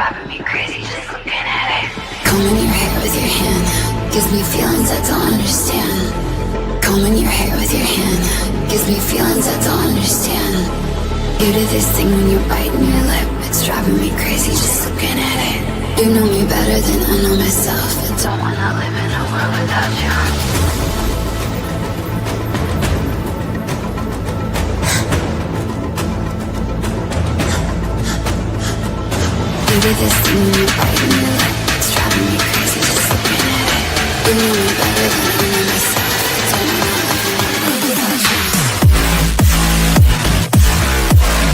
driving me crazy just looking at it. Combing your hair with your hand gives me feelings I don't understand. Combing your hair with your hand gives me feelings I don't understand. You do this thing when you're biting your lip, it's driving me crazy just looking at it. You know me better than I know myself, I don't wanna live in a world without you. You do this thing when you're biting your lip, it's driving me crazy just looking at it. You know me better than I know myself, I don't wanna live in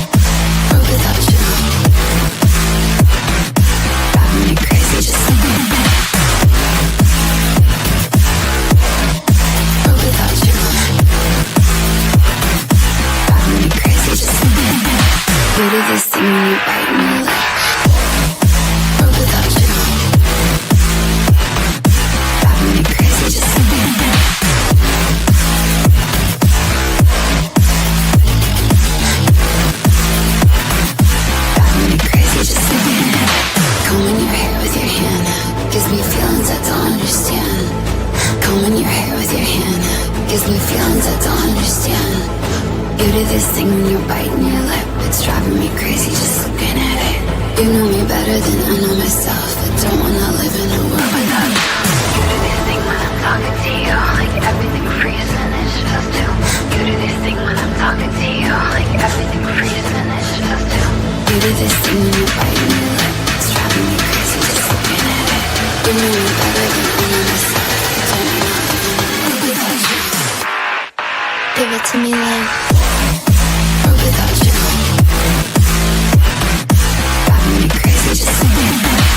a world without you. World without you. Driving me crazy just looking at it. World without you. Driving me crazy just looking at it. You do this thing when you're biting your lip. This thing when you're biting your lip, it's driving me crazy just looking at it. You know me better than I know myself, I don't wanna live in a world without you. You do this thing when I'm talking to you, like everything freezes and it's just you. You do this thing when I'm talking to you, like everything freezes and it's just you. You do this thing when you're biting your lip, it's driving me crazy just looking at it. You know me better than I know myself, I don't wanna live in a world without you. Give it to me like without you. Driving me crazy just looking at it.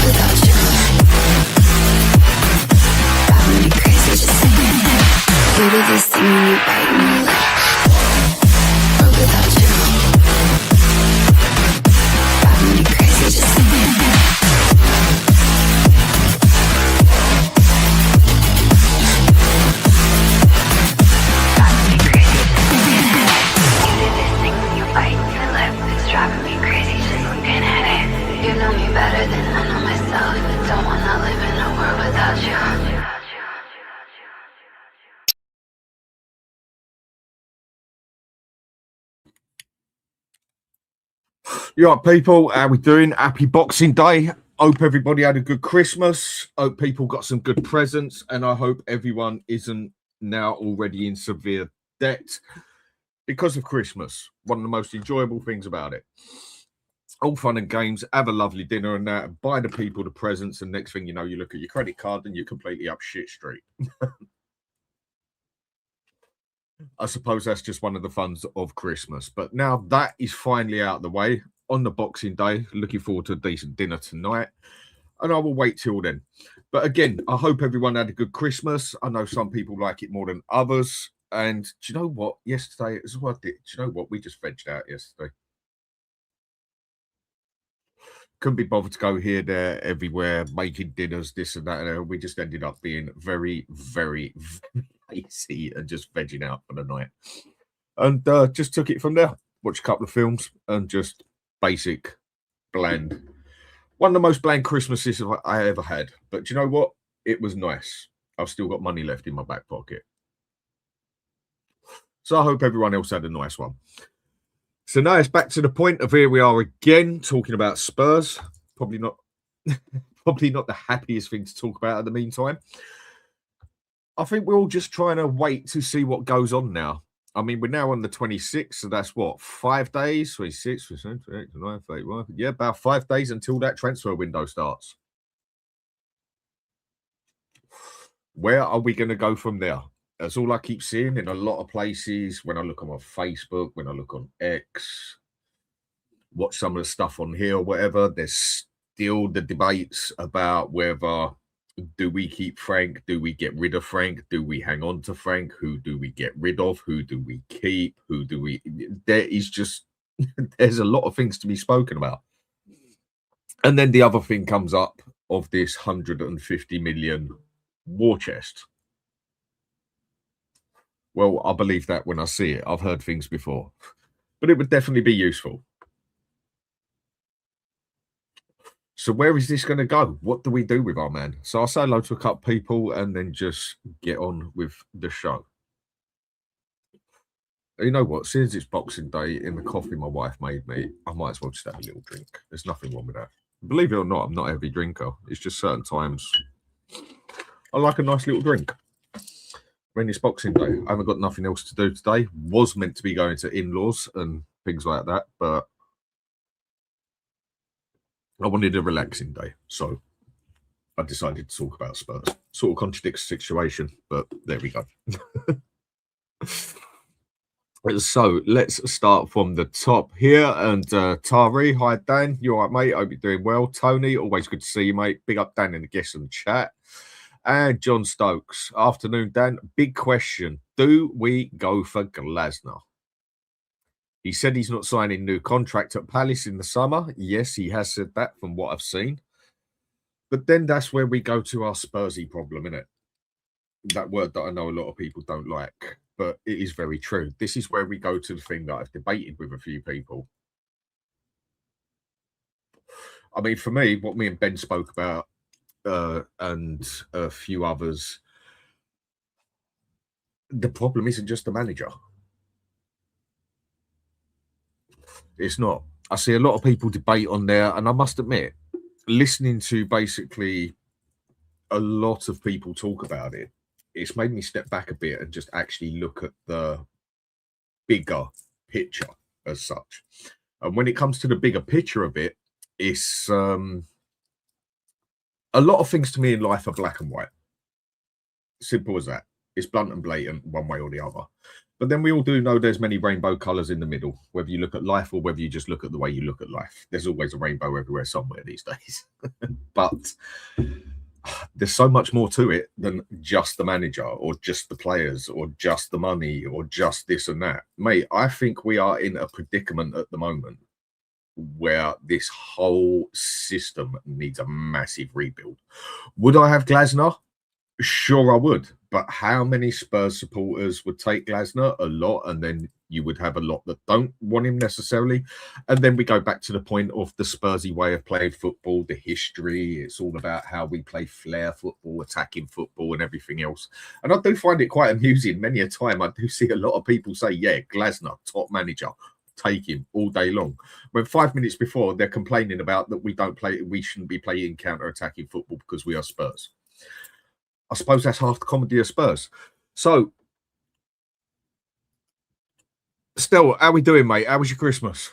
Without you. Driving me crazy just looking at it. You do this thing when you're biting your lip. Without you. Driving me crazy just looking at it. Better than I know myself, I don't wanna live in a world without you. You all right, people? How we doing? Happy Boxing Day. Hope everybody had a good Christmas. Hope people got some good presents, and I hope everyone isn't now already in severe debt because of Christmas. One of the most enjoyable things about it. All fun and games, have a lovely dinner and that, buy the people the presents, and next thing you know, you look at your credit card and you're completely up shit street. I suppose that's just one of the funs of Christmas. But now that is finally out of the way on the Boxing Day. Looking forward to a decent dinner tonight. And I will wait till then. But again, I hope everyone had a good Christmas. I know some people like it more than others. And do you know what? Yesterday, as well, do you know what? We just vegged out yesterday. Couldn't be bothered to go here, there, everywhere, making dinners, this and that. And we just ended up being very, very, very lazy and just vegging out for the night. And just took it from there. Watched a couple of films and just basic, bland. One of the most bland Christmases I ever had. But do you know what? It was nice. I've still got money left in my back pocket. So I hope everyone else had a nice one. So now it's back to the point of here we are again talking about Spurs. Probably not the happiest thing to talk about in the meantime. I think we're all just trying to wait to see what goes on now. I mean, we're now on the 26th, so that's what, 5 days? 26, 28, 29, 31. Yeah, about 5 days until that transfer window starts. Where are we going to go from there? That's all I keep seeing in a lot of places. When I look on my Facebook, when I look on X, watch some of the stuff on here or whatever, there's still the debates about whether do we keep Frank, do we get rid of Frank, do we hang on to Frank, who do we get rid of, who do we keep, who do we... There is just... there's a lot of things to be spoken about. And then the other thing comes up of this 150 million war chest. Well, I believe that when I see it. I've heard things before. but it would definitely be useful. So where is this going to go? What do we do with our man? So I'll say hello to a couple of people and then just get on with the show. You know what? Since it's Boxing Day, in the coffee my wife made me, I might as well just have a little drink. There's nothing wrong with that. Believe it or not, I'm not a heavy drinker. It's just certain times I like a nice little drink. When it's Boxing Day, I haven't got nothing else to do today. Was meant to be going to in-laws and things like that, but I wanted a relaxing day, so I decided to talk about Spurs. Sort of contradicts the situation, but there we go. So let's start from the top here. And Tari, hi Dan, you all right, mate? Hope you're doing well. Tony, always good to see you, mate. Big up Dan and the guests in the chat. And John Stokes, afternoon, Dan. Big question: do we go for Glasner? He said he's not signing new contract at Palace in the summer. Yes, he has said that from what I've seen. But then that's where we go to our Spursy problem, isn't it? That word that I know a lot of people don't like, but it is very true. This is where we go to the thing that I've debated with a few people. I mean, for me, what me and Ben spoke about and a few others, the problem isn't just the manager. It's not. I see a lot of people debate on there, and I must admit, listening to basically a lot of people talk about it, it's made me step back a bit and just actually look at the bigger picture as such. And when it comes to the bigger picture of it, it's a lot of things to me in life are black and white. Simple as that. It's blunt and blatant one way or the other. But then we all do know there's many rainbow colours in the middle, whether you look at life or whether you just look at the way you look at life. There's always a rainbow everywhere somewhere these days. But there's so much more to it than just the manager or just the players or just the money or just this and that. Mate, I think we are in a predicament at the moment where this whole system needs a massive rebuild. Would I have Glasner? Sure, I would. But how many Spurs supporters would take Glasner? A lot. And then you would have a lot that don't want him necessarily. And then we go back to the point of the Spursy way of playing football, the history. It's all about how we play flair football, attacking football and everything else. And I do find it quite amusing. Many a time I do see a lot of people say, yeah, Glasner, top manager. Take him all day long. When 5 minutes before they're complaining about that we shouldn't be playing counter-attacking football because we are Spurs. I suppose that's half the comedy of Spurs. So, Stel, how we doing, mate? How was your Christmas?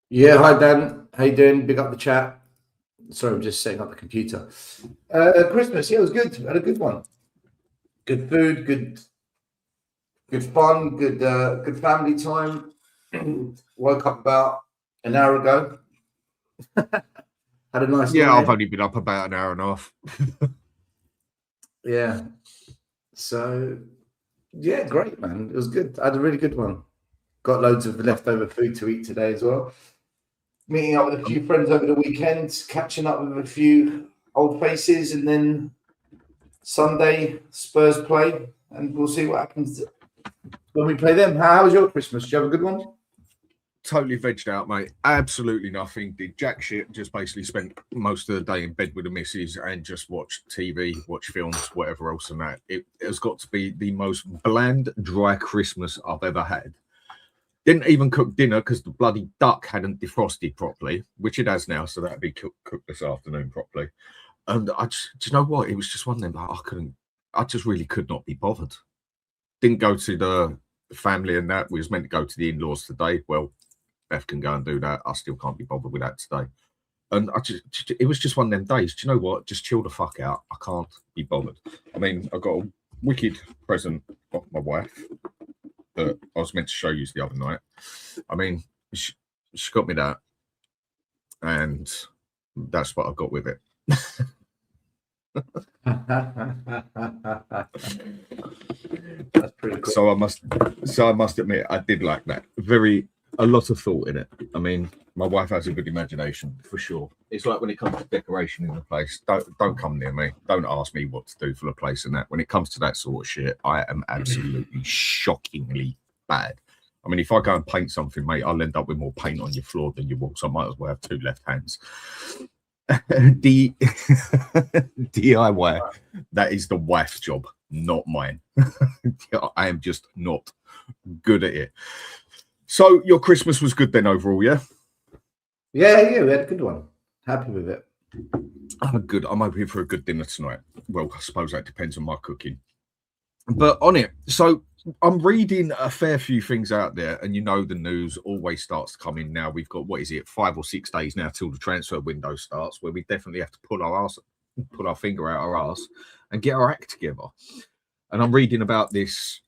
Yeah, hi Dan. How you doing? Big up the chat. Sorry, I'm just setting up the computer. Christmas, yeah, it was good. I had a good one. Good food, good fun, good family time. Woke up about an hour ago. Had a nice Yeah, night. I've only been up about an hour and a half. Yeah. So, yeah, great, man. It was good. I had a really good one. Got loads of leftover food to eat today as well. Meeting up with a few friends over the weekend, catching up with a few old faces, and then Sunday, Spurs play, and we'll see what happens when we play them. How was your Christmas? Did you have a good one? Totally vegged out, mate. Absolutely nothing. Did jack shit. Just basically spent most of the day in bed with the missus and just watched TV, watch films, whatever else and that. It has got to be the most bland, dry Christmas I've ever had. Didn't even cook dinner because the bloody duck hadn't defrosted properly, which it has now, so that'd be cooked this afternoon properly. And do you know what? It was just one of them, like, I just really could not be bothered. Didn't go to the family and that. We was meant to go to the in-laws today. Well, Beth can go and do that. I still can't be bothered with that today. And it was just one of them days. Do you know what? Just chill the fuck out. I can't be bothered. I mean, I got a wicked present off my wife that I was meant to show you the other night. I mean, she got me that, and that's what I got with it. That's pretty cool. So I must admit, I did like that. A lot of thought in it. I mean, my wife has a good imagination for sure. It's like when it comes to decoration in the place, don't come near me. Don't ask me what to do for the place and that. When it comes to that sort of shit, I am absolutely shockingly bad. I mean, if I go and paint something, mate, I'll end up with more paint on your floor than you will, so I might as well have 2 left hands. DIY, that is the wife's job, not mine. I am just not good at it. So your Christmas was good then overall, yeah? Yeah, we had a good one. Happy with it. I'm hoping for a good dinner tonight. Well, I suppose that depends on my cooking. But on it, so I'm reading a fair few things out there, and you know the news always starts to come in now. We've got, 5 or 6 days now till the transfer window starts, where we definitely have to put our finger out our arse and get our act together. And I'm reading about this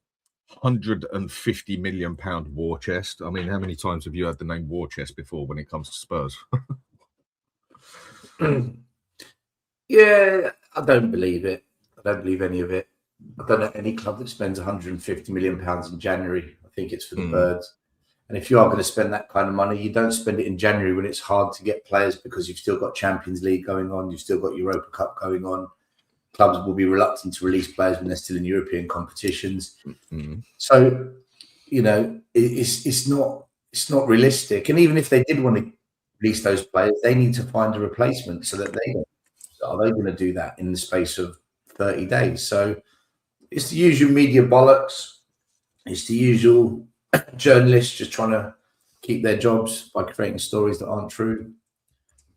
£150 million war chest. I mean, how many times have you heard the name war chest before when it comes to Spurs? Yeah, I don't believe it. I don't believe any of it. I don't know any club that spends £150 million in January. I think it's for the birds. And if you are going to spend that kind of money, you don't spend it in January when it's hard to get players because you've still got Champions League going on. You've still got Europa Cup going on. Clubs will be reluctant to release players when they're still in European competitions. So, you know, it's not realistic. And even if they did want to release those players, they need to find a replacement so that are they going to do that in the space of 30 days? So it's the usual media bollocks. It's the usual journalists just trying to keep their jobs by creating stories that aren't true.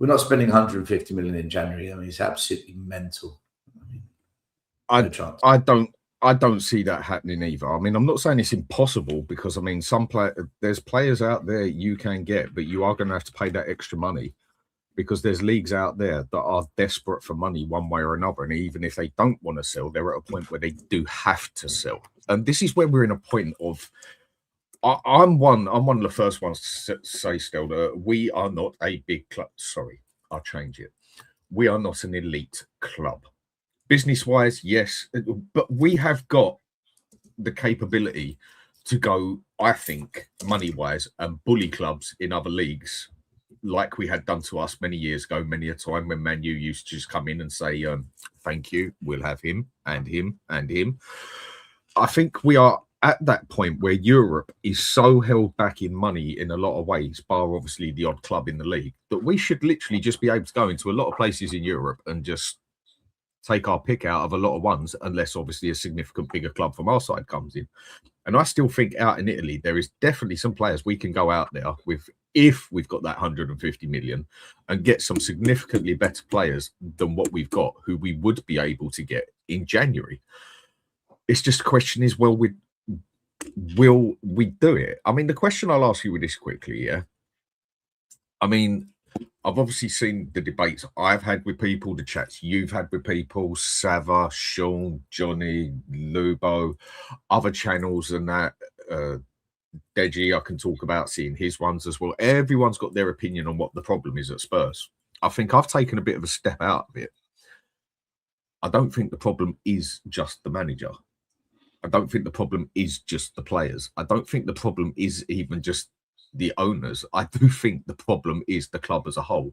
We're not spending 150 million in January. I mean, it's absolutely mental. I don't see that happening either. I mean, I'm not saying it's impossible because I mean, there's players out there you can get, but you are going to have to pay that extra money because there's leagues out there that are desperate for money one way or another. And even if they don't want to sell, they're at a point where they do have to sell. And this is where we're in a point of, I'm one of the first ones to say, still, that we are not a big club. Sorry, I'll change it. We are not an elite club. Business-wise, yes, but we have got the capability to go, I think, money-wise, and bully clubs in other leagues like we had done to us many years ago, many a time when Man U used to just come in and say, thank you, we'll have him and him and him. I think we are at that point where Europe is so held back in money in a lot of ways, bar obviously the odd club in the league, that we should literally just be able to go into a lot of places in Europe and just take our pick out of a lot of ones, unless obviously a significant bigger club from our side comes in. And I still think out in Italy, there is definitely some players we can go out there with if we've got that 150 million and get some significantly better players than what we've got, who we would be able to get in January. It's just a question is, will we do it? I mean, the question I'll ask you with this quickly, yeah? I mean, I've obviously seen the debates I've had with people, the chats you've had with people, Sava, Sean, Johnny, Lubo, other channels and that. Deji, I can talk about seeing his ones as well. Everyone's got their opinion on what the problem is at Spurs. I think I've taken a bit of a step out of it. I don't think the problem is just the manager. I don't think the problem is just the players. I don't think the problem is even just the owners. I do think the problem is the club as a whole.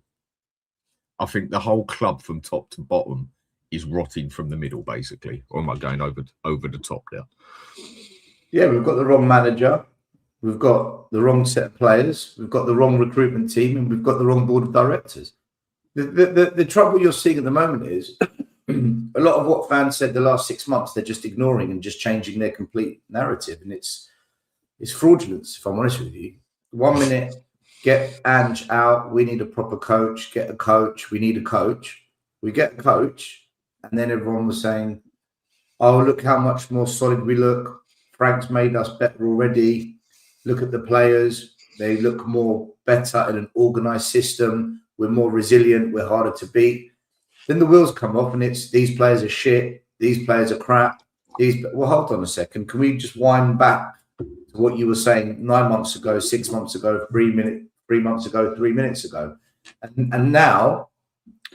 I think the whole club from top to bottom is rotting from the middle, basically. Or am I going over the top there? Yeah, we've got the wrong manager. We've got the wrong set of players. We've got the wrong recruitment team, and we've got the wrong board of directors. The trouble you're seeing at the moment is a lot of what fans said the last 6 months, they're just ignoring and just changing their complete narrative. And it's fraudulent, if I'm honest with you. 1 minute, get Ange out. We need a proper coach. Get a coach. We need a coach. We get a coach. And then everyone was saying, oh, look how much more solid we look. Frank's made us better already. Look at the players. They look more better in an organised system. We're more resilient. We're harder to beat. Then the wheels come off and it's these players are shit. These players are crap. Well, hold on a second. Can we just wind back to what you were saying 9 months ago, 6 months ago, 3 months ago, 3 minutes ago? And now,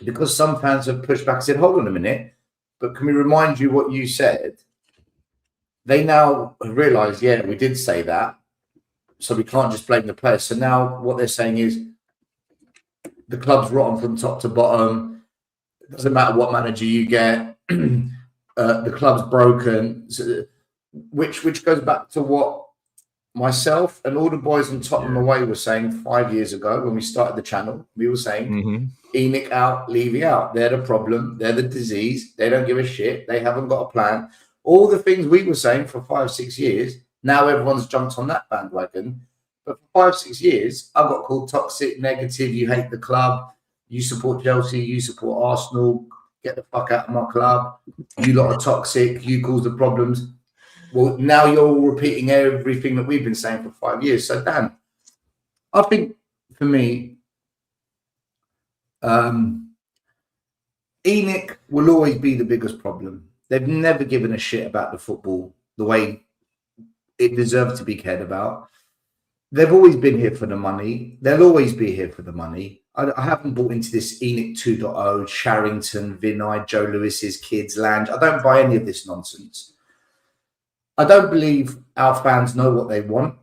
because some fans have pushed back and said, hold on a minute, but can we remind you what you said? They now have realised, yeah, we did say that. So we can't just blame the players. So now what they're saying is the club's rotten from top to bottom. It doesn't matter what manager you get. The club's broken. So, which goes back to what myself and all the boys on Tottenham Away were saying 5 years ago when we started the channel, we were saying, ENIC out, Levy out. They're the problem. They're the disease. They don't give a shit. They haven't got a plan. All the things we were saying for 5-6 years, now everyone's jumped on that bandwagon. But for 5-6 years, I got called toxic, negative, you hate the club, you support Chelsea, you support Arsenal, get the fuck out of my club, you lot are toxic, you cause the problems. Well, now you're all repeating everything that we've been saying for 5 years. So, Dan, I think for me, ENIC will always be the biggest problem. They've never given a shit about the football the way it deserves to be cared about. They've always been here for the money. They'll always be here for the money. I haven't bought into this ENIC 2.0, Sharrington, Vinay, Joe Lewis's kids, Lange. I don't buy any of this nonsense. I don't believe our fans know what they want.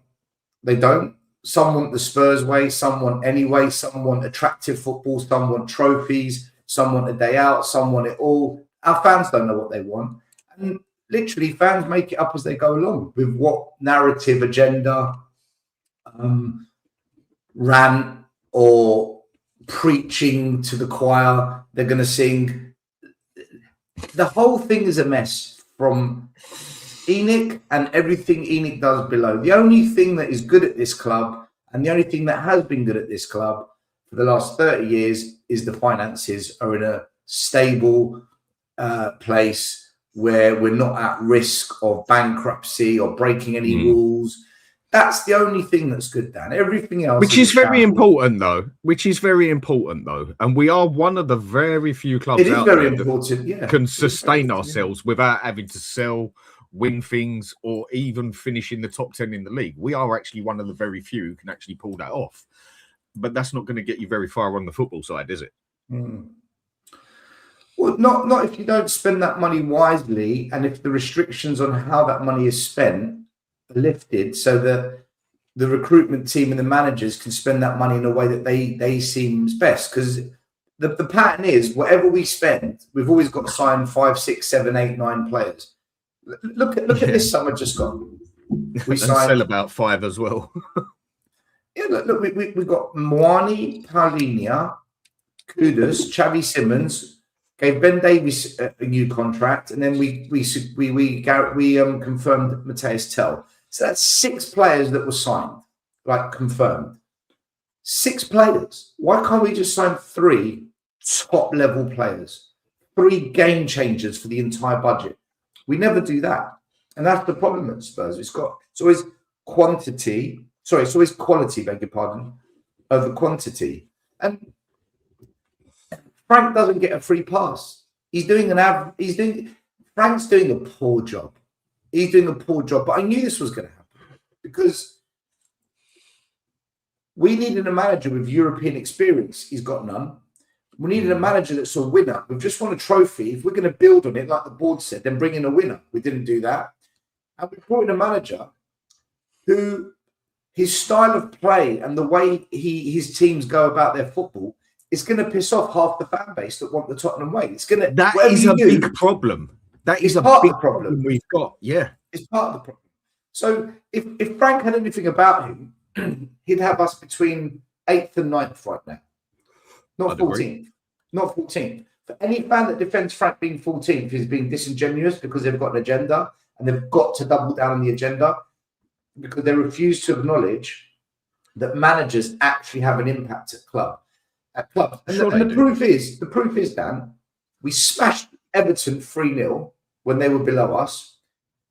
They don't. Some want the Spurs way, some want any way, some want attractive football, some want trophies, some want a day out, some want it all. Our fans don't know what they want. And literally, fans make it up as they go along with what narrative, agenda, rant or preaching to the choir they're going to sing. The whole thing is a mess from ENIC and everything ENIC does below. The only thing that is good at this club and the only thing that has been good at this club for the last 30 years is the finances are in a stable place where we're not at risk of bankruptcy or breaking any rules. That's the only thing that's good, Dan. Everything else, which is very important, though. And we are one of the very few clubs out there that can sustain ourselves without having to sell, win things, or even finish in the top 10 in the league. We are actually one of the very few who can actually pull that off. But that's not going to get you very far on the football side, is it? Well, not if you don't spend that money wisely, and if the restrictions on how that money is spent are lifted, so that the recruitment team and the managers can spend that money in a way that they seem best. Because the pattern is, whatever we spend, we've always got to sign 5, 6, 7, 8, 9 players. Look at this summer just gone. We signed sell about 5 as well. Look, we got Mwani, Paulinho, Kudus, Xavi Simons, gave Ben Davies a new contract, and then we confirmed Mateus Tell. So that's 6 players that were signed, like confirmed. 6 players. Why can't we just sign 3 top level players? 3 game changers for the entire budget. We never do that, and that's the problem at Spurs. It's always quantity. Sorry, it's always quality, beg your pardon, over quantity. And Frank doesn't get a free pass. Frank's doing a poor job. He's doing a poor job. But I knew this was going to happen because we needed a manager with European experience. He's got none. We needed a manager that's a winner. We've just won a trophy. If we're going to build on it, like the board said, then bring in a winner. We didn't do that. And we brought in a manager who, his style of play and the way his teams go about their football, it's going to piss off half the fan base that want the Tottenham way. It's going to. That is a big problem. That is a big problem we've got. Yeah, it's part of the problem. So if Frank had anything about him, he'd have us between 8th and 9th right now, not 14th. Not 14th. For any fan that defends Frank being 14th, he's being disingenuous because they've got an agenda and they've got to double down on the agenda because they refuse to acknowledge that managers actually have an impact at clubs. And the proof is, Dan, we smashed Everton 3-0 when they were below us.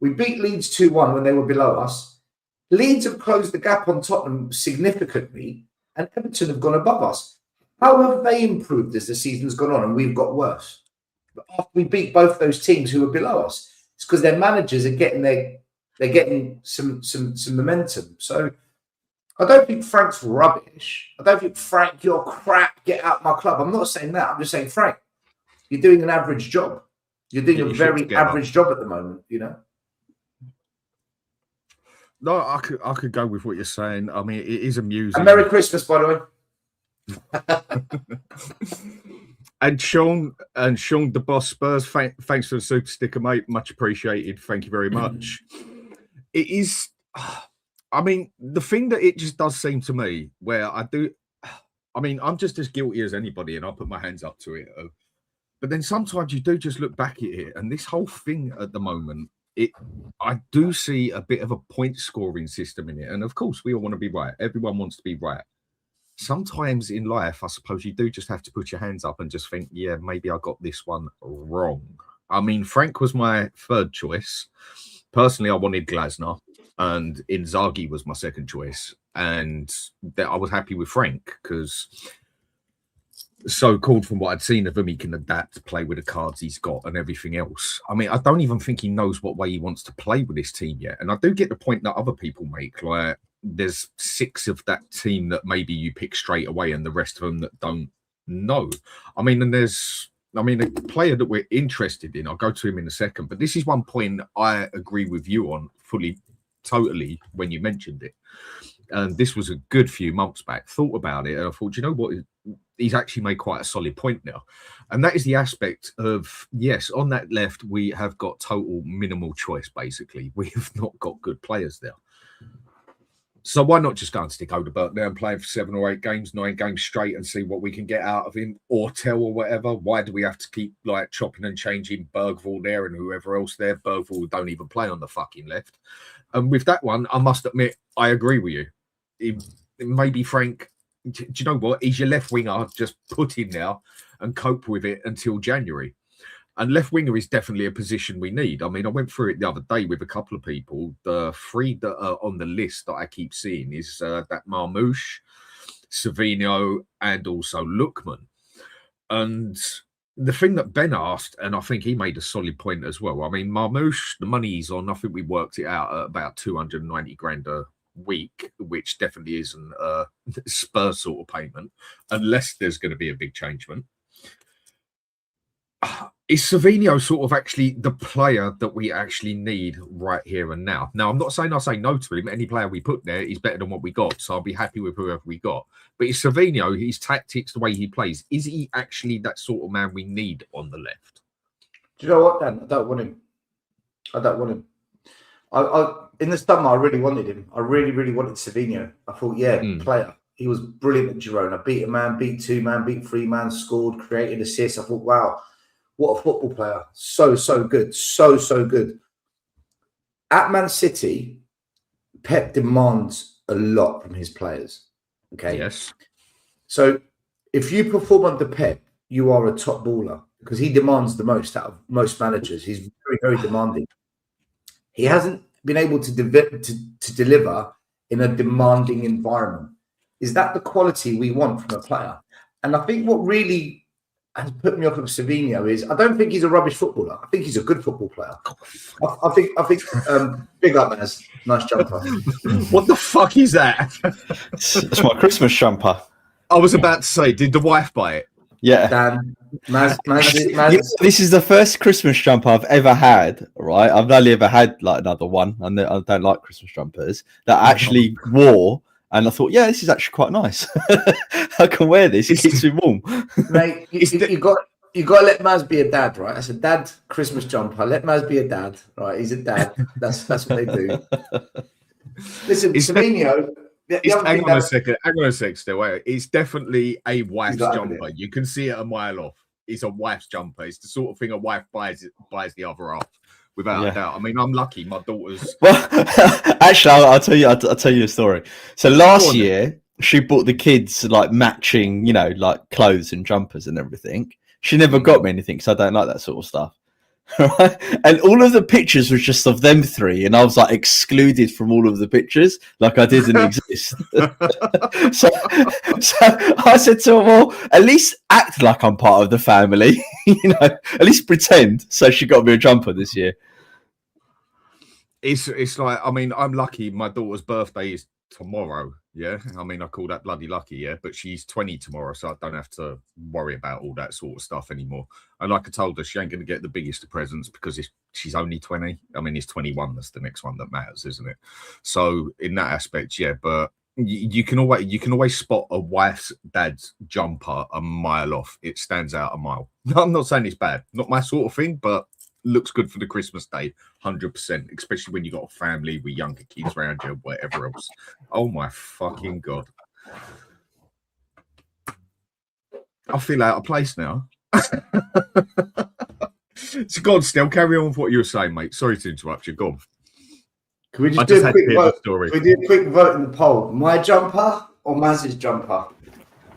We beat Leeds 2-1 when they were below us. Leeds have closed the gap on Tottenham significantly, and Everton have gone above us. How have they improved as the season's gone on and we've got worse? But after we beat both those teams who were below us, it's because their managers are getting some momentum. So I don't think Frank's rubbish. I don't think, Frank, you're crap, get out of my club. I'm not saying that. I'm just saying, Frank, you're doing an average job. You're doing a very average job at the moment, you know? No, I could go with what you're saying. I mean, it is amusing. And Merry Christmas, by the way. And Sean, the boss Spurs, thanks for the super sticker, mate. Much appreciated. Thank you very much. It is... I mean, the thing that it just does seem to me where I'm just as guilty as anybody and I'll put my hands up to it. But then sometimes you do just look back at it, and this whole thing at the moment, I do see a bit of a point scoring system in it. And of course, we all want to be right. Everyone wants to be right. Sometimes in life, I suppose you do just have to put your hands up and just think, yeah, maybe I got this one wrong. I mean, Frank was my third choice. Personally, I wanted Glasner, and Inzaghi was my second choice. And I was happy with Frank because so-called from what I'd seen of him, he can adapt, play with the cards he's got and everything else. I mean, I don't even think he knows what way he wants to play with this team yet. And I do get the point that other people make, like there's 6 of that team that maybe you pick straight away and the rest of them that don't know. I mean, and a player that we're interested in, I'll go to him in a second, but this is one point I agree with you on totally when you mentioned it. And this was a good few months back. Thought about it and I thought, you know what? He's actually made quite a solid point now. And that is the aspect of, yes, on that left, we have got total minimal choice, basically. We have not got good players there. So why not just go and stick Odegaard there and play him for 7 or 8 games, 9 games straight and see what we can get out of him, or Tell or whatever? Why do we have to keep like chopping and changing Bergvall there and whoever else there? Bergvall don't even play on the fucking left. And with that one, I must admit, I agree with you. Maybe Frank, do you know what? He's your left winger. Just put him there and cope with it until January. And left winger is definitely a position we need. I mean, I went through it the other day with a couple of people. The 3 that are on the list that I keep seeing is that Marmouche, Savinho, and also Lookman. And the thing that Ben asked, and I think he made a solid point as well. I mean, Marmouche, the money he's on, I think we worked it out at about 290 grand a week, which definitely isn't a Spurs sort of payment, unless there's going to be a big changement. Is Savinho sort of actually the player that we actually need right here and now? Now, I'm not saying I'll say no to him. Any player we put there is better than what we got, so I'll be happy with whoever we got. But is Savinho, his tactics, the way he plays, is he actually that sort of man we need on the left? Do you know what, Dan? I don't want him. In the summer, I really wanted him. I really, really wanted Savinho. I thought, player. He was brilliant at Girona. Beat a man, beat 2 man, beat 3 man, scored, created assists. I thought, wow, what a football player. So good. So good. At Man City, Pep demands a lot from his players. Okay. Yes. So if you perform under Pep, you are a top baller because he demands the most out of most managers. He's very, very demanding. He hasn't been able to deliver in a demanding environment. Is that the quality we want from a player? And I think what really has put me off of Savinho is I don't think he's a rubbish footballer. I think he's a good football player. I think big up, man. Nice jumper. What the fuck is that? It's my Christmas jumper. I was about to say, did the wife buy it? Yeah. Dan, this is the first Christmas jumper I've ever had, right? I've only ever had like another one. I don't like Christmas jumpers that I actually wore. And I thought, yeah, this is actually quite nice. I can wear this. It keeps me warm. Mate, you got to let Maz be a dad, right? That's a dad Christmas jumper. Let Maz be a dad, right? He's a dad. That's what they do. Listen, Savinho. Hang on a second. Still, wait. It's definitely a wife's jumper. You can see it a mile off. It's a wife's jumper. It's the sort of thing a wife buys the other half. Without a doubt. I mean, I'm lucky. My daughter's. Well, actually, I'll tell you a story. So last year, she bought the kids like matching, like clothes and jumpers and everything. She never got me anything because I don't like that sort of stuff. Right? And all of the pictures was just of them 3, and I was like excluded from all of the pictures, like I didn't exist. so I said to her, well, at least act like I'm part of the family, at least pretend. So she got me a jumper this year. It's like, I mean, I'm lucky. My daughter's birthday is tomorrow. Yeah, I mean, I call that bloody lucky. Yeah, but she's 20 tomorrow, so I don't have to worry about all that sort of stuff anymore. And like I told her, she ain't going to get the biggest of presents because she's only 20. I mean, it's 21. That's the next one that matters, isn't it? So in that aspect, yeah. But you can always spot a wife's dad's jumper a mile off. It stands out a mile. I'm not saying it's bad, not my sort of thing, but looks good for the Christmas day, 100%. Especially when you got a family with younger kids around you, whatever else. Oh my fucking god! I feel out of place now. So go on, still carry on with what you were saying, mate. Sorry to interrupt you. Go on. Can we just do a quick vote? Story. Can we do a quick vote in the poll? My jumper or Maz's jumper?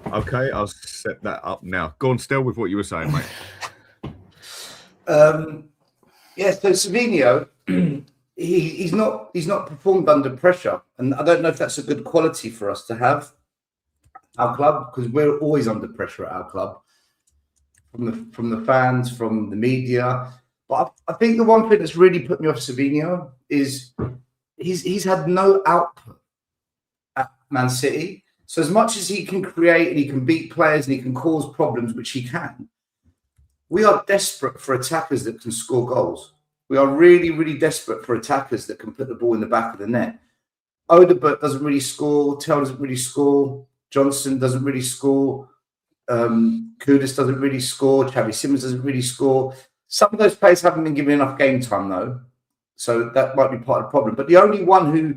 Okay, I'll set that up now. Go on, still with what you were saying, mate. Yeah, so Savinho, he's not performed under pressure, and I don't know if that's a good quality for us to have our club, because we're always under pressure at our club from the fans, from the media. But I think the one thing that's really put me off Savinho is he's had no output at Man City. So as much as he can create and he can beat players and he can cause problems, which he can, we are desperate for attackers that can score goals. We are really, really desperate for attackers that can put the ball in the back of the net. Odegaard doesn't really score. Tell doesn't really score. Johnson doesn't really score. Kudus doesn't really score. Xavi Simons doesn't really score. Some of those players haven't been given enough game time, though. So that might be part of the problem. But the only one who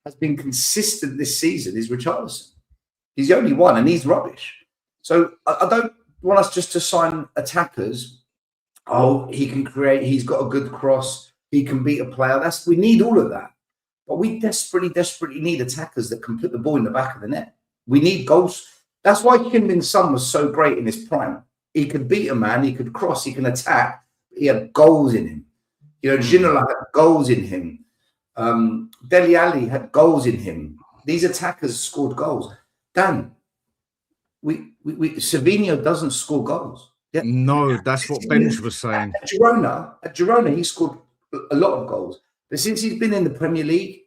has been consistent this season is Richarlison. He's the only one, and he's rubbish. So I don't want us just to sign attackers. Oh, he can create. He's got a good cross. He can beat a player. We need all of that. But we desperately need attackers that can put the ball in the back of the net. We need goals. That's why Heung-Min Son was so great in his prime. He could beat a man. He could cross. He can attack. He had goals in him. Ginola had goals in him. Dele Alli had goals in him. These attackers scored goals. Dan, Savinho doesn't score goals. Yeah. No, that's what Benj was saying. At Girona, he scored a lot of goals. But since he's been in the Premier League,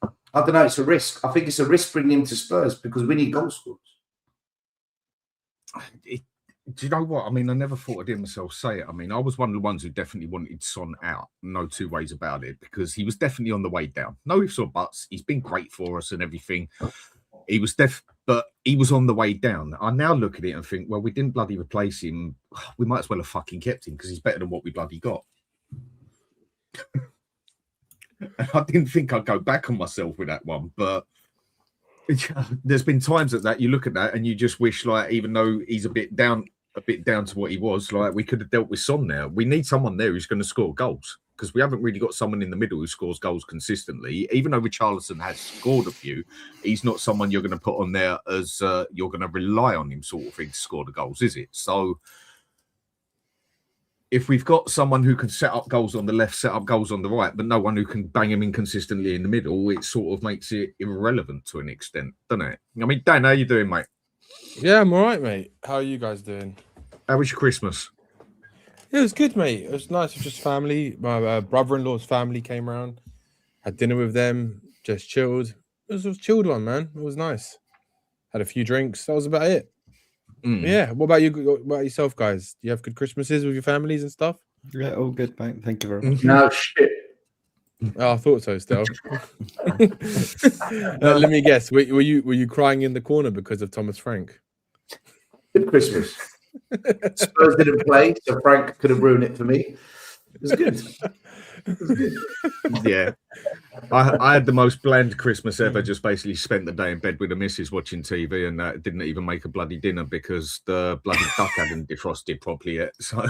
I don't know, it's a risk. I think it's a risk bringing him to Spurs because we need goal scorers. Do you know what? I mean, I never thought I'd hear myself say it. I mean, I was one of the ones who definitely wanted Son out. No two ways about it, because he was definitely on the way down. No ifs or buts. He's been great for us and everything. He was but he was on the way down. I now look at it and think, well, we didn't bloody replace him. We might as well have fucking kept him because he's better than what we bloody got. I didn't think I'd go back on myself with that one, but there's been times that you look at that and you just wish, like, even though he's a bit down to what he was, like, we could have dealt with Son there. We need someone there who's going to score goals, because we haven't really got someone in the middle who scores goals consistently. Even though Richarlison has scored a few, he's not someone you're going to put on there as you're going to rely on him sort of thing to score the goals, is it? So if we've got someone who can set up goals on the left, set up goals on the right, but no one who can bang him in consistently in the middle, it sort of makes it irrelevant to an extent, doesn't it? I mean, Dan, how you doing, mate? Yeah, I'm all right, mate. How are you guys doing? How was your Christmas? It was good, mate. It was nice. It was just family. My brother-in-law's family came around. Had dinner with them. Just chilled. It was a chilled one, man. It was nice. Had a few drinks. That was about it. Yeah. What about you? What about yourself, guys? Do you have good Christmases with your families and stuff? Yeah, all good, mate. Thank you very much. No shit. Oh, I thought so. Still. Let me guess. Were you crying in the corner because of Thomas Frank? Good Christmas. Spurs didn't play, so Frank could have ruined it for me. It was good. Yeah. I had the most bland Christmas ever. Just basically spent the day in bed with the missus watching TV, and didn't even make a bloody dinner because the bloody duck hadn't defrosted properly yet. So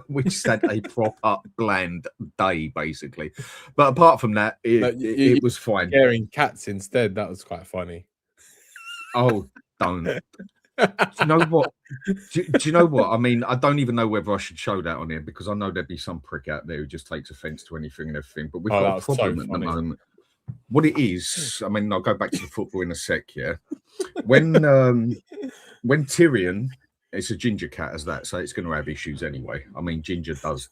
we just had a proper bland day, basically. But apart from that, it was fine. Scaring cats instead. That was quite funny. Oh, don't. Do you know what? Do you know what? I mean, I don't even know whether I should show that on here, because I know there'd be some prick out there who just takes offence to anything and everything. But we've got a problem at the moment. What it is, I mean, I'll go back to the football in a sec. Yeah, when Tyrion, it's a ginger cat as that, so it's going to have issues anyway. I mean, ginger does,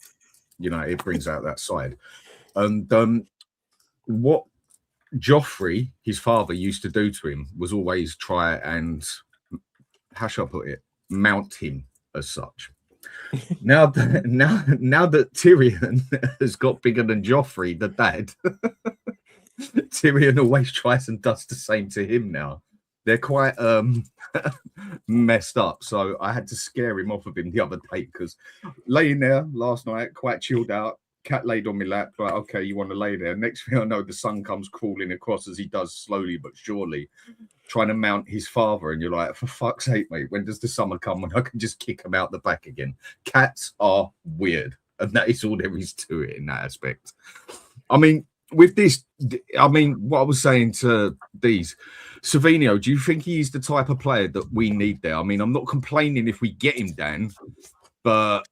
it brings out that side. And what Joffrey, his father, used to do to him was always try and, how shall I put it, mount him as such. Now that Tyrion has got bigger than Joffrey, the dad, Tyrion always tries and does the same to him now. they're quite messed up. So I had to scare him off of him the other day because laying there last night, quite chilled out. Cat laid on my lap, like, okay, you want to lay there. Next thing I know, the sun comes crawling across as he does slowly but surely, trying to mount his father. And you're like, for fuck's sake, mate, when does the summer come when I can just kick him out the back again? Cats are weird. And that is all there is to it in that aspect. I mean, with this, I mean, what I was saying to these, Savinho, do you think he's the type of player that we need there? I mean, I'm not complaining if we get him, Dan, but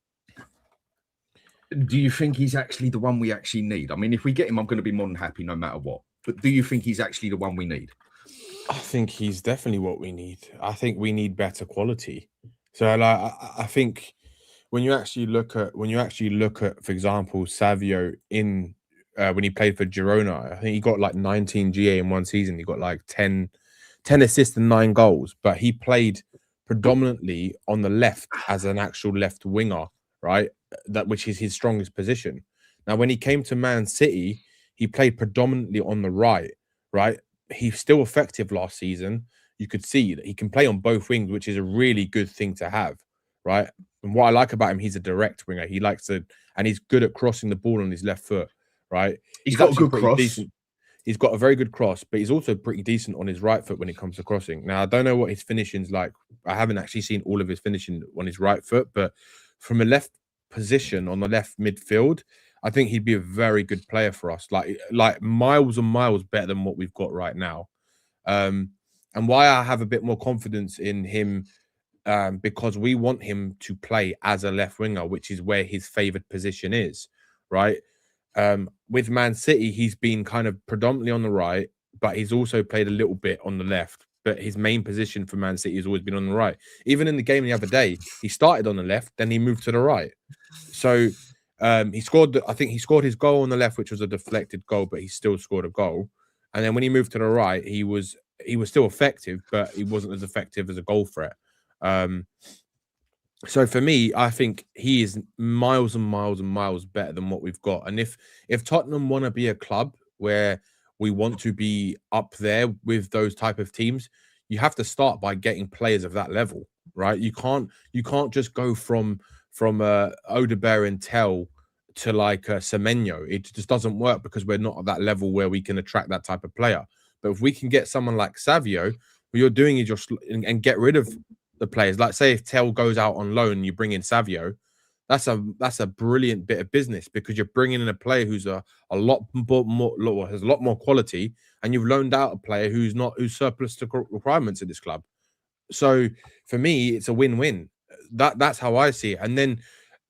do you think he's actually the one we actually need? I mean, if we get him, I'm going to be more than happy no matter what. But do you think he's actually the one we need? I think he's definitely what we need. I think we need better quality. So, like, I think when you actually look at, for example, Savio in when he played for Girona, I think he got like 19 GA in one season. He got like 10 assists and 9 goals, but he played predominantly on the left as an actual left winger, right? Which is his strongest position. Now, when he came to Man City, he played predominantly on the right, right? He's still effective last season. You could see that he can play on both wings, which is a really good thing to have, right? And what I like about him, he's a direct winger. He likes to, and he's good at crossing the ball on his left foot, right? He's got a good cross. Decent. He's got a very good cross, but he's also pretty decent on his right foot when it comes to crossing. Now, I don't know what his finishing's like. I haven't actually seen all of his finishing on his right foot, but from a left position on the left midfield, I think he'd be a very good player for us, like miles and miles better than what we've got right now. And why I have a bit more confidence in him, because we want him to play as a left winger, which is where his favoured position is, right? With Man City, he's been kind of predominantly on the right, but he's also played a little bit on the left. But his main position for Man City has always been on the right. Even in the game the other day, he started on the left, then he moved to the right. So he scored. I think he scored his goal on the left, which was a deflected goal, but he still scored a goal. And then when he moved to the right, he was still effective, but he wasn't as effective as a goal threat. So for me, I think he is miles and miles and miles better than what we've got. And if Tottenham want to be a club where we want to be up there with those type of teams, you have to start by getting players of that level, right? You can't just go from Odegaard and Tell to like Semenyo. It just doesn't work because we're not at that level where we can attract that type of player. But if we can get someone like Savio, what you're doing is and get rid of the players. Like, say if Tell goes out on loan and you bring in Savio, that's a brilliant bit of business because you're bringing in a player who's a lot more has a lot more quality, and you've loaned out a player who's surplus to requirements at this club. So for me, it's a win-win. That's how I see it. And then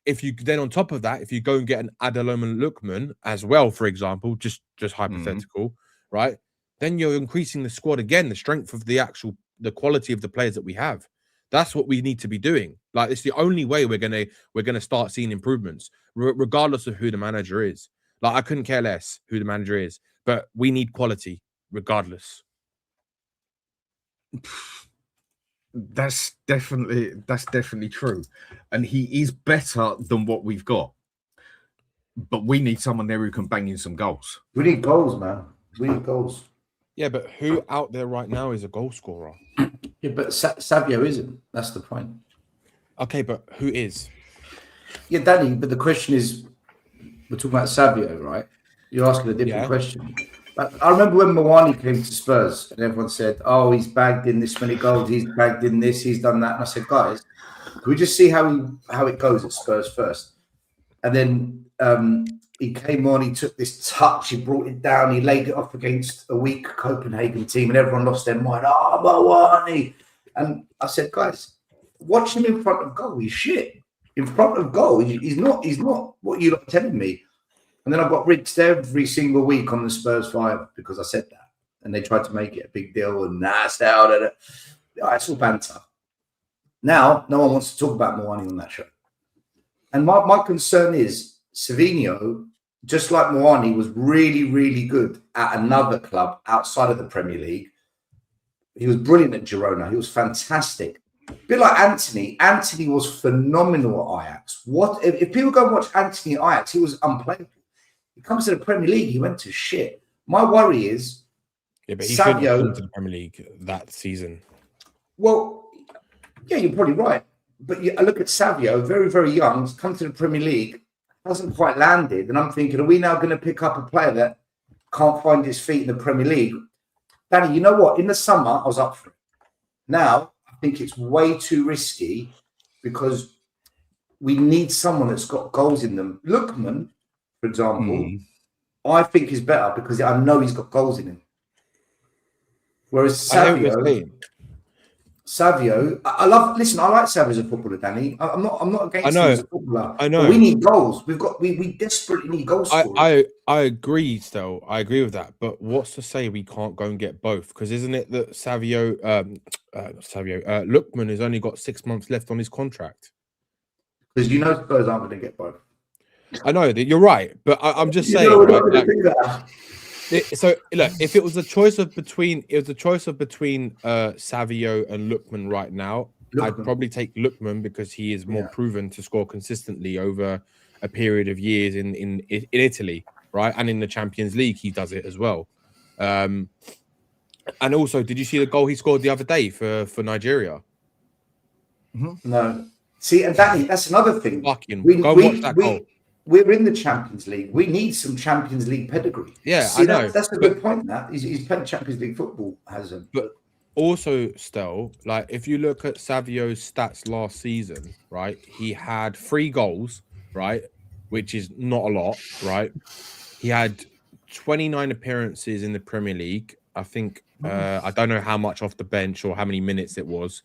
if you on top of that, if you go and get an Savinho and Lookman as well, for example, just hypothetical, right? Then you're increasing the squad again, the strength of the quality of the players that we have. That's what we need to be doing. Like, it's the only way we're gonna start seeing improvements, regardless of who the manager is. Like, I couldn't care less who the manager is, but we need quality regardless. That's definitely true, and he is better than what we've got. But we need someone there who can bang in some goals. We need goals, man. We need goals. Yeah, but who out there right now is a goal scorer? Yeah, but Savio isn't. That's the point. Okay, but who is? Yeah, Danny, but the question is, we're talking about Savio, right? You're asking a different question. But I remember when Mawani came to Spurs and everyone said, oh, he's bagged in this many goals, he's bagged in this, he's done that. And I said, guys, can we just see how it goes at Spurs first? And then he came on, he took this touch, he brought it down, he laid it off against a weak Copenhagen team, and everyone lost their mind. Oh, Mawani. And I said, guys, watch him in front of goal. He's shit. In front of goal, he's not what you're telling me. And then I got rinsed every single week on the Spurs 5 because I said that. And they tried to make it a big deal. And it's all banter. Now, no one wants to talk about Mawani on that show. And my concern is Savinho, just like Mawani, was really, really good at another club outside of the Premier League. He was brilliant at Girona. He was fantastic. A bit like Anthony. Anthony was phenomenal at Ajax. If people go and watch Anthony at Ajax, he was unplayable. He comes to the Premier League, he went to shit. My worry is Yeah, but he shouldn't have Savio. come to the Premier League that season. Well, yeah, you're probably right. But I look at Savio, very, very young, has come to the Premier League, hasn't quite landed. And I'm thinking, are we now going to pick up a player that can't find his feet in the Premier League? Danny, you know what? In the summer, I was up for it. Now, I think it's way too risky because we need someone that's got goals in them. Lookman, for example, I think is better because I know he's got goals in him. Whereas Savio, I like Savio as a footballer, Danny. I'm not against him as a footballer. I know. But we need goals. We desperately need goals. I agree, still. I agree with that. But what's to say we can't go and get both? Because isn't it that Lookman has only got 6 months left on his contract? Because Spurs aren't going to get both. I know that you're right, but I'm just saying. So look, if it was a choice of between, Savio and Lookman right now, I'd probably take Lookman because he is more proven to score consistently over a period of years in Italy, right? And in the Champions League, he does it as well. And also, did you see the goal he scored the other day for Nigeria? No. See, and that's another thing. Watch that goal. We're in the Champions League. We need some Champions League pedigree. Yeah, see, I know. That's a good point. That he's played Champions League football, hasn't. But also, still, like if you look at Savio's stats last season, right? He had 3 goals, right, which is not a lot, right? He had 29 appearances in the Premier League. I think I don't know how much off the bench or how many minutes it was.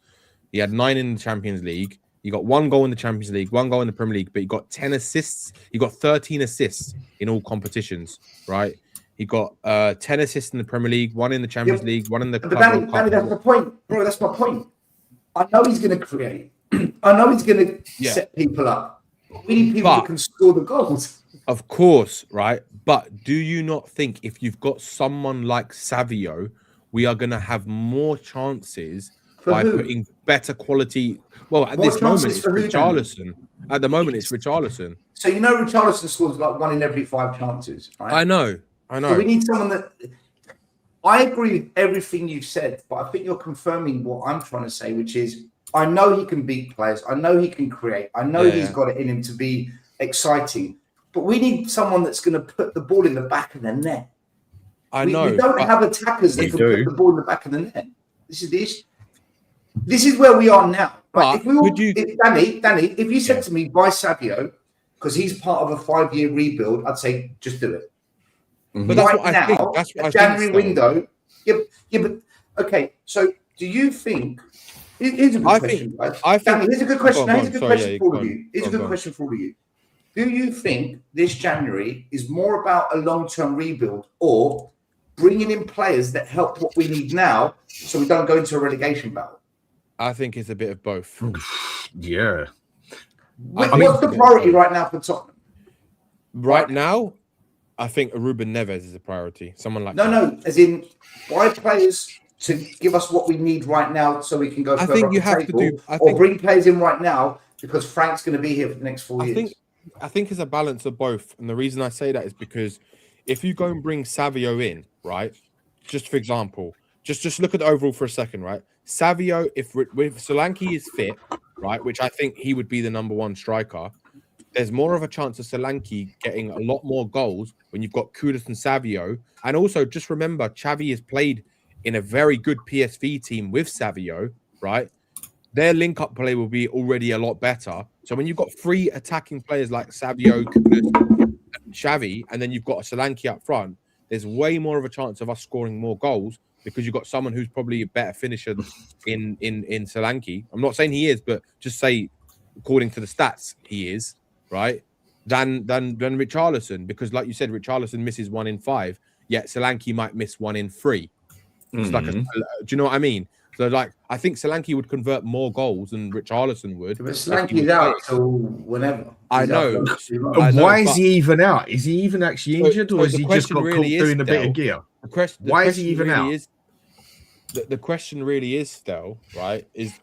He had 9 in the Champions League. He got 1 goal in the Champions League, 1 goal in the Premier League, but he got 10 assists. He got 13 assists in all competitions, right? He got 10 assists in the Premier League, 1 in the Champions League, 1 in the Club World Cup. Danny, that's my point, bro. That's my point. I know he's going to create. I know he's going to set people up. We need people who can score the goals. Of course, right? But do you not think if you've got someone like Savio, we are going to have more chances by putting better quality? Well, at this moment, it's Richarlison. At the moment, it's Richarlison. So Richarlison scores like 1 in every 5 chances, right? I know. So we need someone that. I agree with everything you've said, but I think you're confirming what I'm trying to say, which is I know he can beat players. I know he can create. I know he's got it in him to be exciting. But we need someone that's going to put the ball in the back of the net. I know. We don't have attackers that can put the ball in the back of the net. This is the issue. This is where we are now. Right? Danny, if you said to me, buy Savio, because he's part of a 5-year rebuild, I'd say, just do it. But that's what I think. That's what I January window. Yeah, but okay. So, do you think? Here's a good question. Danny, here's a good question. Here's a good question for all of you. Here's a good question for all of you. Do you think this January is more about a long-term rebuild or bringing in players that help what we need now, so we don't go into a relegation battle? I think it's a bit of both. Yeah. What's the priority right now for Tottenham? Right now, I think Ruben Neves is a priority. Someone like No, as in buy players to give us what we need right now so we can go further. I think you have to do. Or bring players in right now because Frank's going to be here for the next 4 years. I think it's a balance of both. And the reason I say that is because if you go and bring Savio in, right, just for example, just look at the overall for a second, right? Savio, if Solanke is fit, right, which I think he would be the number 1 striker, there's more of a chance of Solanke getting a lot more goals when you've got Kudus and Savio. And also, just remember, Xavi has played in a very good PSV team with Savio, right? Their link-up play will be already a lot better. So when you've got 3 attacking players like Savio, Kudus, and Xavi, and then you've got a Solanke up front, there's way more of a chance of us scoring more goals because you've got someone who's probably a better finisher in Solanke. I'm not saying he is, but just say, according to the stats, he is, right? Than Richarlison, because like you said, Richarlison misses 1 in 5, yet Solanke might miss 1 in 3. It's like do you know what I mean? So like I think Solanke would convert more goals than Richarlison would. But Solanke's out till whenever. I know. Why is he even out? Is he even actually injured, or is he just got caught doing a bit of gear? Why is he even out? The question really is still, right, is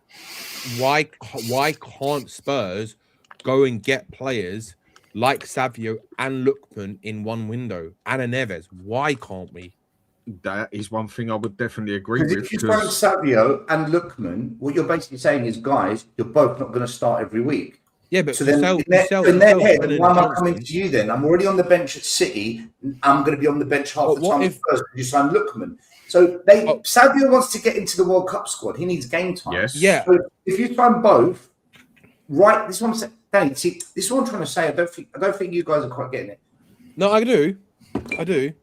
why can't Spurs go and get players like Savio and Lookman in one window and a Neves? Why can't we? That is one thing I would definitely agree Because with. if you sign Savio and Lookman, what you're basically saying is, guys, you're both not going to start every week. Yeah, but So you then, sell, in their head, Brennan why am I Johnson. coming to you then? I'm already on the bench at City. I'm going to be on the bench half But the what time if- at Spurs because you signed Lookman. So Savio wants to get into the World Cup squad. He needs game time. Yes. Yeah. So if you sign both, right? This is what I'm saying. Danny, see, this is what I'm trying to say. I don't think you guys are quite getting it. No, I do.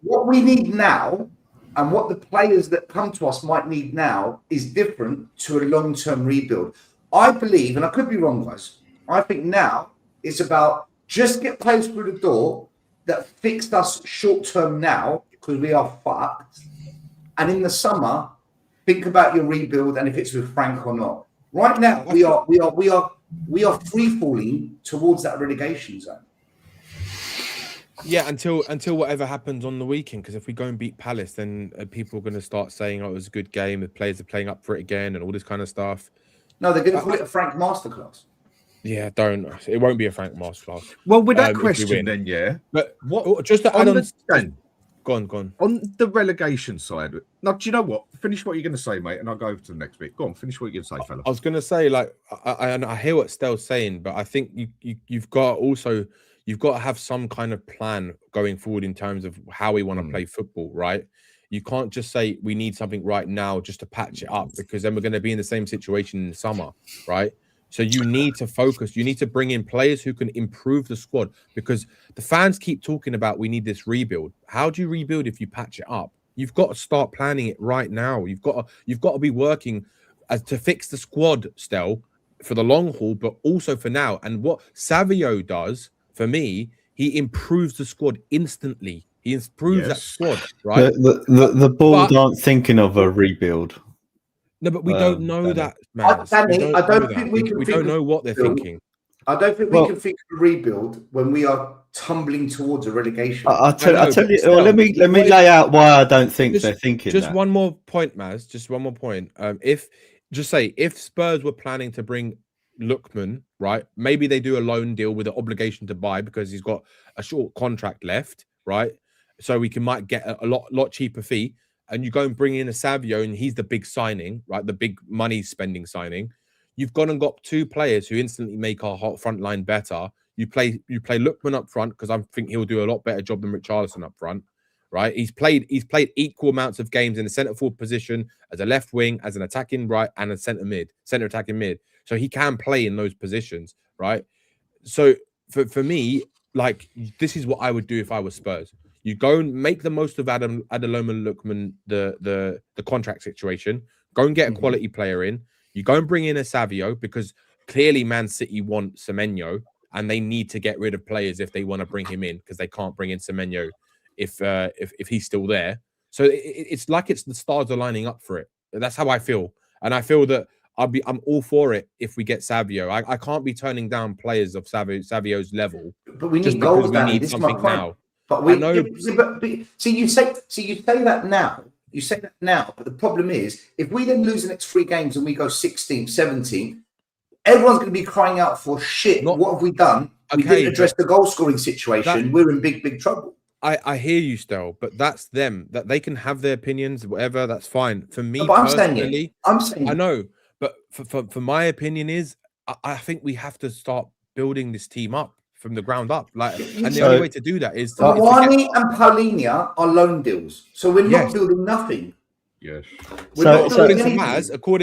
What we need now, and what the players that come to us might need now, is different to a long-term rebuild. I believe, and I could be wrong, guys. I think now it's about just get players through the door that fixed us short-term now because we are fucked. And in the summer, think about your rebuild and if it's with Frank or not. Right now, we are free falling towards that relegation zone. Yeah, until whatever happens on the weekend. Because if we go and beat Palace, then people are going to start saying, "Oh, it was a good game. The players are playing up for it again," and all this kind of stuff. No, they're going to call it a Frank masterclass. Yeah, don't. It won't be a Frank masterclass. Well, with that if we question, win. then, yeah. But What just to add on, go on. On the relegation side, now, do you know what? Finish what you're going to say, mate, and I'll go over to the next bit. Go on, finish what you're going to say, fella. I was going to say, like, I hear what Stell's saying, but I think you've got to have some kind of plan going forward in terms of how we want to play football, right? You can't just say we need something right now just to patch it up, because then we're going to be in the same situation in the summer, right? So you need to focus. You need to bring in players who can improve the squad, because the fans keep talking about we need this rebuild. How do you rebuild if you patch it up? You've got to start planning it right now. You've got to be working to fix the squad, Stell, for the long haul, but also for now. And what Savio does for me, he improves the squad instantly. He improves that squad, right? The board aren't thinking of a rebuild. No, but we don't know that, man. Danny, I don't think we can. We don't know what they're thinking. I don't think we can think of a rebuild when we are tumbling towards a relegation. I'll tell you. Well, let me lay out why I don't think they're thinking. Just that. one more point, Maz. Just one more point. If Spurs were planning to bring Lookman, right? Maybe they do a loan deal with an obligation to buy because he's got a short contract left, right? So we might get a lot cheaper fee. And you go and bring in a Savio, and he's the big signing, right? The big money spending signing. You've gone and got two players who instantly make our front line better. You play Lookman up front because I think he'll do a lot better job than Richarlison up front, right? He's played equal amounts of games in the centre forward position as a left wing, as an attacking right, and a centre attacking mid. So he can play in those positions, right? So for me, like, this is what I would do if I was Spurs. You go and make the most of Adeloma Lookman, the contract situation. Go and get a quality player in. You go and bring in a Savio because clearly Man City want Semenyo, and they need to get rid of players if they want to bring him in, because they can't bring in Semenyo if he's still there. So it's like the stars are lining up for it. That's how I feel, and I feel that I'm all for it if we get Savio. I can't be turning down players of Savio's level, but we need goals. We need something now. But you say that now. You say that now. But the problem is, if we then lose the next 3 games and we go 16th, 17th, everyone's going to be crying out for shit. What have we done? We didn't address the goal scoring situation. We're in big trouble. I hear you, Stel, but that's them. That they can have their opinions, whatever. That's fine. For me, but personally, I'm saying. I know, but for my opinion is, I think we have to start building this team up from the ground up. And the only way to do that is Wani and Paulinho are loan deals, so we're not building nothing. Yes. According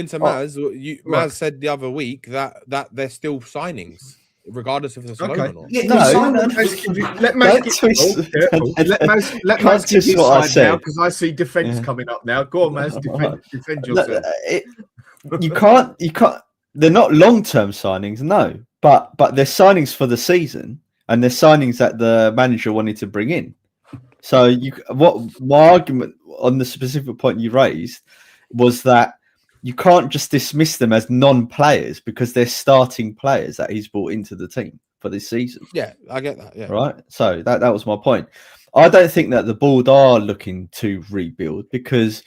to Maz, Maz said the other week that they're still signings, regardless if it's a loan or not. Yeah, let Maz give you a side now, because I see defence coming up now. Go on, Maz, defend yourself. You can't. They're not long-term signings, no. But they're signings for the season, and they're signings that the manager wanted to bring in. So my argument on the specific point you raised was that you can't just dismiss them as non-players because they're starting players that he's brought into the team for this season. Yeah, I get that. Yeah. Right. So that was my point. I don't think that the board are looking to rebuild, because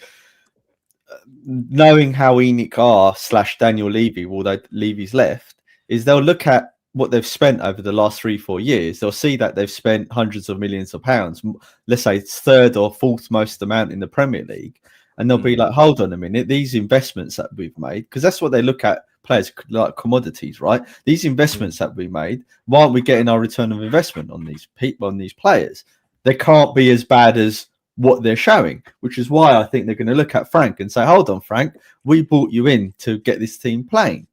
knowing how ENIC are / Daniel Levy, although Levy's left, is they'll look at what they've spent over the last 3-4 years, they'll see that they've spent hundreds of millions of pounds. Let's say it's third or fourth most amount in the Premier League, and they'll be like, "Hold on a minute, these investments that we've made," because that's what they look at players like commodities, right? These investments that we made, why aren't we getting our return of investment on these people, on these players? They can't be as bad as what they're showing, which is why I think they're going to look at Frank and say, "Hold on, Frank, we brought you in to get this team playing."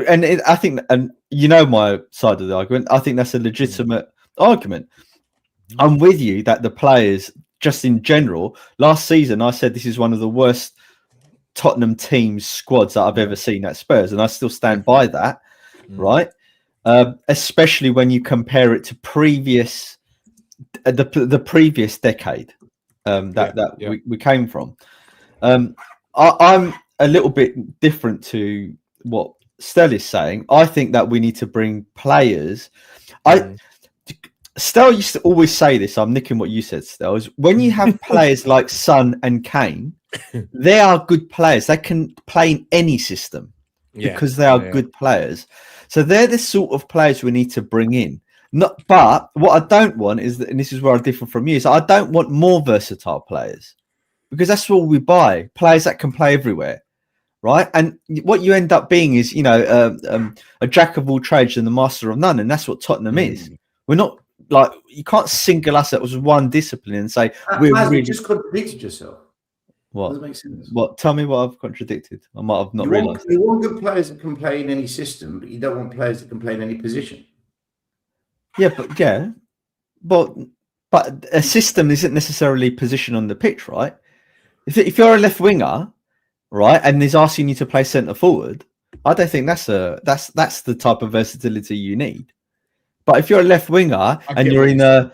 And I think, and you know my side of the argument, I think that's a legitimate argument. I'm with you that the players, just in general, last season I said this is one of the worst Tottenham teams squads that I've ever seen at Spurs, and I still stand by that, right? Especially when you compare it to previous, the previous decade we came from. I'm a little bit different to what Stell is saying. I think that we need to bring players. Stell used to always say this. I'm nicking what you said, Stell. Is when you have players like Son and Kane, they are good players. They can play in any system because they are good players. So they're the sort of players we need to bring in. But what I don't want is that, and this is where I differ from you, is I don't want more versatile players, because that's what we buy, players that can play everywhere. Right, and what you end up being is, a jack of all trades and the master of none, and that's what Tottenham is. We're not like, you can't single us out as one discipline and say we're really... You just contradicted yourself. What doesn't make sense? What? Tell me what I've contradicted. I might have not realised. You want good players that can play in any system, but you don't want players that can play in any position. But a system isn't necessarily position on the pitch, right? If you're a left winger, right, and he's asking you to play centre forward, I don't think that's the type of versatility you need. But if you're a left winger and you're in a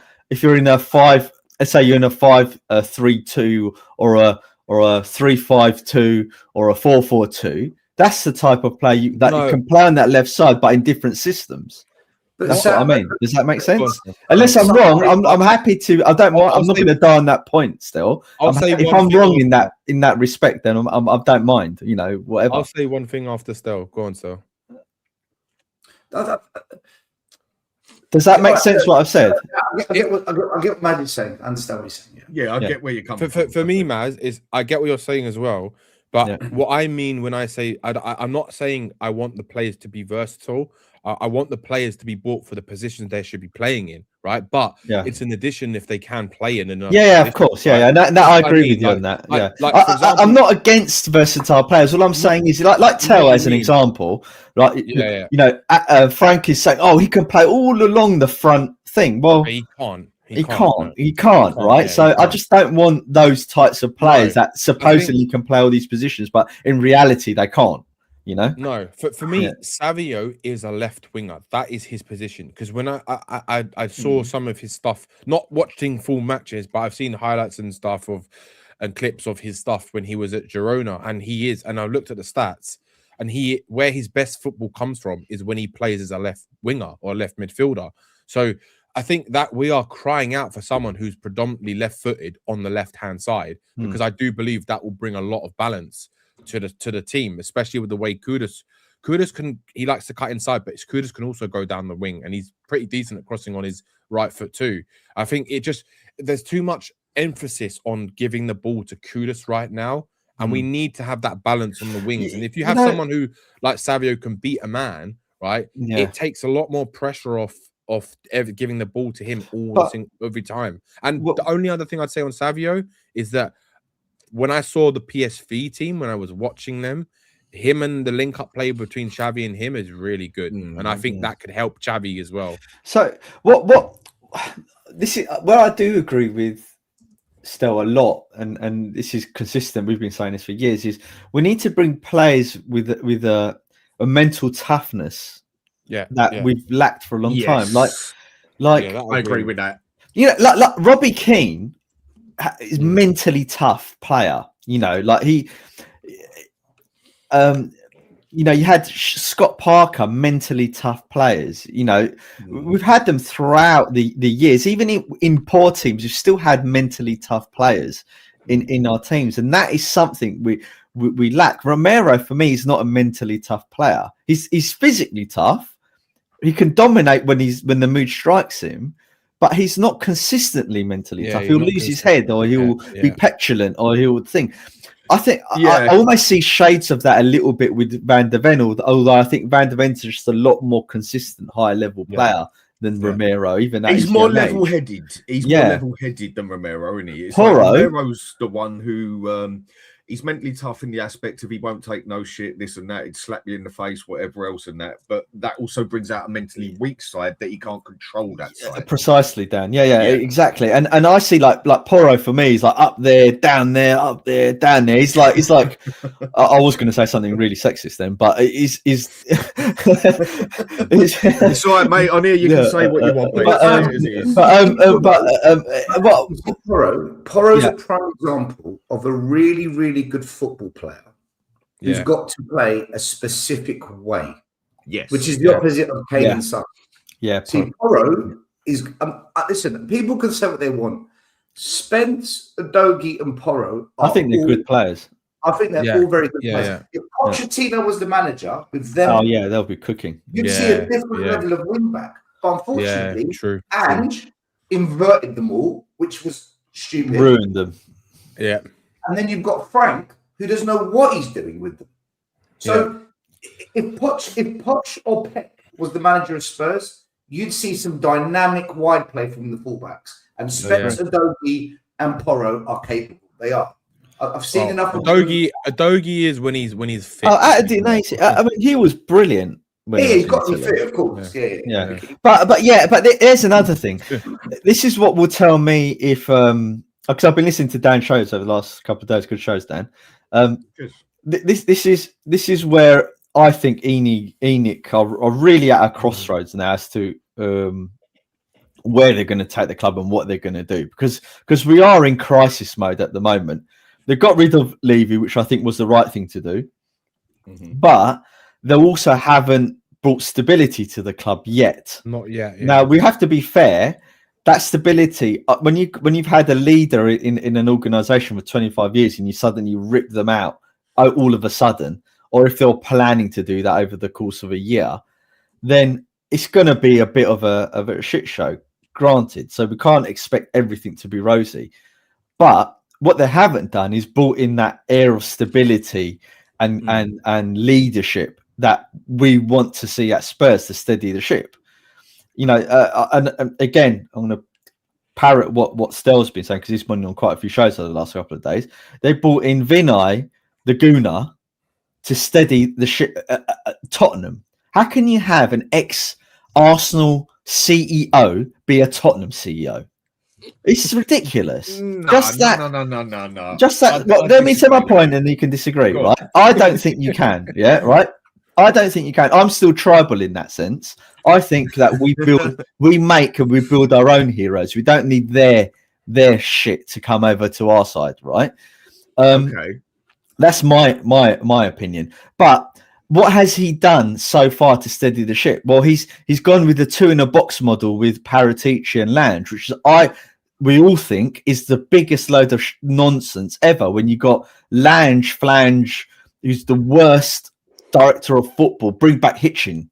5, let's say you're in a 5-3-2 or a 3-5-2 or a 4-4-2, that's the type of play you can play on that left side, but in different systems. That's what I mean. Does that make sense? Unless I'm wrong, I'm happy to. I don't mind. I'm not going to die on that point. Still, if I'm wrong in that respect, then I don't mind. Whatever. I'll say one thing after Stel. Go on, Stel. Does that make sense? What I've said? I get what Maz is saying. I understand what he's saying. Yeah, I get where you're coming from. For me, Maz, is I get what you're saying as well. But what I mean when I say I'm not saying I want the players to be versatile. I want the players to be bought for the positions they should be playing in, right? But it's an addition if they can play in another. Of course, right? That I agree with you on that. For example, I'm not against versatile players. All I'm saying is, like Tell as an example, right? Frank is saying, "Oh, he can play all along the front thing." Well, he can't. He can't, right? So I just don't want those types of players that supposedly can play all these positions, but in reality they can't. No, for me, Savinho is a left winger. That is his position. Because when I saw some of his stuff, not watching full matches, but I've seen highlights and stuff and clips of his stuff when he was at Girona, and I looked at the stats, and where his best football comes from is when he plays as a left winger or a left midfielder. So I think that we are crying out for someone who's predominantly left-footed on the left-hand side, because I do believe that will bring a lot of balance to the team, especially with the way Kudus he likes to cut inside, but Kudus can also go down the wing, and he's pretty decent at crossing on his right foot too. I think there's too much emphasis on giving the ball to Kudus right now, and we need to have that balance on the wings. And if you have someone who like Savinho can beat a man, right, it takes a lot more pressure off giving the ball to him every time. And the only other thing I'd say on Savinho is that when I saw the PSV team, when I was watching them, him and the link-up play between Xavi and him is really good, and I think that could help Xavi as well. So this is where I do agree with Stel a lot, and this is consistent. We've been saying this for years. Is we need to bring players with a mental toughness that we've lacked for a long time. Like I agree with that. Like Robbie Keane is mentally tough player. You had Scott Parker, mentally tough players. We've had them throughout the years. Even in poor teams, we've still had mentally tough players in our teams, and that is something we lack. Romero, for me, is not a mentally tough player. He's physically tough. He can dominate when the mood strikes him, but he's not consistently mentally tough. he's He'll not lose his consistent. head, or he'll be petulant, or he'll think. I think I almost see shades of that a little bit with Van der Ven, although I think Van der Ven's just a lot more consistent, higher level player than Romero. Even at he's more level-headed. He's more level-headed than Romero, isn't he? It's like Romero's the one who he's mentally tough in the aspect of he won't take no shit, this and that. He'd slap you in the face, whatever else and that. But that also brings out a mentally weak side that he can't control that side. Precisely, Dan. Yeah, exactly. And I see like Porro for me, he's like up there, down there, up there, down there. He's like I was going to say something really sexist then, but it's all right, mate. On here you can say what you want, mate. Porro's a prime example of a really, really good football player who's got to play a specific way. Yes. Which is the opposite of Kane and Son. Yeah. See, Porro is listen, people can say what they want. Spence, Udogie, and Porro I think they're good players. I think they're all very good players. Yeah. If Pochettino was the manager with them, they'll be cooking. You'd see a different level of wing back. But unfortunately, Ange inverted them all, which was stupid. Ruined them. Yeah. And then you've got Frank, who doesn't know what he's doing with them. So if Poch or Pep was the manager of Spurs, you'd see some dynamic wide play from the fullbacks. And Spence, Udogie, and Porro are capable. They are. I've seen enough. Udogie is when he's fit. I mean, he was brilliant. He's got to be fit, of course. Yeah. But there's another thing. This is what will tell me if because I've been listening to Dan's shows over the last couple of days. Good shows, Dan. This is where I think ENIC are really at a crossroads now as to where they're going to take the club and what they're going to do, because we are in crisis mode at the moment. They got rid of Levy, which I think was the right thing to do, but they also haven't brought stability to the club yet. Not yet. Yeah. Now we have to be fair. That stability, when you've had a leader in an organisation for 25 years and you suddenly rip them out all of a sudden, or if they're planning to do that over the course of a year, then it's going to be a bit of a shit show. Granted, so we can't expect everything to be rosy, but what they haven't done is brought in that air of stability and leadership that we want to see at Spurs to steady the ship. You know, and again, I'm going to parrot what Stell's been saying because he's been on quite a few shows over the last couple of days. They brought in Vinay, the Gooner, to steady the ship at Tottenham. How can you have an ex-Arsenal CEO be a Tottenham CEO? It's ridiculous. No. Just that. Let me say my point, and you can disagree, right? I don't think you can. Yeah, right. I don't think you can. I'm still tribal in that sense. I think that we build our own heroes. We don't need their shit to come over to our side, right? Okay. That's my opinion. But what has he done so far to steady the ship? Well, he's gone with the 2-in-a-box model with Paratici and Lange, which we all think is the biggest load of nonsense ever. When you got Flange, who's the worst director of football, bring back Hitchin,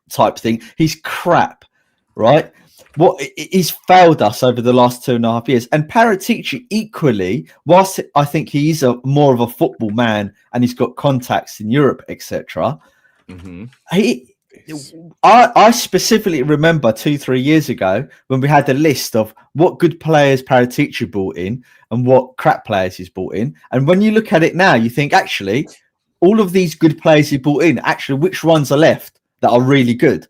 type thing. He's crap, right? He's failed us over the last 2.5 years. And Paratici equally, whilst I think he's more of a football man and he's got contacts in Europe, etc. I specifically remember 2-3 years ago when we had a list of what good players Paratici brought in and what crap players he's brought in. And when you look at it now, you think actually all of these good players he brought in, actually which ones are left that are really good?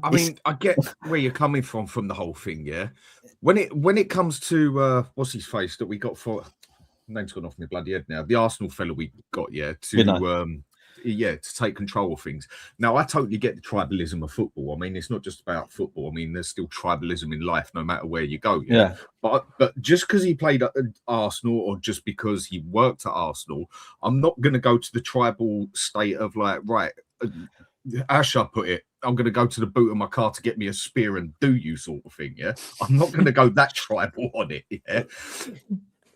I get where you're coming from the whole thing, yeah. When it comes to what's his face that we got for name's gone off my bloody head now, the Arsenal fella we got, to take control of things. Now I totally get the tribalism of football. I mean, it's not just about football. I mean, there's still tribalism in life, no matter where you go. Yeah. But just because he played at Arsenal or just because he worked at Arsenal, I'm not going to go to the tribal state of like, right, how shall I put it? I'm going to go to the boot of my car to get me a spear and do you sort of thing, yeah? I'm not going to go that tribal on it, yeah?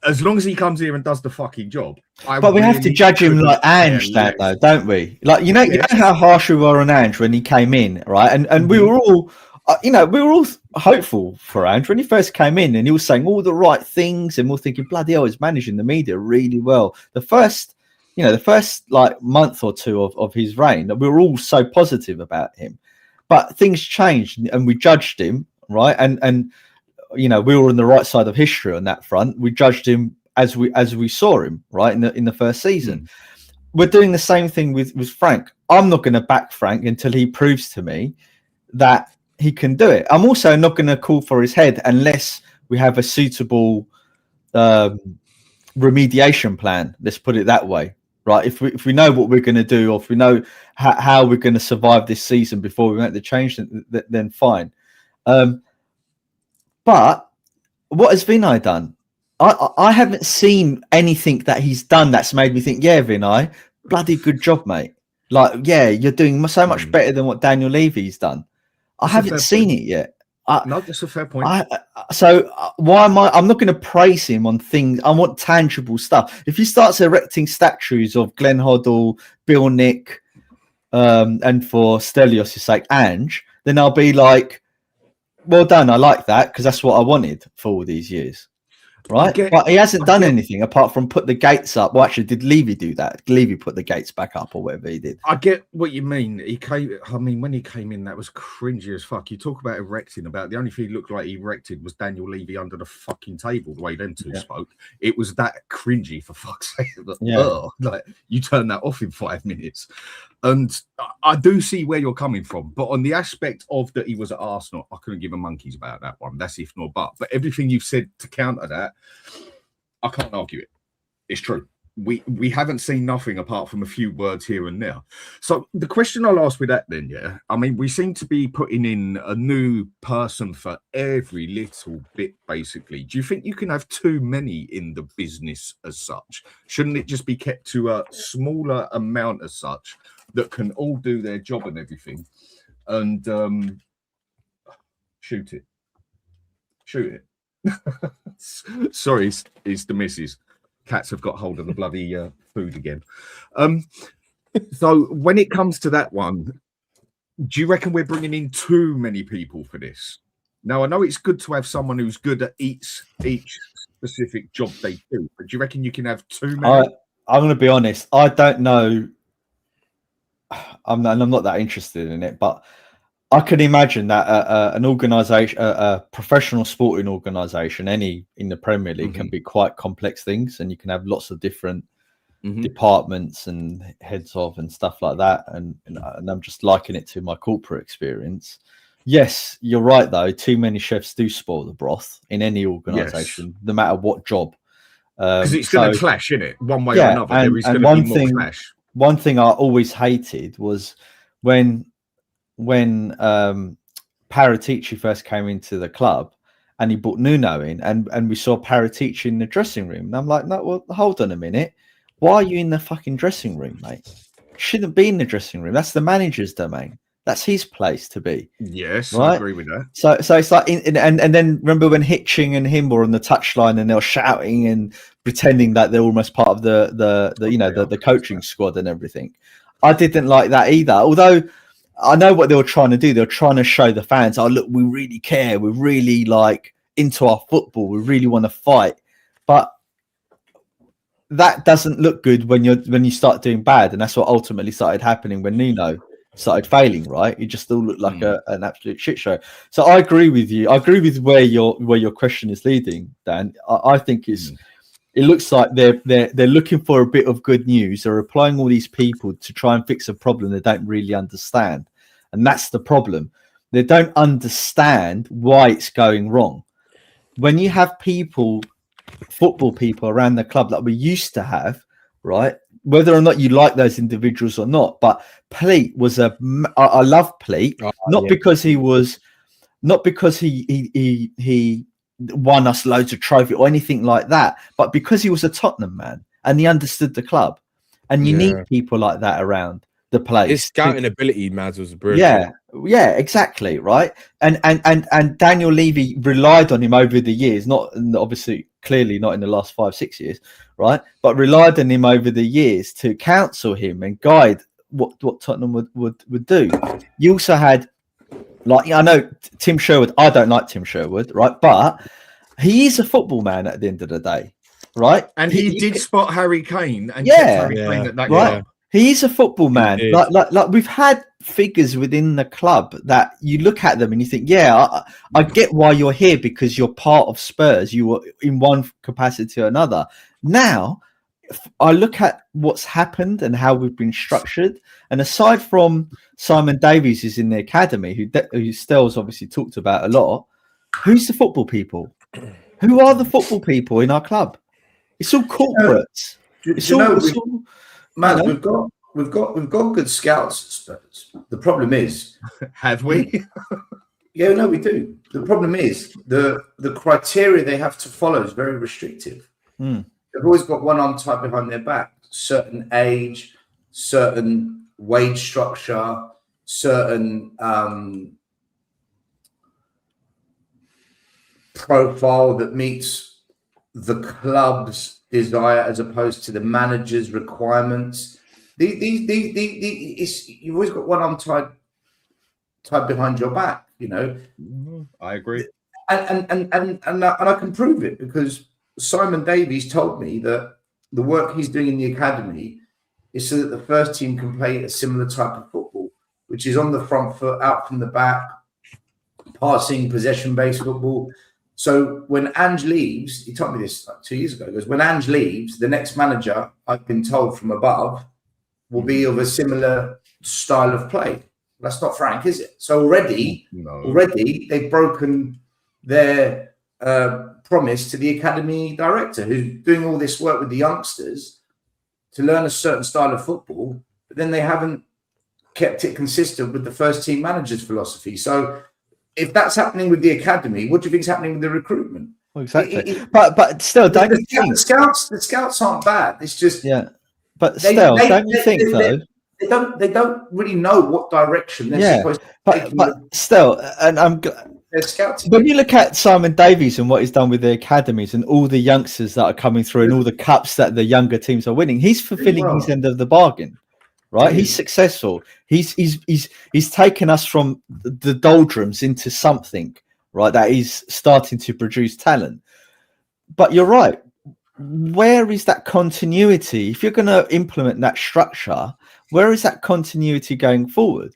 as long as he comes here and does the fucking job. But we have to judge him like Ange, though, don't we? Like you know how harsh we were on Ange when he came in, right? And we were all, we were all hopeful for Ange when he first came in, and he was saying all the right things, and we're thinking, bloody hell, he's managing the media really well. The first like month or two of his reign, we were all so positive about him, but things changed, and we judged him, right? And we were on the right side of history on that front. We judged him as we saw him, right, in the first season. We're doing the same thing with Frank. I'm not going to back Frank until he proves to me that he can do it. I'm also not going to call for his head unless we have a suitable remediation plan. Let's put it that way, right? If we know what we're going to do, or if we know how we're going to survive this season before we make the change, then fine. But what has Vinay done? I haven't seen anything that he's done that's made me think, yeah, Vinay, bloody good job, mate. Like, yeah, you're doing so much better than what Daniel Levy's done. I haven't seen it yet. No, that's a fair point. Why am I? I'm not going to praise him on things. I want tangible stuff. If he starts erecting statues of Glenn Hoddle, Bill Nick, and for Stelios' sake, Ange, then I'll be like, well done. I like that because that's what I wanted for all these years, right? But he hasn't done anything apart from put the gates up. Well, actually, did Levy do that? Did Levy put the gates back up or whatever he did? I get what you mean. When he came in, that was cringy as fuck. You talk about erecting. The only thing he looked like he erected was Daniel Levy under the fucking table. The way them two spoke, it was that cringy, for fuck's sake. Like you turn that off in 5 minutes. And I do see where you're coming from, but on the aspect of that he was at Arsenal, I couldn't give a monkeys about that one. That's if nor but. But everything you've said to counter that, I can't argue it. It's true. We haven't seen nothing apart from a few words here and there. So the question I'll ask with that then, we seem to be putting in a new person for every little bit, basically. Do you think you can have too many in the business as such? Shouldn't it just be kept to a smaller amount as such that can all do their job and everything? And shoot it. Sorry, it's the missus. Cats have got hold of the bloody food again. So when it comes to that one, do you reckon we're bringing in too many people for this? Now, I know it's good to have someone who's good at each specific job they do, but do you reckon you can have too many? I'm going to be honest. I don't know. I'm not that interested in it, but I can imagine that an organisation, a professional sporting organisation, any in the Premier League, can be quite complex things, and you can have lots of different departments and heads of and stuff like that. And I'm just likening it to my corporate experience. Yes, you're right though. Too many chefs do spoil the broth in any organisation, no matter what job. Because it's going to clash, isn't it? One way or another, there is going to be more clash. One thing I always hated was when Paratici first came into the club and he brought Nuno in and we saw Paratici in the dressing room. And I'm like, no, well, hold on a minute. Why are you in the fucking dressing room, mate? Shouldn't be in the dressing room. That's the manager's domain. That's his place to be. Yes, right? I agree with that. So it's like, and then remember when Hitching and him were on the touchline and they were shouting and pretending that they're almost part of the coaching squad and everything. I didn't like that either. Although I know what they were trying to do. They were trying to show the fans, oh, look, we really care. We're really like into our football. We really want to fight. But that doesn't look good when you start doing bad. And that's what ultimately started happening when Nuno started failing, right? It just all looked like an absolute shit show. So I agree with you. I agree with where your question is leading, Dan. I think it looks like they're looking for a bit of good news. They're applying all these people to try and fix a problem they don't really understand. And that's the problem. They don't understand why it's going wrong. When you have football people around the club that we used to have, right? Whether or not you like those individuals or not, but Pleat was I love Pleat, because he won us loads of trophy or anything like that, but because he was a Tottenham man and he understood the club. And you need people like that around the place. His scouting ability, Mads, was brilliant. Yeah, Yeah, exactly, right. And Daniel Levy relied on him over the years, not obviously, clearly not in the last 5-6 years, right? But relied on him over the years to counsel him and guide what Tottenham would do. You also had, like, I know Tim Sherwood. I don't like Tim Sherwood, right? But he is a football man at the end of the day, right? And he did spot Harry Kane and Yeah, kept Harry Kane at that right. club. He's a football man. did. Like we've had figures within the club that you look at them and you think, yeah, I get why you're here because you're part of Spurs. You were in one capacity or another. Now, I look at what's happened and how we've been structured. And aside from Simon Davies is in the academy, who Stell's obviously talked about a lot, who's the football people? Who are the football people in our club? It's all corporates. Matt, we've got good scouts at Spurs. The problem is, have we? Yeah, no, we do. The problem is the criteria they have to follow is very restrictive. They've always got one arm tied behind their back. Certain age, certain wage structure, certain profile that meets the club's desire as opposed to the manager's requirements. You've always got one arm tied behind your back, you know. I agree, and I can prove it because Simon Davies told me that the work he's doing in the academy is so that the first team can play a similar type of football, which is on the front foot, out from the back, passing, possession-based football. So when Ange leaves, he told me this like 2 years ago, he goes, when Ange leaves, the next manager, I've been told from above, will be of a similar style of play. That's not frank, is it? So already they've broken their promise to the academy director, who's doing all this work with the youngsters to learn a certain style of football, but then they haven't kept it consistent with the first team manager's philosophy. So if that's happening with the academy, what do you think is happening with the recruitment? Well, exactly. But still, don't you think the scouts aren't bad? It's just But still, don't you think though? They don't really know what direction they're supposed to take. But still, and they're scouting. When you look at Simon Davies and what he's done with the academies and all the youngsters that are coming through and all the cups that the younger teams are winning, he's fulfilling his end of the bargain. Right, he's successful. He's taken us from the doldrums into something, right, that is starting to produce talent. But you're right. Where is that continuity? If you're going to implement that structure, where is that continuity going forward?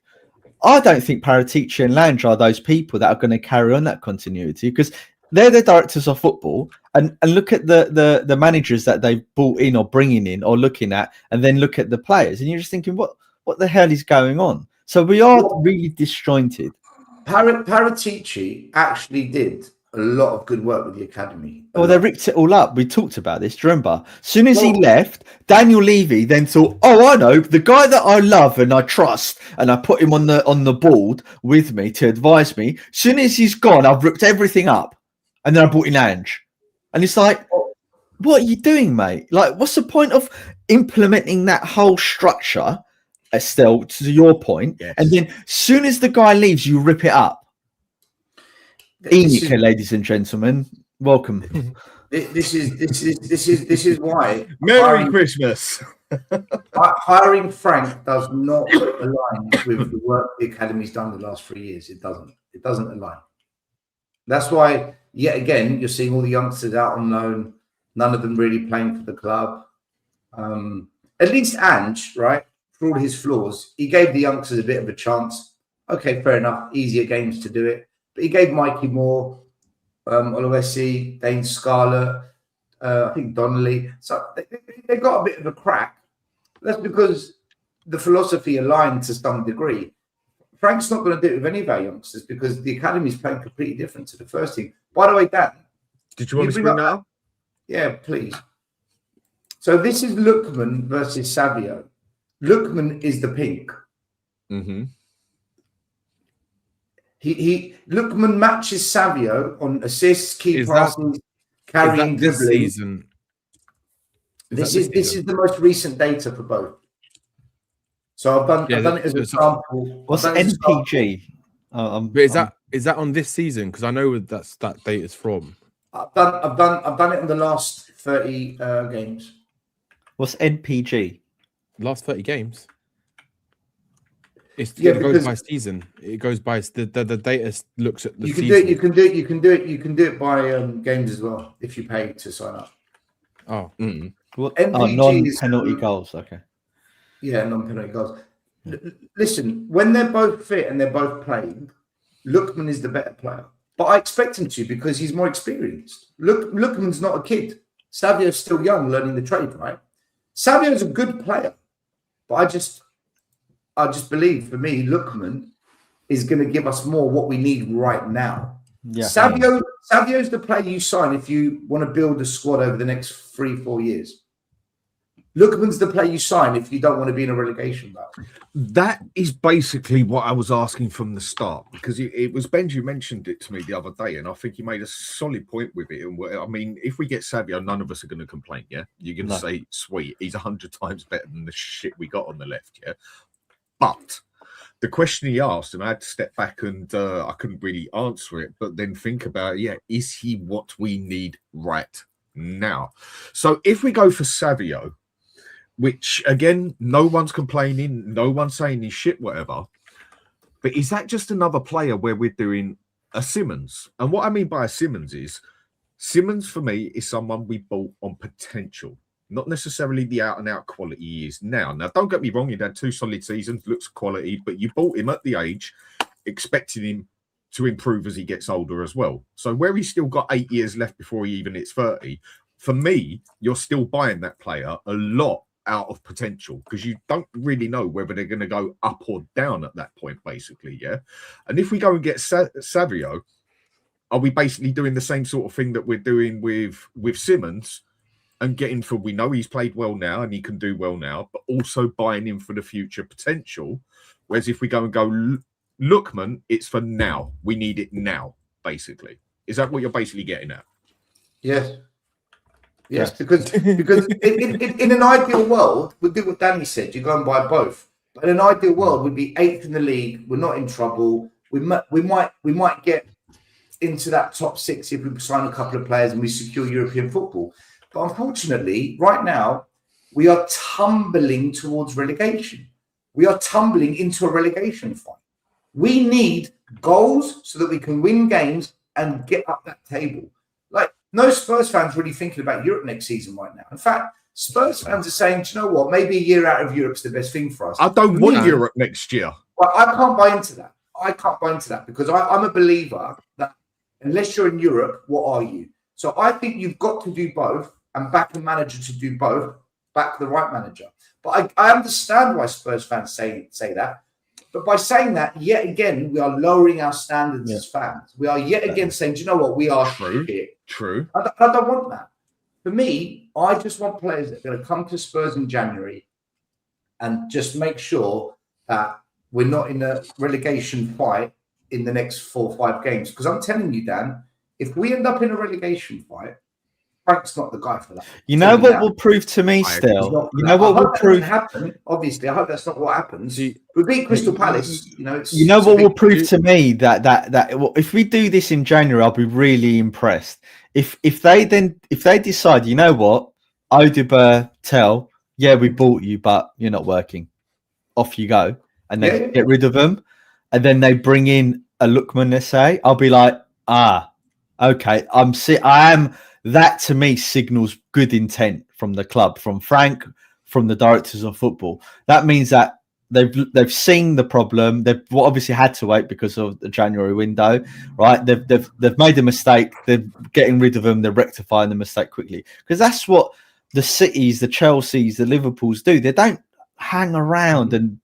I don't think Paratici and Lange are those people that are going to carry on that continuity because they're the directors of football. And look at the managers that they've brought in or bringing in or looking at, and then look at the players. And you're just thinking, what the hell is going on? So we are really disjointed. Paratici actually did a lot of good work with the academy. Well, they ripped it all up. We talked about this. Do you remember? As soon as he left, Daniel Levy then thought, "Oh, I know the guy that I love and I trust, and I put him on the board with me to advise me. As soon as he's gone, I've ripped everything up, and then I brought in Ange." And it's like, what are you doing, mate? Like, what's the point of implementing that whole structure, Estelle, to your point? Yes. And then as soon as the guy leaves, you rip it up. Enika, ladies and gentlemen, welcome. This is why Merry Christmas. Hiring Frank does not align with the work the academy's done the last 3 years. It doesn't align. That's why, yet again, you're seeing all the youngsters out on loan. None of them really playing for the club. At least Ange, right, for all his flaws, he gave the youngsters a bit of a chance. Okay, fair enough. Easier games to do it. But he gave Mikey Moore, Oluwesi, Dane Scarlett, I think Donnelly. So they got a bit of a crack. That's because the philosophy aligned to some degree. Frank's not going to do it with any of our youngsters because the academy is playing completely different to the first team. By the way, Dan, did you want me to bring that up? Yeah, please. So this is Lookman versus Savio. Lookman is the pink. Mm-hmm. Lookman matches Savio on assists, key passes, carrying, dribbling. This is the most recent data for both. So I've done it as an example. What's NPG? But is that on this season? Because I know that date is from. I've done it on the last 30 games. What's NPG? Last 30 games. It goes by season. It goes by the data looks at the you can season. You can do it by games as well if you pay to sign up. Oh. NPG non-penalty goals. Okay. Yeah, non-penalty goals. Listen, when they're both fit and they're both playing, Lookman is the better player. But I expect him to because he's more experienced. Lookman's not a kid. Savio's still young, learning the trade, right? Savio's a good player, but I just believe, for me, Lookman is going to give us more what we need right now. Yeah. Savio's the player you sign if you want to build a squad over the next 3-4 years. Lookman's the player you sign if you don't want to be in a relegation battle. That is basically what I was asking from the start, because it was Benji mentioned it to me the other day, and I think he made a solid point with it. And I mean, if we get Savio, none of us are going to complain. Yeah, you're going to say, "Sweet, he's 100 times better than the shit we got on the left." Yeah, but the question he asked, and I had to step back and I couldn't really answer it, but then think about, is he what we need right now? So if we go for Savio, which, again, no one's complaining, no one's saying he's shit, whatever. But is that just another player where we're doing a Simmons? And what I mean by a Simmons is, Simmons, for me, is someone we bought on potential, not necessarily the out-and-out quality he is now. Now, don't get me wrong, he'd had 2 solid seasons, looks quality, but you bought him at the age, expecting him to improve as he gets older as well. So where he's still got 8 years left before he even hits 30, for me, you're still buying that player a lot out of potential, because you don't really know whether they're going to go up or down at that point, basically. Yeah. And if we go and get Savio, are we basically doing the same sort of thing that we're doing with Simmons and getting for, we know he's played well now and he can do well now, but also buying him for the future potential? Whereas if we go and go Lookman, it's for now. We need it now, basically. Is that what you're basically getting at? Yes. Yes, because in an ideal world, we'd do what Danny said. You go and buy both. But in an ideal world, we'd be 8th in the league. We're not in trouble. We might get into that top 6 if we sign a couple of players and we secure European football. But unfortunately, right now, we are tumbling towards relegation. We are tumbling into a relegation fight. We need goals so that we can win games and get up that table. Like, no Spurs fans really thinking about Europe next season right now. In fact, Spurs fans are saying, do you know what? Maybe a year out of Europe's the best thing for us. I don't want Europe next year. Well, I can't buy into that. Because I'm a believer that unless you're in Europe, what are you? So I think you've got to do both and back a manager to do both, back the right manager. But I understand why Spurs fans say that. But by saying that, yet again, we are lowering our standards as fans. We are yet again saying, do you know what? We are shit. True. I don't want that. For me, I just want players that are going to come to Spurs in January and just make sure that we're not in a relegation fight in the next 4 or 5 games. Because I'm telling you, Dan, if we end up in a relegation fight, Frank's not the guy for that. You know what will prove to me still? You know what will prove happen? Obviously, I hope that's not what happens. We beat Crystal Palace. You know what will prove to me that if we do this in January, I'll be really impressed. If they decide, you know what, Odegaard, tell, we bought you, but you're not working. Off you go, and they get rid of them, and then they bring in a Lookman. Let's say, I'll be like, okay, I am. That to me signals good intent from the club, from Frank, from the directors of football. That means that they've seen the problem. They've obviously had to wait because of the January window, right? They've made a mistake. They're getting rid of them. They're rectifying the mistake quickly, because that's what the Cities, the Chelseas, the Liverpools do. They don't hang around and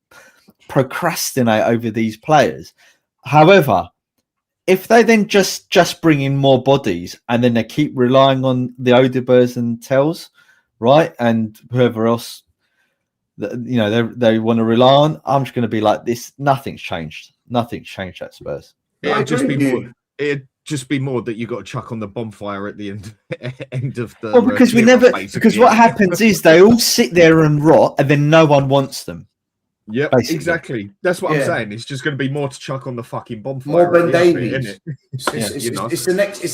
procrastinate over these players. However, if they then just bring in more bodies and then they keep relying on the Odegaards and Tells, right, and whoever else they want to rely on, I'm just going to be like this. Nothing's changed. Nothing's changed at Spurs. It'd just be more that you got to chuck on the bonfire at the end of the. Well, because what happens is they all sit there and rot, and then no one wants them. Yep, Basically. exactly. That's what I'm Yeah. saying. It's just going to be more to chuck on the fucking bonfire. More Ben at the end of it, Davies. innit? You know? It's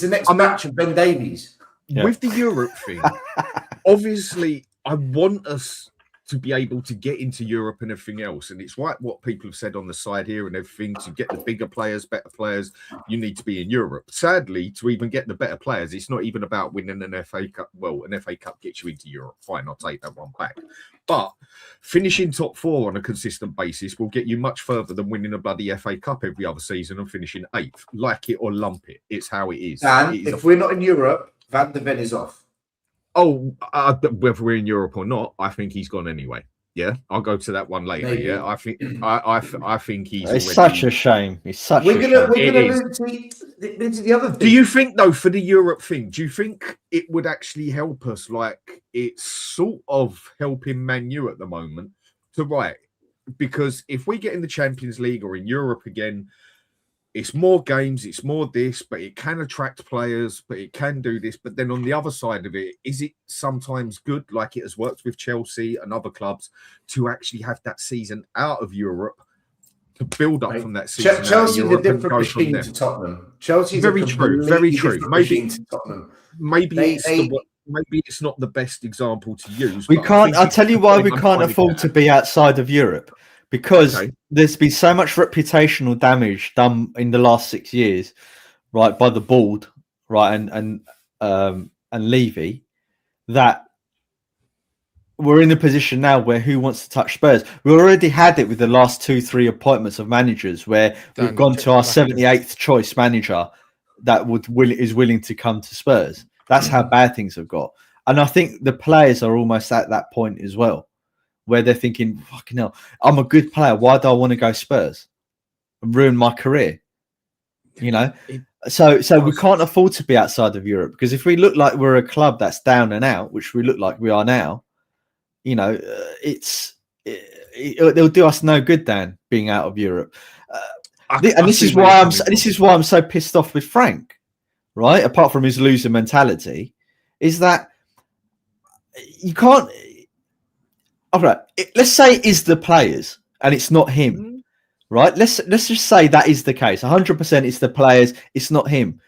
the next match of Ben Davies. Yeah. With the Europe thing, obviously, I want us to be able to get into Europe and everything else. And it's right what people have said on the side here and everything. To get the bigger players, better players, you need to be in Europe. Sadly, to even get the better players, it's not even about winning an FA Cup. Well, an FA Cup gets you into Europe. Fine, I'll take that one back. But finishing top 4 on a consistent basis will get you much further than winning a bloody FA Cup every other season and finishing 8th. Like it or lump it. It's how it is. And It is if we're not in Europe, Van der Ven is off. Oh, whether we're in Europe or not, I think he's gone anyway. Yeah, I'll go to that one later. Maybe. Yeah, I think he's. It's already... such a shame. It's such We're a gonna shame. move to the other thing. Do you think though, for the Europe thing, do you think it would actually help us? Like it's sort of helping Man U at the moment to right, because if we get in the Champions League or in Europe again, it's more games, it's more this, but it can attract players, but it can do this. But then on the other side of it, is it sometimes good, like it has worked with Chelsea and other clubs, to actually have that season out of Europe to build up from that season? Chelsea's a different machine to Tottenham. Chelsea's very true, very true. Maybe to Tottenham. Maybe it's not the best example to use. We can't. I'll tell you why we can't afford to be outside of Europe. Because there's been so much reputational damage done in the last 6 years, right, by the board, right, and Levy, that we're in a position now where who wants to touch Spurs? We already had it with the last 2-3 appointments of managers, where we've gone to our 78th choice manager that is willing to come to Spurs. That's how bad things have got, and I think the players are almost at that point as well, where they're thinking, fucking hell, I'm a good player. Why do I want to go Spurs and ruin my career? You know? So we can't afford to be outside of Europe, because if we look like we're a club that's down and out, which we look like we are now, you know, it'll do us no good, Dan, being out of Europe. This is why I'm so pissed off with Frank, right? Apart from his loser mentality, is that you can't. All right, let's say it is the players and it's not him, right? Let's just say that is the case. 100% it's the players, it's not him.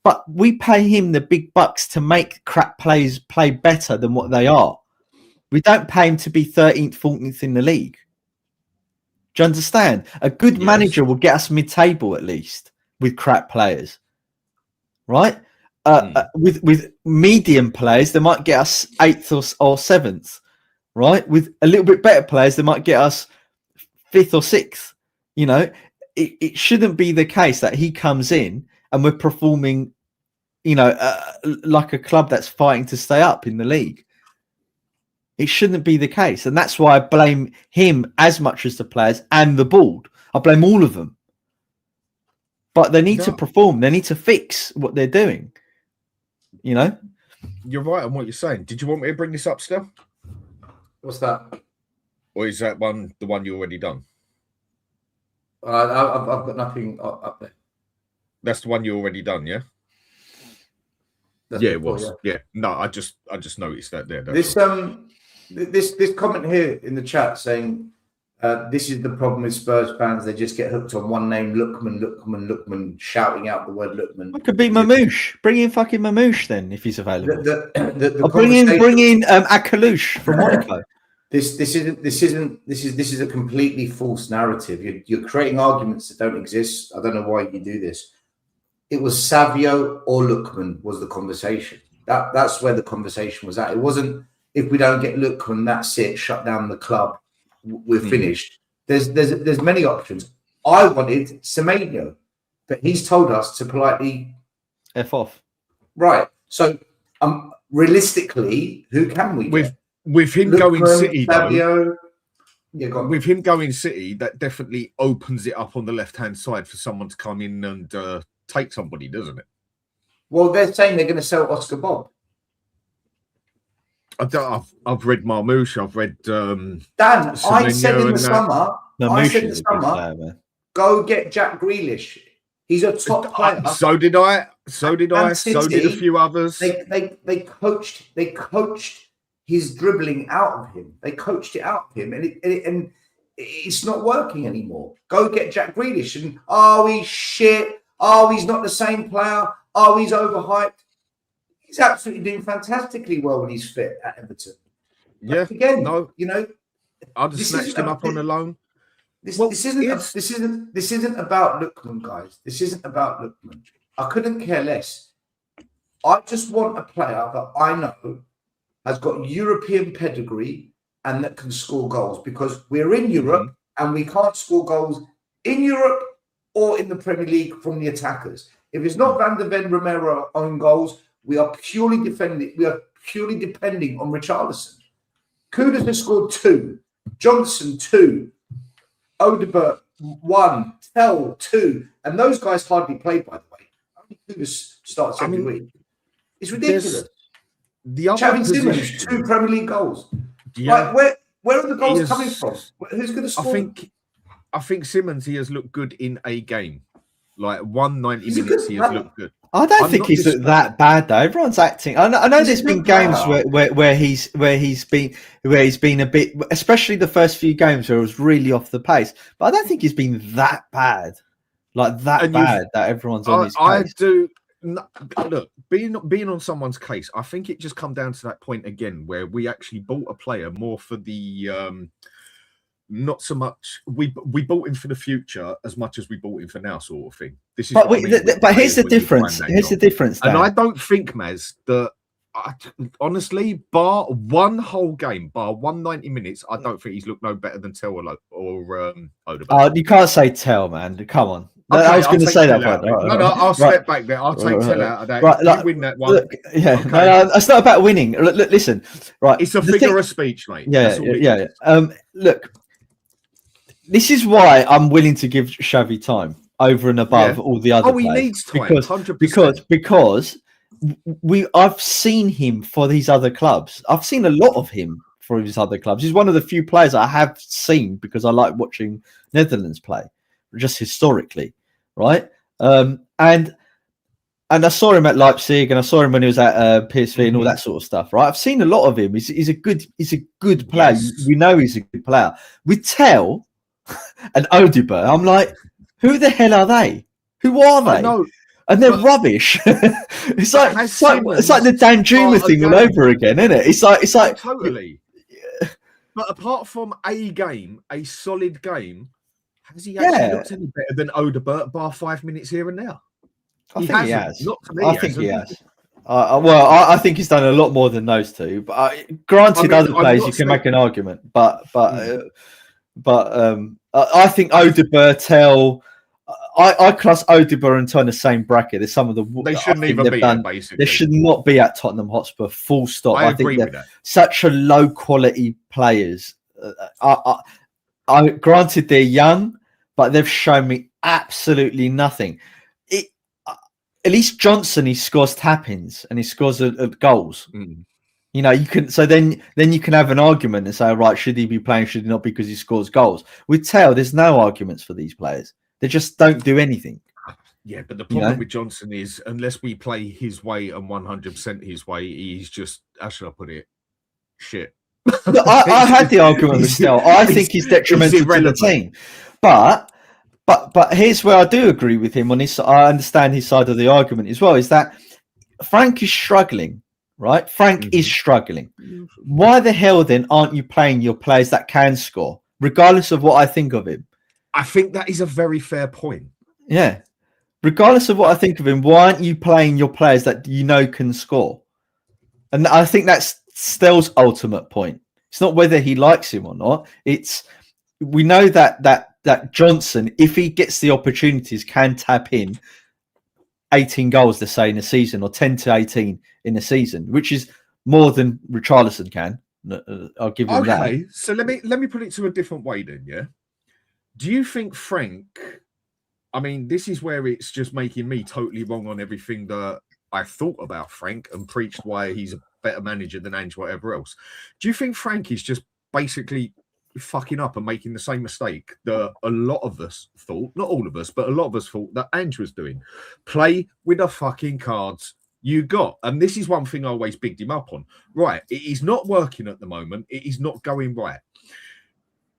But we pay him the big bucks to make crap players play better than what they are. We don't pay him to be 13th, 14th in the league. Do you understand? A good manager will get us mid-table at least with crap players, right? With medium players, they might get us 8th or 7th. Right, with a little bit better players, they might get us 5th or 6th. You know, it shouldn't be the case that he comes in and we're performing, you know, like a club that's fighting to stay up in the league. It shouldn't be the case, and that's why I blame him as much as the players and the board. I blame all of them, but they need to perform. They need to fix what they're doing. You know, you're right on what you're saying. Did you want me to bring this up still? What's that? Or is that the one you already done? I've got nothing up there. That's the one you already done, yeah? That's yeah, before, it was. Yeah. No, I just noticed that there. This comment here in the chat saying this is the problem with Spurs fans. They just get hooked on one name, Lookman, shouting out the word Lookman. It could be Mamouche. Bring in fucking Mamouche then, if he's available. Bring in Akalouche from Monaco. This is a completely false narrative. You're creating arguments that don't exist. I don't know why you do this. It was Savio or Lookman was the conversation. That's where the conversation was at. It wasn't, if we don't get Lookman, that's it. Shut down the club. We're finished. There's many options. I wanted Savinho, but he's told us to politely F off. Right. So realistically, who can we get? With him going City, Fabio, with him going City, that definitely opens it up on the left-hand side for someone to come in and take somebody, doesn't it? Well, they're saying they're going to sell Oscar Bob. I've read Marmouche. I've read Dan. I said in the summer, go get Jack Grealish. He's a top player. So did I. So did a few others. They coached his dribbling out of him. They coached it out of him, and it's not working anymore. Go get Jack Grealish and he's shit. He's not the same player. He's overhyped. He's absolutely doing fantastically well when he's fit at Everton. Yeah, but again, no, you know, I'd have snatched him up on a loan. This isn't about Lookman, guys. This isn't about Lookman. I couldn't care less. I just want a player that I know has got European pedigree and that can score goals, because we're in Europe and we can't score goals in Europe or in the Premier League from the attackers. If it's not Van der Ven, Romero own goals, we are purely depending on Richarlison. Kudus has scored 2, Johnson 2, Odebert 1, Tell 2, and those guys hardly play, by the way. Only Kudus starts every week. It's ridiculous. Xavi Simons, 2 Premier League goals. Yeah. Like, where are the goals coming from? Who's going to score? I think Simmons, he has looked good in a game. Like 190 minutes, he has looked good. I don't think he's that bad though. Everyone's acting. I know there's been games where he's been a bit, especially the first few games where it was really off the pace. But I don't think he's been that bad, that everyone's on his case. I do. Look, being on someone's case, I think it just come down to that point again where we actually bought a player more for the not so much we bought him for the future as much as we bought him for now, sort of thing. This is but here's the difference. Here's the difference, Dan. And I don't think, Maz, that honestly, bar one whole game, bar 190 minutes, I don't think he's looked no better than Tell or Odegaard. You can't say Tell, man. Come on. Okay, I was going to say that. I'll step back there. I'll take Tell out of that. Right, you win that one. Look, no, it's not about winning. Look, listen, right? It's a figure of speech, mate. Yeah. Look, this is why I'm willing to give Xavi time over and above all the other players. He needs time, 100%. Because I've seen him for these other clubs. I've seen a lot of him for his other clubs. He's one of the few players I have seen because I like watching Netherlands play, just historically, right? And I saw him at Leipzig, and I saw him when he was at PSV and all that sort of stuff, right? I've seen a lot of him. He's a good player. Yes. We know he's a good player. With Tell and Odegaard, I'm like, who the hell are they? Who are they? And they're rubbish. it's like the Dan Juma thing all over again, isn't it? It's like totally. But apart from a solid game, has he actually looked any better than Odegaard, bar 5 minutes here and there? I think he has. I think he has. I think he's done a lot more than those two. But granted, other players you can make an argument. But I think Odegaard, Tell. I class Odegaard and Tell in the same bracket. There's some of the they shouldn't even be there, basically. They should not be at Tottenham Hotspur. Full stop. I agree with that. Such a low quality players. Granted, they're young, but they've shown me absolutely nothing. At least Johnson, he scores tap-ins and he scores goals. You know, you can. So then you can have an argument and say, right, should he be playing? Should he not? Because he scores goals. With Tell, there's no arguments for these players. They just don't do anything. Yeah, but the problem with Johnson is, unless we play his way and 100% his way, he's just, how should I put it? Shit. Look, I had the argument with Tell. I think he's detrimental to the team. But here's where I do agree with him on his. I understand his side of the argument as well. Is that Frank is struggling, right? Frank is struggling. Why the hell then aren't you playing your players that can score, regardless of what I think of him? I think that is a very fair point. Yeah. Regardless of what I think of him, why aren't you playing your players that you know can score? And I think that's Stell's ultimate point. It's not whether he likes him or not. It's we know that Johnson, if he gets the opportunities, can tap in 18 goals, let's say, in a season, or 10 to 18 in a season, which is more than Richarlison can. I'll give him that. Okay, so let me put it to a different way then, yeah? Do you think Frank, I mean, this is where it's just making me totally wrong on everything that I thought about Frank and preached why he's a better manager than Ange, whatever else. Do you think Frank is just basically fucking up and making the same mistake that a lot of us thought, not all of us, but a lot of us thought that Ange was doing? Play with the fucking cards you got. And this is one thing I always bigged him up on. Right, it is not working at the moment. It is not going right.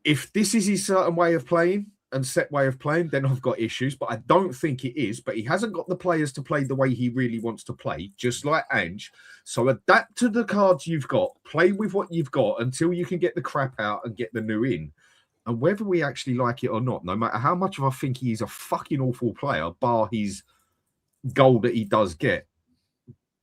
if this is his certain way of playing and set way of playing, then I've got issues, but I don't think it is. But he hasn't got the players to play the way he really wants to play, just like Ange. So adapt to the cards you've got, play with what you've got until you can get the crap out and get the new in. And whether we actually like it or not, no matter how much of I think he's a fucking awful player, bar his goal that he does get,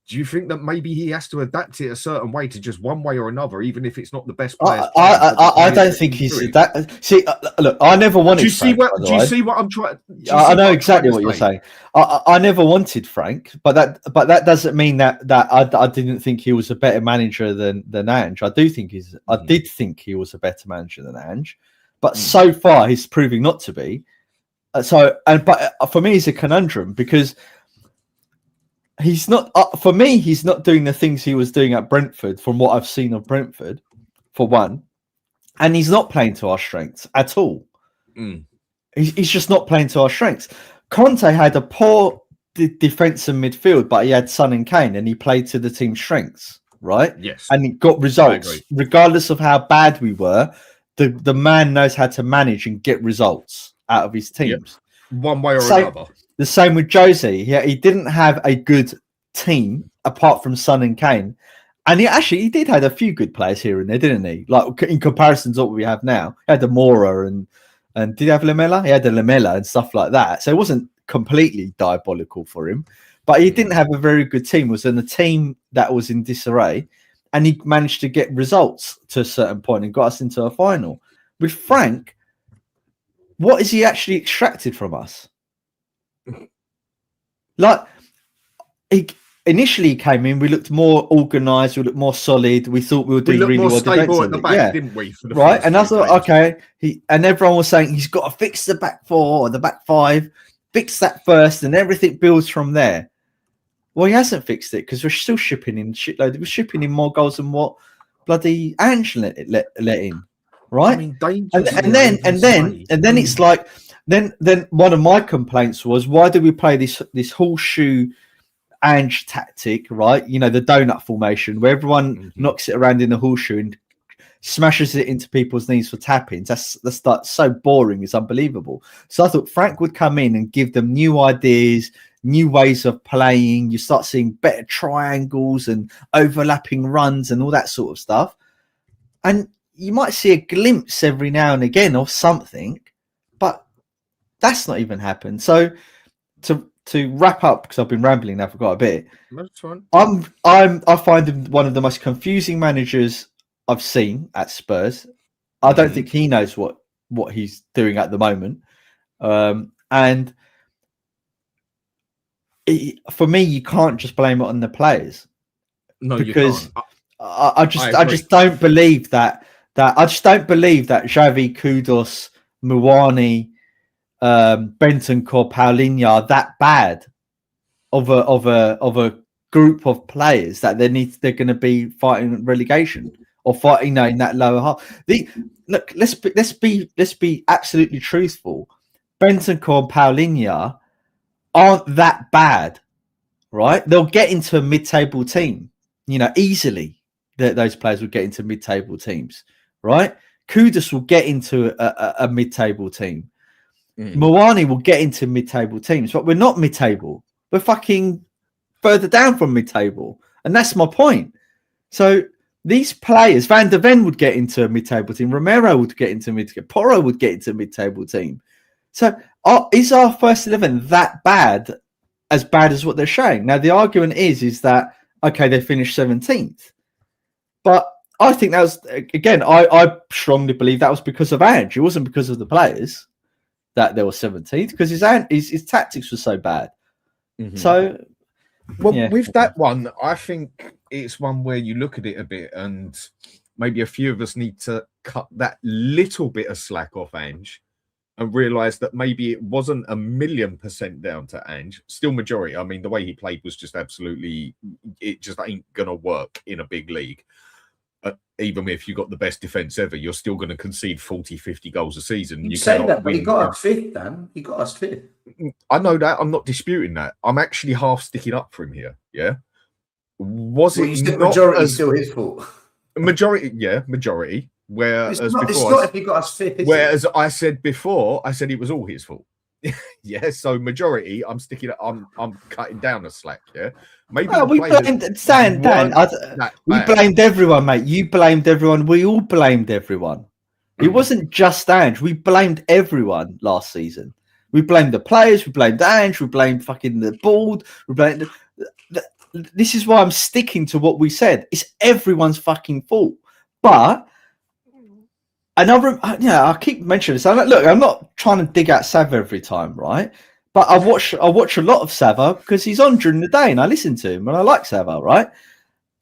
do you think that maybe he has to adapt it a certain way to just one way or another, even if it's not the best players? I don't think he's that. See, look, I never wanted. Do you see Frank, what? Do you see what I'm trying? I know exactly what you're saying. I never wanted Frank, but that doesn't mean that I didn't think he was a better manager than Ange. I did think he was a better manager than Ange, but so far he's proving not to be. But for me, it's a conundrum because he's not. For me, he's not doing the things he was doing at Brentford. From what I've seen of Brentford, for one, and he's not playing to our strengths at all. He's just not playing to our strengths. Conte had a poor defense and midfield, but he had Son and Kane, and he played to the team's strengths, right? Yes, and he got results regardless of how bad we were. The man knows how to manage and get results out of his teams, one way or another. The same with Jose. He didn't have a good team apart from Son and Kane, and he did have a few good players here and there, didn't he? Like in comparison to what we have now, he had the Mora and did he have Lamela? He had the Lamela and stuff like that. So it wasn't completely diabolical for him, but he didn't have a very good team. It was in a team that was in disarray, and he managed to get results to a certain point and got us into a final. With Frank, what is he actually extracted from us? Like, he initially came in, we looked more organised, we looked more solid. We thought we were doing really well stable at the back, didn't we? Right, and I thought, okay, and everyone was saying he's got to fix the back four or the back five, fix that first, and everything builds from there. Well, he hasn't fixed it because we're still shipping in shitload. We're shipping in more goals than what bloody Ange let in, right? I mean, and then it's like. Then one of my complaints was, why do we play this horseshoe Ange tactic, right? You know, the donut formation where everyone knocks it around in the horseshoe and smashes it into people's knees for tap-ins. That's so boring. It's unbelievable. So I thought Frank would come in and give them new ideas, new ways of playing. You start seeing better triangles and overlapping runs and all that sort of stuff. And you might see a glimpse every now and again of something, but that's not even happened. So to wrap up, because I've been rambling now for quite a bit. That's fine. I find him one of the most confusing managers I've seen at Spurs. I don't think he knows what he's doing at the moment. And for me, you can't just blame it on the players. No, because you can't. I just don't believe that. I just don't believe that Xavi, Kudus, Muani, Bentancur, Paulinho are that bad of a group of players that they're going to be fighting relegation or fighting in that lower half. Look, let's be absolutely truthful. Bentancur and Paulinho aren't that bad, right? They'll get into a mid-table team, easily. Those players will get into mid-table teams, right? Kudus will get into a mid-table team. Muani will get into mid-table teams, but we're not mid-table. We're fucking further down from mid-table, and that's my point. So these players, Van der Ven would get into a mid-table team. Romero would get into mid-table. Porro would get into a mid-table team. So is our first 11 that bad, as bad as what they're showing? Now the argument is that okay, they finished 17th, but I think that was, again, I strongly believe that was because of Ange. It wasn't because of the players that they were 17th, because his tactics were so bad. So, with that one, I think it's one where you look at it a bit, and maybe a few of us need to cut that little bit of slack off Ange and realise that maybe it wasn't 1,000,000% down to Ange. Still majority. I mean, the way he played was just absolutely, it just ain't going to work in a big league. Even if you got the best defence ever, you're still going to concede 40, 50 goals a season. You say that, but he got us fifth, Dan. He got us fifth. I know that. I'm not disputing that. I'm actually half sticking up for him here. Yeah. Was it not majority still his fault? Majority, yeah, majority. Whereas It's not before, if he got us fifth. whereas I said before, I said it was all his fault. Yeah, so majority, I'm cutting down the slack. Yeah, maybe Oh, we blamed Dan. We blamed everyone, mate. You blamed everyone. We all blamed everyone. It wasn't just Ange. We blamed everyone last season. We blamed the players. We blamed Ange. We blamed fucking the board. We blamed. This is why I'm sticking to what we said. It's everyone's fucking fault. But I keep mentioning this. Look, I'm not trying to dig out Sava every time, right? But I watch a lot of Sava because he's on during the day and I listen to him and I like Sava, right?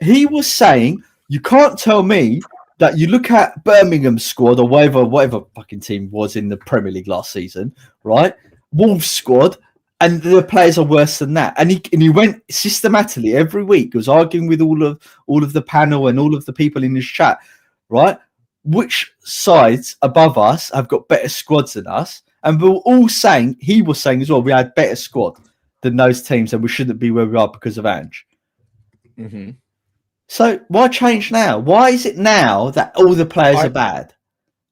He was saying, you can't tell me that you look at Birmingham's squad or whatever fucking team was in the Premier League last season, right? Wolves squad, and the players are worse than that. And he went systematically every week. He was arguing with all of the panel and all of the people in his chat, right? Which sides above us have got better squads than us? And we were all saying, he was saying as well, we had better squad than those teams and we shouldn't be where we are because of Ange. Mm-hmm. So why change now? Why is it now that all the players are bad?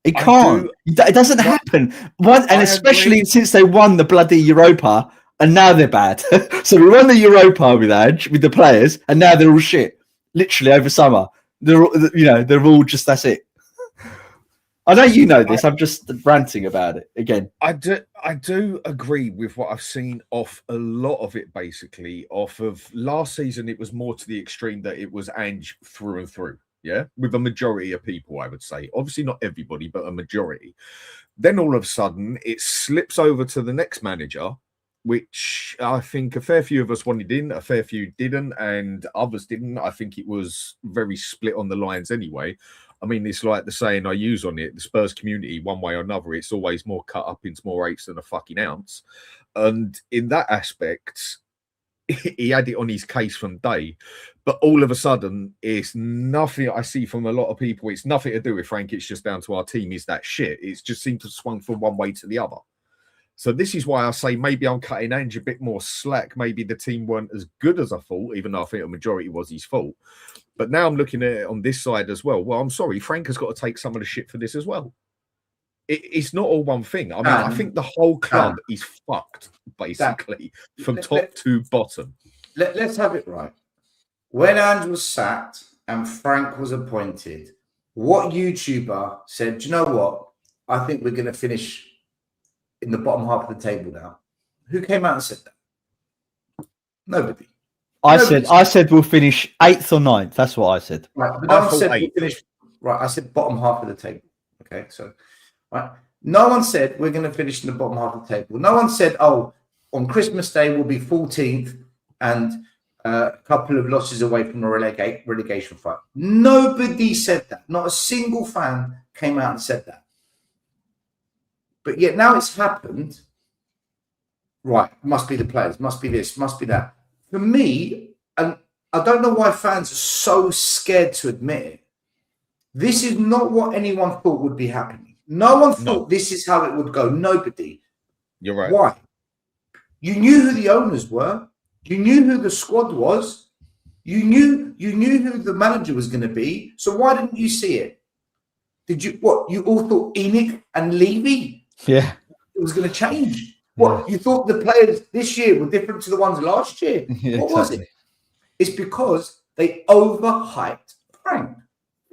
It can't. It doesn't happen. And especially since they won the bloody Europa and now they're bad. So we won the Europa with Ange, with the players, and now they're all shit. Literally over summer. They're all just, that's it. I know you know this. I'm just ranting about it again. I do agree with what I've seen off a lot of it. Basically, off of last season, it was more to the extreme that it was Ange through and through. Yeah, with a majority of people, I would say. Obviously, not everybody, but a majority. Then all of a sudden, it slips over to the next manager, which I think a fair few of us wanted in, a fair few didn't, and others didn't. I think it was very split on the lines anyway. I mean, it's like the saying I use on it, the Spurs community, one way or another, it's always more cut up into more eighths than a fucking ounce. And in that aspect, he had it on his case from day. But all of a sudden, it's nothing I see from a lot of people. It's nothing to do with Frank. It's just down to our team is that shit. It's just seemed to swung from one way to the other. So this is why I say maybe I'm cutting Ange a bit more slack. Maybe the team weren't as good as I thought, even though I think a majority was his fault. But now I'm looking at it on this side as well. Well, I'm sorry, Frank has got to take some of the shit for this as well. It's not all one thing. I mean, I think the whole club is fucked, basically, from top to bottom. Let's have it right. When Ange was sacked and Frank was appointed, what YouTuber said, do you know what? I think we're going to finish in the bottom half of the table now. Who came out and said that? Nobody. I said we'll finish 8th or 9th. That's what I said. Right, but no one said we'll finish. Right, I said bottom half of the table. Okay, so right, no one said we're going to finish in the bottom half of the table. No one said, oh, on Christmas Day we'll be 14th and a couple of losses away from a relegation fight. Nobody said that. Not a single fan came out and said that. But yet now it's happened. Right, must be the players, must be this, must be that. For me, and I don't know why fans are so scared to admit it, this is not what anyone thought would be happening. No one thought this is how it would go. Nobody. You're right. Why? You knew who the owners were. You knew who the squad was. You knew who the manager was going to be. So why didn't you see it? Did you? What? You all thought Enoch and Levy? Yeah. It was going to change. What, you thought the players this year were different to the ones last year? Yeah, what was it? It's because they overhyped Frank.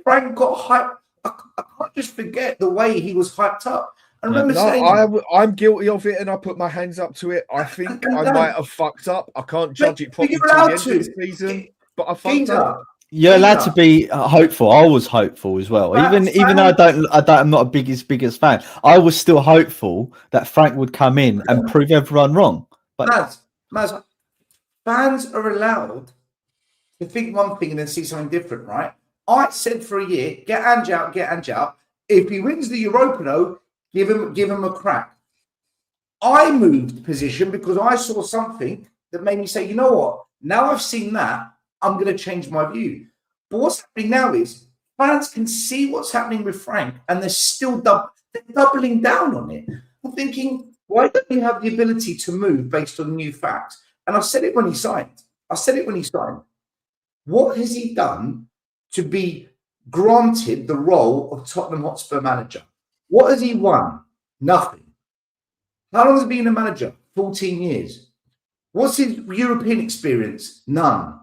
Frank got hyped. I can't just forget the way he was hyped up. I remember saying, I'm guilty of it, and I put my hands up to it. I think I might have fucked up. I can't judge it properly until the end of the season, but I fucked up. You're allowed to be hopeful. I was hopeful as well. Even though I'm not a biggest fan, I was still hopeful that Frank would come in and prove everyone wrong. But Maz, fans are allowed to think one thing and then see something different, right? I said for a year, get Ange out. If he wins the Europa, though, give him a crack. I moved position because I saw something that made me say, you know what? Now I've seen that, I'm going to change my view. But what's happening now is fans can see what's happening with Frank and they're still doubling down on it. I'm thinking, why don't you have the ability to move based on new facts? And I said it when he signed. What has he done to be granted the role of Tottenham Hotspur manager. What has he won? Nothing. How long has he been a manager? 14 years. What's his European experience? None.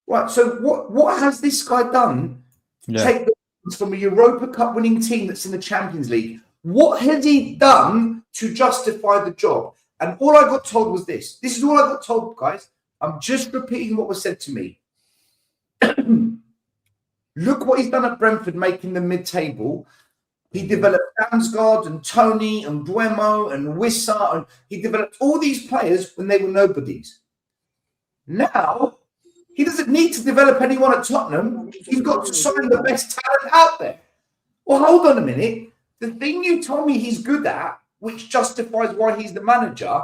Right, so what has this guy done to take the from a Europa Cup winning team that's in the Champions League? What has he done to justify the job? And all I got told was this. This is all I got told, guys. I'm just repeating what was said to me. Look what he's done at Brentford, making the mid-table. He developed Damsgaard and Tony and Buemo and Wissa. And he developed all these players when they were nobodies. Now, he doesn't need to develop anyone at Tottenham. He's got to sign the best talent out there. Well, hold on a minute. The thing you told me he's good at, which justifies why he's the manager,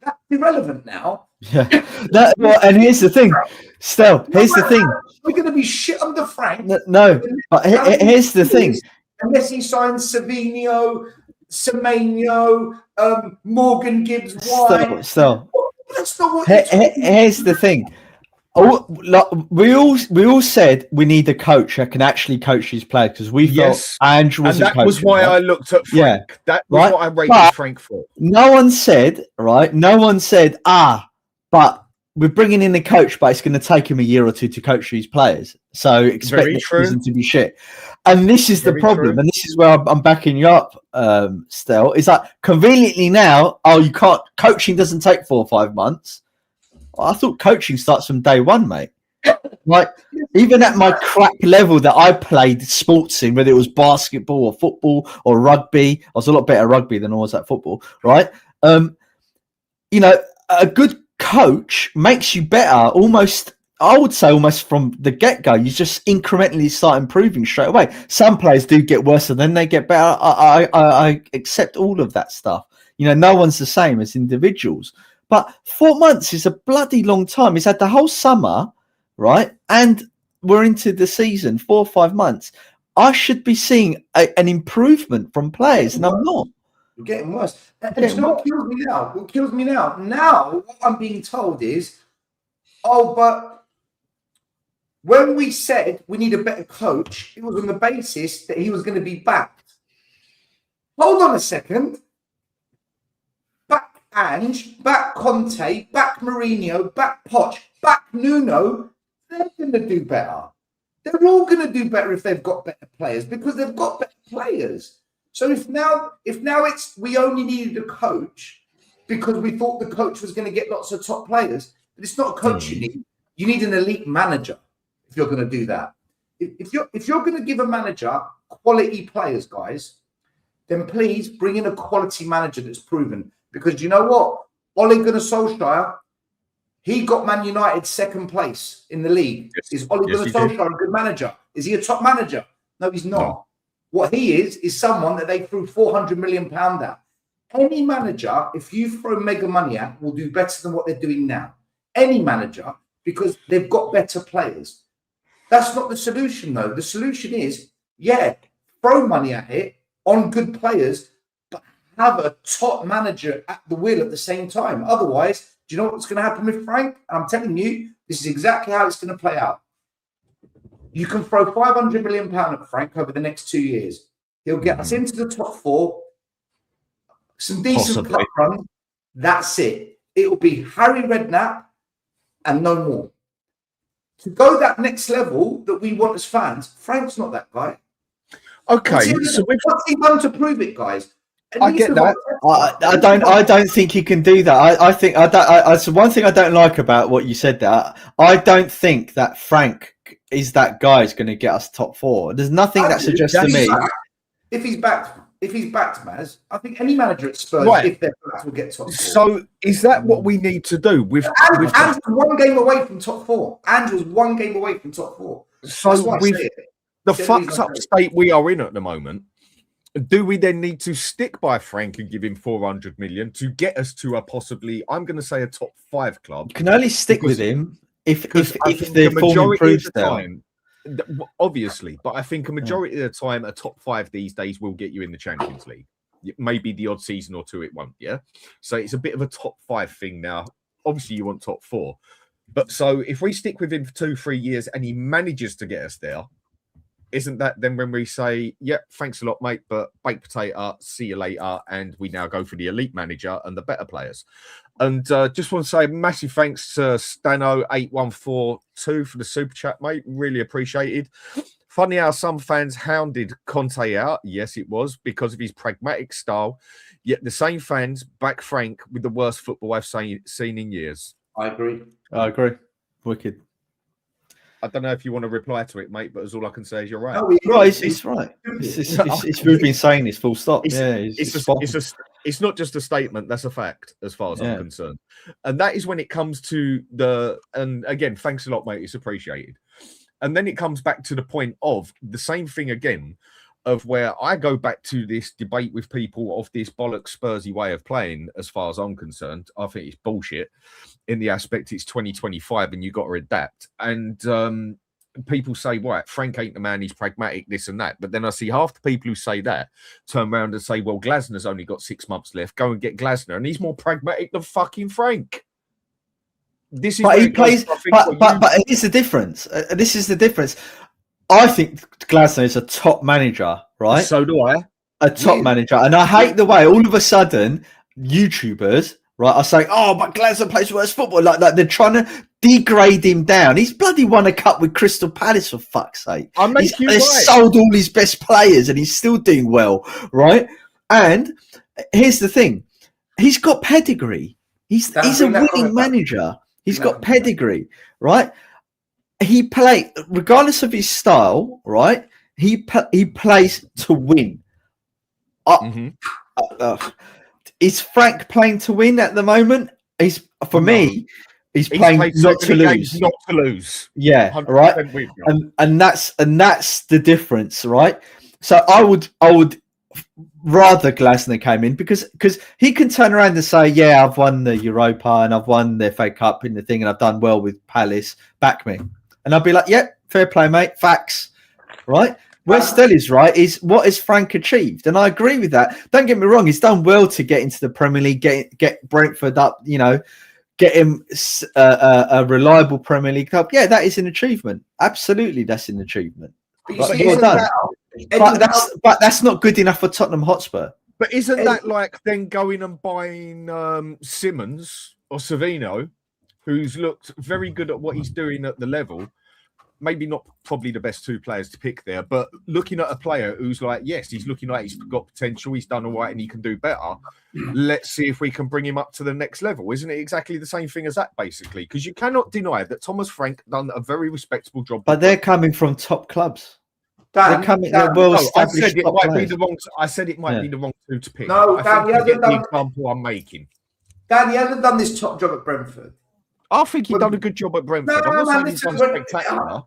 that's irrelevant now. Yeah. And here's the thing. Still, here's the thing. We're going to be shit under Frank. No, but here's the thing. Unless he signs Savinho, Semenyo, Morgan Gibbs White. Still. That's not what here's the thing. Oh, like, we all said we need a coach that can actually coach these players because we felt Ange was and that was why I looked at Frank. Yeah, that was what I rated Frank for. No one said, but we're bringing in a coach, but it's going to take him a year or two to coach these players. So expect the season to be shit. And this is the problem, and this is where I'm backing you up. Still, is that conveniently now? Oh, you can't. Coaching doesn't take 4 or 5 months. I thought coaching starts from day one, mate. Like, even at my crap level that I played sports in, whether it was basketball or football or rugby, I was a lot better at rugby than I was at football, right? You know, a good coach makes you better almost, I would say almost from the get-go. You just incrementally start improving straight away. Some players do get worse and then they get better. I accept all of that stuff. You know, no one's the same as individuals. But 4 months is a bloody long time. He's had the whole summer, right? And we're into the season, 4 or 5 months. I should be seeing an improvement from players, and I'm not. We're getting worse. And you know what kills me now? What kills me now? Now, what I'm being told is, oh, but when we said we need a better coach, it was on the basis that he was going to be backed. Hold on a second. Ange, back Conte, back Mourinho, back Poch, back Nuno, they're going to do better. They're all going to do better if they've got better players because they've got better players. So if now it's we only needed a coach because we thought the coach was going to get lots of top players, but it's not a coach you need. You need an elite manager if you're going to do that. If you're going to give a manager quality players, guys, then please bring in a quality manager that's proven. Because you know what? Ole Gunnar Solskjaer, he got Man United second place in the league. Is Ole Gunnar Solskjaer a good manager? Is he a top manager? No, he's not. No. What he is someone that they threw £400 million at. Any manager, if you throw mega money at, will do better than what they're doing now. Any manager, because they've got better players. That's not the solution, though. The solution is, throw money at it on good players, have a top manager at the wheel at the same time. Otherwise, do you know what's going to happen with Frank? And I'm telling you, this is exactly how it's going to play out. You can throw £500 million at Frank over the next 2 years. He'll get us into the top 4, some decent cup runs. That's it. It'll be Harry Redknapp and no more. To go that next level that we want as fans, Frank's not that guy. Okay, what's he done to prove it, guys? I get that. I don't think he can do that. I think so one thing I don't like about what you said there. I don't think that Frank is that guy who's going to get us top 4. There's nothing that suggests to me. If he's backed, Maz, I think any manager at Spurs, if they're backed, will get top 4. So is that what we need to do? Ange was 1 game away from top 4. Ange was 1 game away from top 4. So with the fucked up state we are in at the moment, do we then need to stick by Frank and give him 400 million to get us to a possibly, I'm going to say, a top 5 club? You can only stick with him if the form improves time. Obviously, but I think a majority of the time, a top 5 these days will get you in the Champions League. Maybe the odd season or two it won't, So it's a bit of a top 5 thing now. Obviously, you want top 4. But so if we stick with him for 2-3 years and he manages to get us there, isn't that then when we say, yeah, thanks a lot, mate, but baked potato, see you later, and we now go for the elite manager and the better players? And just want to say massive thanks to Stano8142 for the super chat, mate. Really appreciated. Funny how some fans hounded Conte out. Yes, it was because of his pragmatic style. Yet the same fans back Frank with the worst football I've seen in years. I agree. Wicked. I don't know if you want to reply to it, mate, but all I can say is you're right. No, It's right. We've been saying this full stop. It's not just a statement, that's a fact as far as I'm concerned. And that is when it comes to and again, thanks a lot, mate, it's appreciated. And then it comes back to the point of the same thing again, of where I go back to this debate with people of this bollocks Spursy way of playing. As far as I'm concerned, I think it's bullshit in the aspect it's 2025 and you got to adapt. And people say, right, Frank ain't the man, he's pragmatic, this and that. But then I see half the people who say that turn around and say, well, Glasner's only got 6 months left. Go and get Glasner. And he's more pragmatic than fucking Frank. This is but he plays, but here's the difference. This is the difference. I think Glasner is a top manager, right? So do I. A top manager. And I hate the way all of a sudden YouTubers, right, are saying, oh, but Glasner plays worse football. Like they're trying to degrade him down. He's bloody won a cup with Crystal Palace, for fuck's sake. They've sold all his best players and he's still doing well, right? And here's the thing. He's got pedigree. He's a winning manager. He's got pedigree, right? He play regardless of his style, right? He plays to win. Is Frank playing to win at the moment? He's playing not to lose. Not to lose. Yeah, right. And that's the difference, right? So I would rather Glasner came in because he can turn around and say, yeah, I've won the Europa and I've won the FA Cup in the thing and I've done well with Palace. Back me. And I'll be like, yeah, fair play, mate. Facts, right? Where still is right is what has Frank achieved, and I agree with that. Don't get me wrong; he's done well to get into the Premier League, get Brentford up, get him a reliable Premier League club. Yeah, that is an achievement. Absolutely, that's an achievement. Well done. But that's not good enough for Tottenham Hotspur. But isn't that like then going and buying Simmons or Savinho, who's looked very good at what he's doing at the level? Maybe not probably the best two players to pick there, but looking at a player who's like, yes, he's looking like he's got potential, he's done all right and he can do better. Let's see if we can bring him up to the next level. Isn't it exactly the same thing as that, basically? Because you cannot deny that Thomas Frank done a very respectable job. But they're coming from top clubs. I said it might be the wrong. I said it might be the wrong two to pick. No, Dan, the example I'm making. Dan, he hasn't done this top job at Brentford. I think he's done a good job at Brentford. I'm not saying he's done spectacular.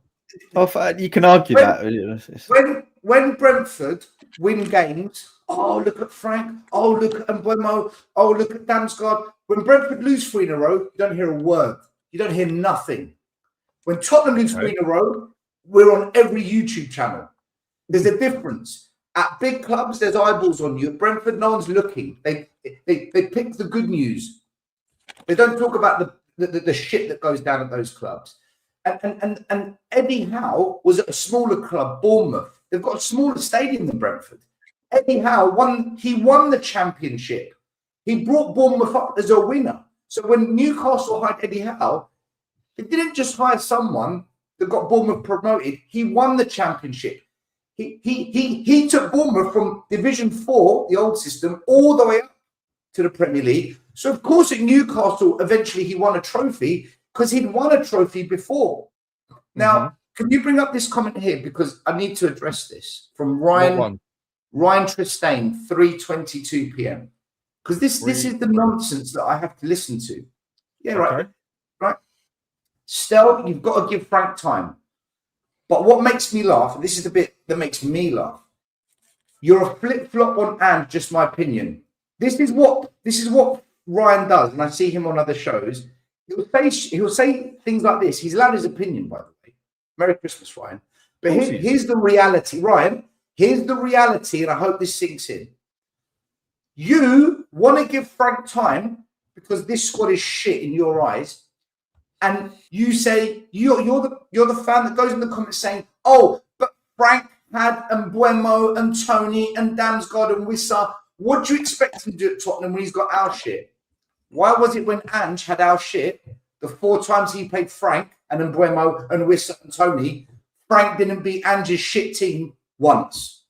You can argue that. When Brentford win games, oh, look at Frank. Oh, look at Mbuemo. Oh, look at Damsgaard. When Brentford lose 3 in a row, you don't hear a word. You don't hear nothing. When Tottenham lose 3 in a row, we're on every YouTube channel. There's a difference. At big clubs, there's eyeballs on you. At Brentford, no one's looking. They pick the good news. They don't talk about the shit that goes down at those clubs. And Eddie Howe was at a smaller club, Bournemouth. They've got a smaller stadium than Brentford. Eddie Howe won the championship. He brought Bournemouth up as a winner. So when Newcastle hired Eddie Howe, they didn't just hire someone that got Bournemouth promoted. He won the championship. He took Bournemouth from Division 4, the old system, all the way up to the Premier League. So, of course, at Newcastle, eventually he won a trophy because he'd won a trophy before. Now, can you bring up this comment here? Because I need to address this from Ryan Tristane, 3:22 p.m. Because this is the nonsense that I have to listen to. Yeah, right. Right. Stel, you've got to give Frank time. But what makes me laugh, and this is the bit that makes me laugh, you're a flip-flop on Ange, just my opinion. This is what Ryan does, and I see him on other shows. He'll say things like this. He's allowed his opinion, by the way. Merry Christmas, Ryan. But here's the reality, Ryan. Here's the reality, and I hope this sinks in. You want to give Frank time because this squad is shit in your eyes. And you say you're the fan that goes in the comments saying, "Oh, but Frank had Mbuemo and Tony and Damsgaard and Wissa. What do you expect him to do at Tottenham when he's got our shit? Why was it when Ange had our shit, the 4 times he played Frank and Mbuemo and Wissa and Tony, Frank didn't beat Ange's shit team once?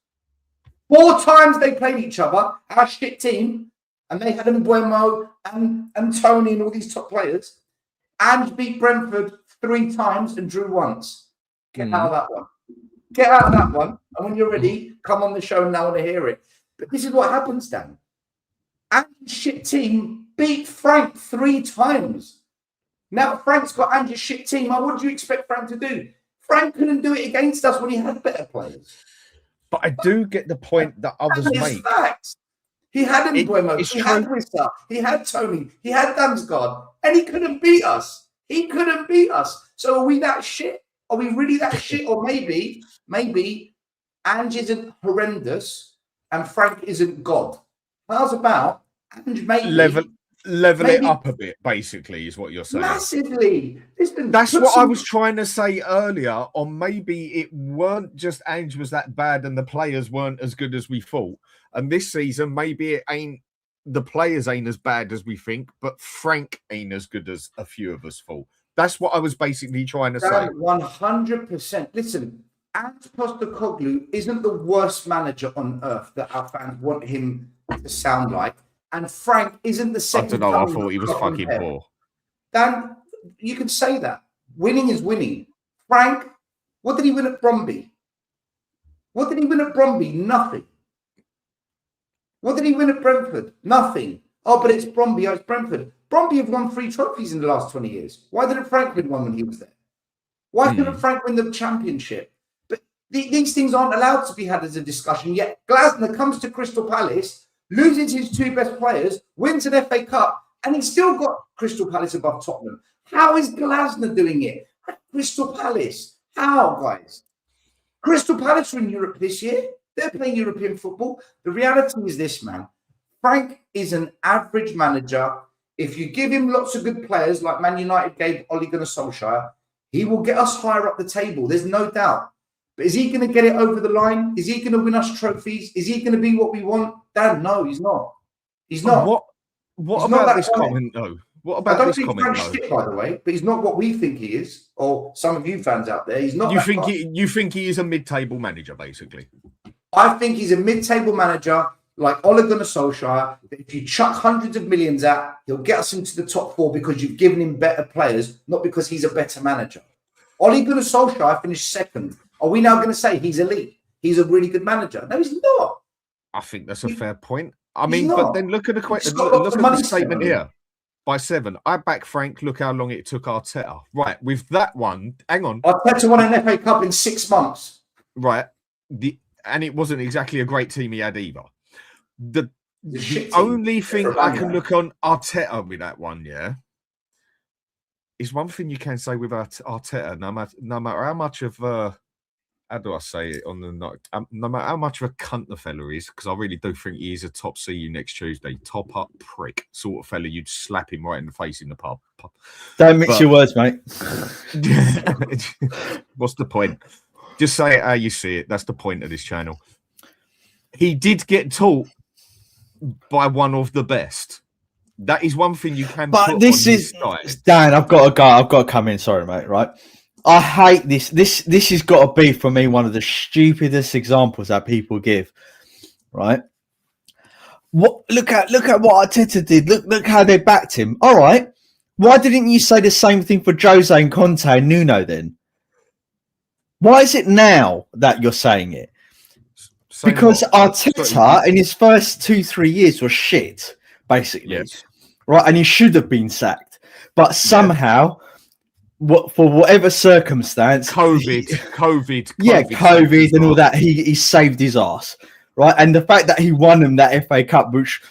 4 times they played each other, our shit team, and they had Mbuemo and Tony and all these top players. Ange beat Brentford 3 times and drew once. Get out of that one. Get out of that one. And when you're ready, come on the show and I want to hear it. But this is what happens, Dan. Ange's shit team beat Frank 3 times. Now Frank's got Ange's shit team. What do you expect Frank to do? Frank couldn't do it against us when he had better players. But I do get the point that others make. Facts. He had Mbuemo, he had Wissa, he had Tony, he had Damsgaard, and he couldn't beat us. He couldn't beat us. So are we that shit? Are we really that shit? Or maybe Ange isn't horrendous and Frank isn't God. How's about Ange maybe level it up a bit, basically, is what you're saying. Massively. That's what I was trying to say earlier, or maybe it weren't just Ange was that bad and the players weren't as good as we thought. And this season, maybe it ain't, the players ain't as bad as we think, but Frank ain't as good as a few of us thought. That's what I was basically trying to say. 100%. Listen, Ange Postecoglou isn't the worst manager on earth that our fans want him to sound like. And Frank isn't the second. I don't know. I thought he was fucking poor. Dan, you can say that. Winning is winning. Frank, what did he win at Bromby? What did he win at Bromby? Nothing. What did he win at Brentford? Nothing. Oh, but it's Bromby. Oh, it's Brentford. Bromby have won 3 trophies in the last 20 years. Why didn't Frank win one when he was there? Why couldn't Frank win the championship? But these things aren't allowed to be had as a discussion. Yet Glasner comes to Crystal Palace, loses his 2 best players, wins an FA Cup, and he's still got Crystal Palace above Tottenham. How is Glasner doing it at Crystal Palace? How, guys? Crystal Palace are in Europe this year. They're playing European football. The reality is this, man. Frank is an average manager. If you give him lots of good players like Man United gave Ole Gunnar Solskjaer, he will get us higher up the table. There's no doubt. But is he going to get it over the line? Is he going to win us trophies? Is he going to be what we want? Dan, no, he's not. He's not. What he's about not this comment, though? What about this comment, though? I don't think Frank's shit, by the way, but he's not what we think he is, or some of you fans out there. He's not. You think he is a mid-table manager, basically? I think he's a mid-table manager like Ole Gunnar Solskjaer. That if you chuck hundreds of millions at, he'll get us into the top 4 because you've given him better players, not because he's a better manager. Ole Gunnar Solskjaer finished 2nd. Are we now going to say he's elite? He's a really good manager? No, he's not. I think that's a fair point. I mean, but then look at the question. Look at the statement here. By 7, I back Frank. Look how long it took Arteta. Right, with that one, hang on. Arteta won an FA Cup in 6 months. Right, and it wasn't exactly a great team he had either. The only thing I can look on Arteta with that one, yeah, is one thing you can say with Arteta. No matter how much of how do I say it on the night? No matter how much of a cunt the fella is, because I really do think he is a top see you next Tuesday, top up prick sort of fella. You'd slap him right in the face in the pub. Don't mix your words, mate. What's the point? Just say it how you see it. That's the point of this channel. He did get taught by one of the best. That is one thing you can. But this is Dan. I've got to go. I've got to come in. Sorry, mate. Right. I hate this. This has got to be for me one of the stupidest examples that people give. Right. Look at what Arteta did. Look how they backed him. All right. Why didn't you say the same thing for Jose and Conte and Nuno then? Why is it now that you're saying it? Because Arteta in his first 2-3 years was shit, basically. Yes. Right, and he should have been sacked. But somehow, for whatever circumstance, COVID, and all that, he saved his ass. Right, and the fact that he won him that FA Cup, which,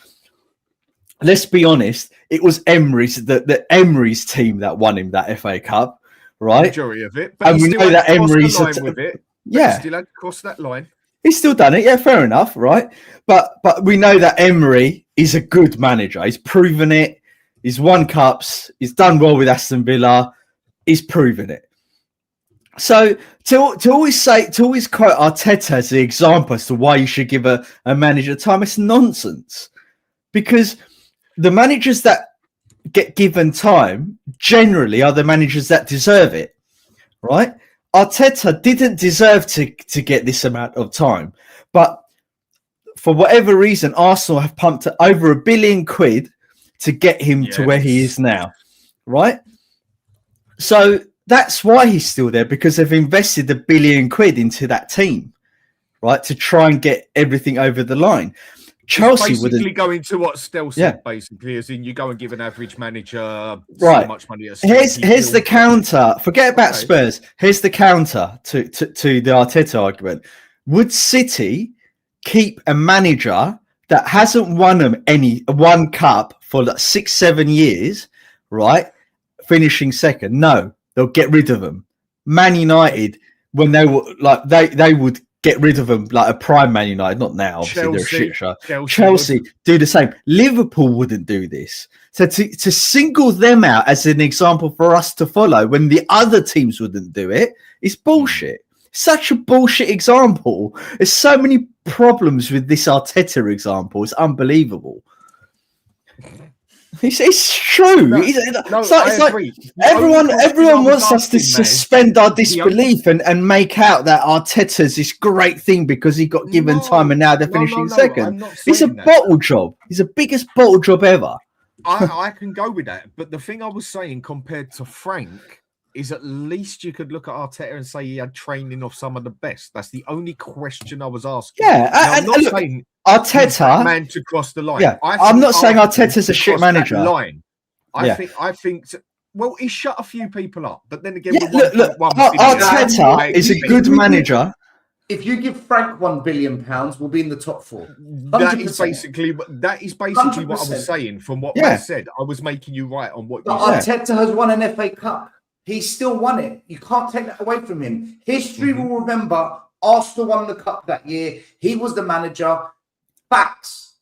let's be honest, it was the Emery's team that won him that FA Cup, right? Majority of it, but and we know that Emery's with it. Yeah, still had to cross that line. He's still done it, yeah, fair enough, right? But we know that Emery is a good manager. He's proven it. He's won cups. He's done well with Aston Villa. He's proven it. So to always quote Arteta as the example as to why you should give a manager time, it's nonsense. Because the managers that get given time generally are the managers that deserve it, right? Arteta didn't deserve to get this amount of time, but for whatever reason, Arsenal have pumped over £1 billion to get him to where he is now, right? So that's why he's still there, because they've invested £1 billion into that team, right? To try and get everything over the line. Chelsea basically going to what Stel said, basically, as in you go and give an average manager right. so much money. Here's the counter. Forget about Spurs. Here's the counter to the Arteta argument. Would City keep a manager that hasn't won one cup for like 6-7 years, right? Finishing second? No, they'll get rid of them. Man United, when they were like they would get rid of them like a prime Man United, not now. Obviously, they're a shit show. Chelsea do the same. Liverpool wouldn't do this. So to single them out as an example for us to follow when the other teams wouldn't do it is bullshit. Such a bullshit example. There's so many problems with this Arteta example. It's unbelievable. It's true. It's like everyone wants us to suspend our disbelief and make out that Arteta's this great thing because he got given time and now they're finishing second. It's a bottle job. It's the biggest bottle job ever. I can go with that. But the thing I was saying compared to Frank is at least you could look at Arteta and say he had training of some of the best. That's the only question I was asking. Yeah, I'm not saying Arteta man to cross the line. Yeah, I'm not saying Arteta's a shit manager. I think. Well, he shut a few people up, but then again, Arteta is a good manager. If you give Frank £1 billion, we'll be in the top 4. 100%. That is basically what I was saying. From what Matt said, I was making you right on what you said. Arteta has won an FA Cup. He's still won it. You can't take that away from him. History will remember Arsenal won the cup that year. He was the manager. Facts.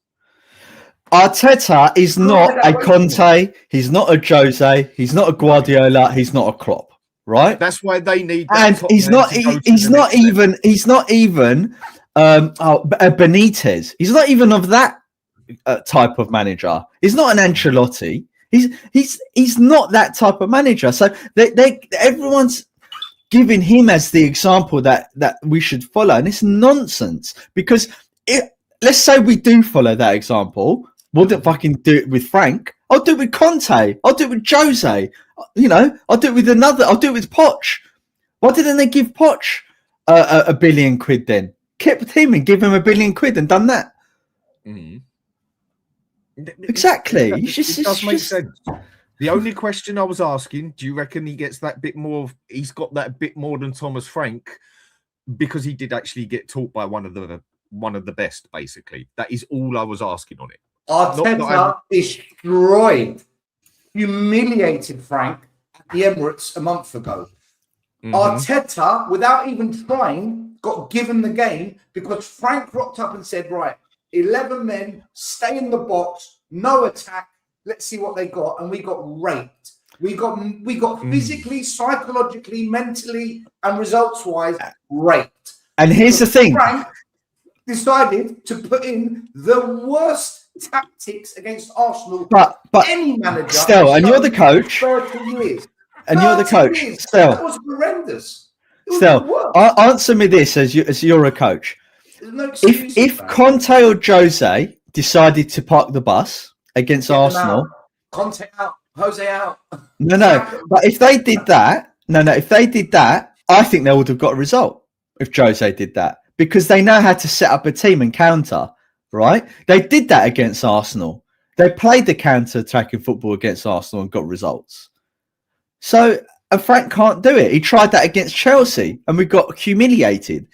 Arteta is not a Conte. He's not a Jose. He's not a Guardiola. He's not a Klopp. Right. That's why they need. And he's not even a Benitez. He's not even of that type of manager. He's not an Ancelotti. He's not that type of manager. So everyone's giving him as the example that we should follow, and it's nonsense. Because let's say we do follow that example, wouldn't fucking do it with Frank. I'll do it with Conte. I'll do it with Jose. I'll do it with another. I'll do it with Poch. Why didn't they give Poch £1 billion then? Kept him and give him £1 billion and done that. Mm. Exactly. It does make sense. The only question I was asking, do you reckon he gets that bit more? He's got that bit more than Thomas Frank because he did actually get taught by one of the best. Basically, that is all I was asking on it. Arteta destroyed, humiliated Frank at the Emirates a month ago. Mm-hmm. Arteta, without even trying, got given the game because Frank rocked up and said, right, 11 men, stay in the box, no attack. Let's see what they got. And we got raped. We got physically, psychologically, mentally, and results-wise raped. And here's the thing. Frank decided to put in the worst tactics against Arsenal. But any manager. Still, and you're the coach. 30 years. And you're the coach. Still. That was horrendous. Still, answer me this as you're a coach. No if Conte or Jose decided to park the bus against Arsenal, Conte out, Jose out. No. But if they did that, I think they would have got a result if Jose did that because they know how to set up a team and counter. Right? They did that against Arsenal. They played the counter-attacking football against Arsenal and got results. So Frank can't do it. He tried that against Chelsea and we got humiliated.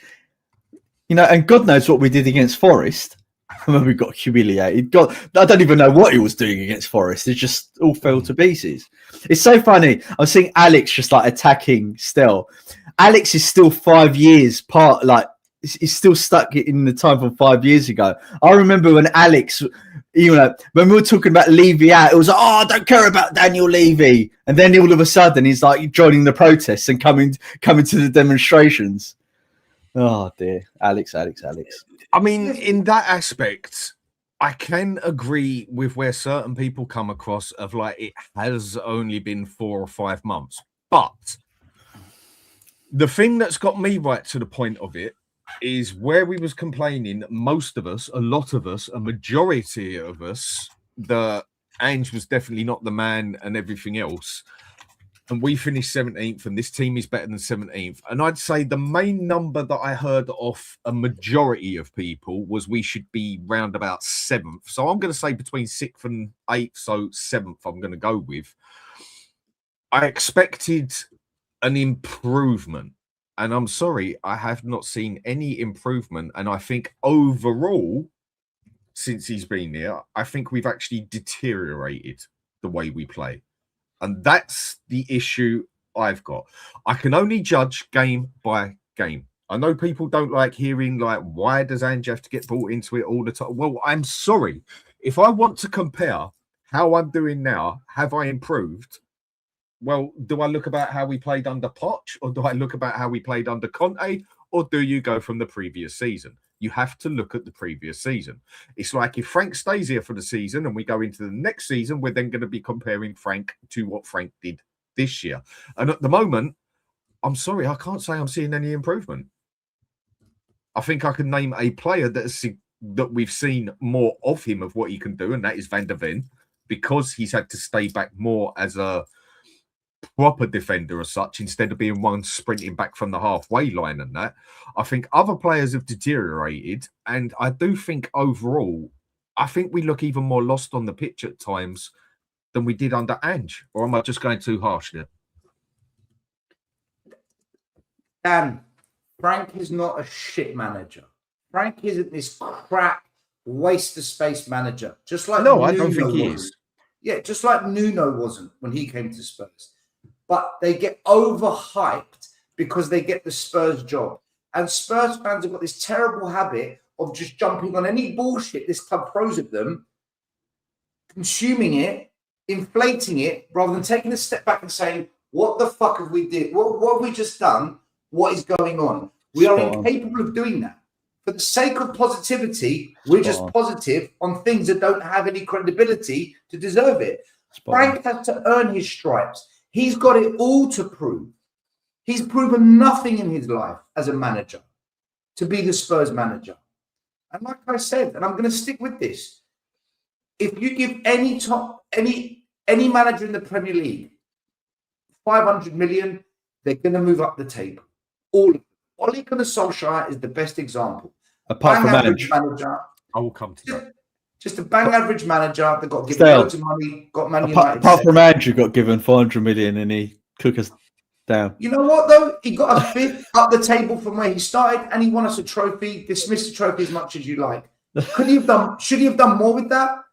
And God knows what we did against Forest. When we got humiliated. God, I don't even know what he was doing against Forest. It just all fell to pieces. It's so funny. I'm seeing Alex just like attacking still. Alex is still 5 years he's still stuck in the time from 5 years ago. I remember when Alex You know, when we were talking about Levy out, it was like, oh, I don't care about Daniel Levy. And then all of a sudden he's like joining the protests and coming to the demonstrations. Oh dear. Alex. I mean, in that aspect, I can agree with where certain people come across of like it has only been 4 or 5 months. But the thing that's got me right to the point of it is where we was complaining, most of us, a lot of us, a majority of us, that Ange was definitely not the man and everything else. And we finished 17th, and this team is better than 17th. And I'd say the main number that I heard off a majority of people was we should be round about 7th. So I'm going to say between 6th and 8th, so 7th I'm going to go with. I expected an improvement. And I'm sorry, I have not seen any improvement. And I think overall, since he's been here, I think we've actually deteriorated the way we play. And that's the issue I've got. I can only judge game by game. I know people don't like hearing, like, why does Ange have to get brought into it all the time? Well, I'm sorry. If I want to compare how I'm doing now, have I improved? Well, do I look about how we played under Poch, or do I look about how we played under Conte, or do you go from the previous season? You have to look at the previous season. It's like if Frank stays here for the season and we go into the next season, we're then going to be comparing Frank to what Frank did this year. And at the moment, I'm sorry, I can't say I'm seeing any improvement. I think I can name a player that we've seen more of him, of what he can do, and that is Van der Ven, because he's had to stay back more as a proper defender as such, instead of being one sprinting back from the halfway line and that. I think other players have deteriorated, and I do think overall, I think we look even more lost on the pitch at times than we did under Ange. Or am I just going too harsh there? Dan, Frank is not a shit manager. Frank isn't this crap waste of space manager. Just like no, I don't think he is. Yeah, just like Nuno wasn't when he came to Spurs. But they get overhyped because they get the Spurs job. And Spurs fans have got this terrible habit of just jumping on any bullshit this club throws at them, consuming it, inflating it, rather than taking a step back and saying, what the fuck have we did? What have we just done? What is going on? We are incapable of doing that. For the sake of positivity, we're just positive on things that don't have any credibility to deserve it. Frank has to earn his stripes. He's got it all to prove. He's proven nothing in his life as a manager to be the Spurs manager. And like I said, and I'm going to stick with this, if you give any manager in the Premier League 500 million, they're going to move up the table. All of them. Ole Gunnar Solskjaer is the best example. Apart from average manager. I will come to that. Just a bang average manager that got given loads of money, got Man United. Apart from Andrew got given 400 million and he took us down. You know what though? He got us fifth up the table from where he started, and he won us a trophy. Dismiss the trophy as much as you like. Should he have done more with that?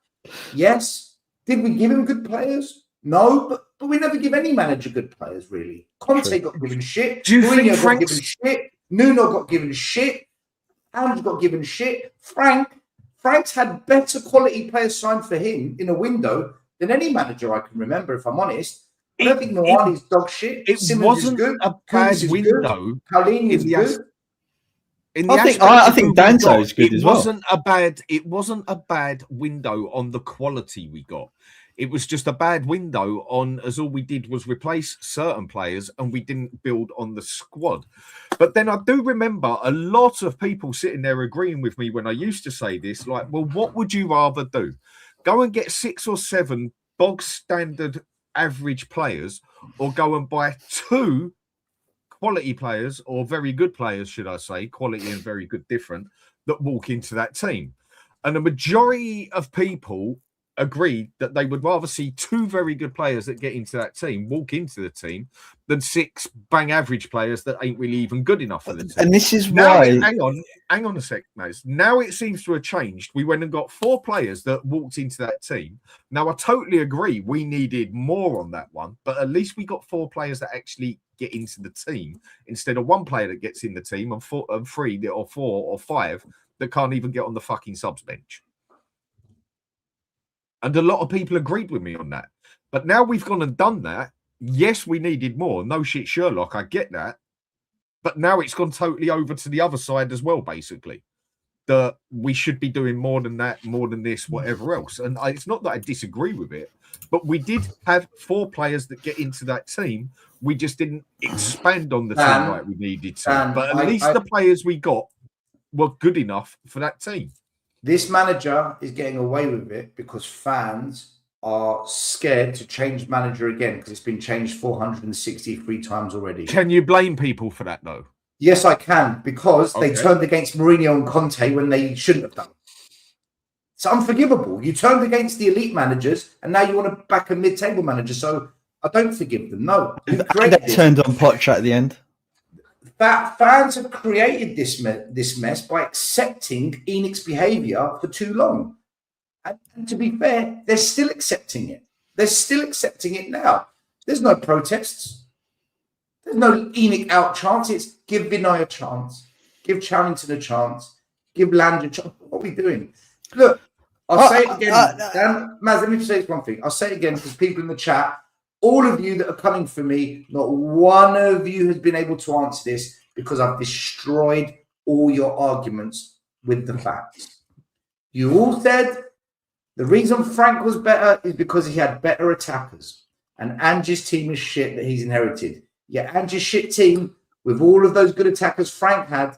Yes. Did we give him good players? No, but we never give any manager good players, really. Conte got given shit. Do you think Mourinho got given shit? Nuno got given shit. Ange got given shit. Frank's had better quality players signed for him in a window than any manager I can remember, if I'm honest. I don't think Nawani's dog shit. It Simmons wasn't is good. a bad Kudus is window. Good. Pauline is good. I think Danzo is good as well. It wasn't a bad window on the quality we got. It was just a bad window on, as all we did was replace certain players and we didn't build on the squad. But then I do remember a lot of people sitting there agreeing with me when I used to say this, like, well, what would you rather do? Go and get 6 or 7 bog standard average players, or go and buy 2 quality players, or very good players, should I say, quality and very good different, that walk into that team. And a majority of people agreed that they would rather see 2 very good players that get into that team walk into the team than 6 bang average players that ain't really even good enough for the team. And this is now, why. Hang on a sec, Maz. Now it seems to have changed. We went and got 4 players that walked into that team. Now I totally agree. We needed more on that one, but at least we got 4 players that actually get into the team instead of 1 player that gets in the team and 3 or 4 or 5 that can't even get on the fucking subs bench. And a lot of people agreed with me on that. But now we've gone and done that. Yes, we needed more. No shit, Sherlock. I get that. But now it's gone totally over to the other side as well, basically. That we should be doing more than that, more than this, whatever else. And it's not that I disagree with it, but we did have 4 players that get into that team. We just didn't expand on the team like we needed to. But at least the players we got were good enough for that team. This manager is getting away with it because fans are scared to change manager again because it's been changed 463 times already. Can you blame people for that, though? Yes, I can, because they turned against Mourinho and Conte when they shouldn't have done. It's unforgivable. You turned against the elite managers, and now you want to back a mid-table manager. So I don't forgive them. No, they turned on Poch at the end. That fans have created this mess by accepting ENIC's behaviour for too long. And to be fair, they're still accepting it. They're still accepting it now. There's no protests. There's no ENIC out chance. It's give Vinay a chance. Give Charlington a chance. Give Land a chance. What are we doing? Look, I'll say it again. Dan, Maz, let me say this one thing. I'll say it again because people in the chat, all of you that are coming for me, not one of you has been able to answer this because I've destroyed all your arguments with the facts. You all said the reason Frank was better is because he had better attackers. And Ange's team is shit that he's inherited. Yeah, Ange's shit team, with all of those good attackers Frank had,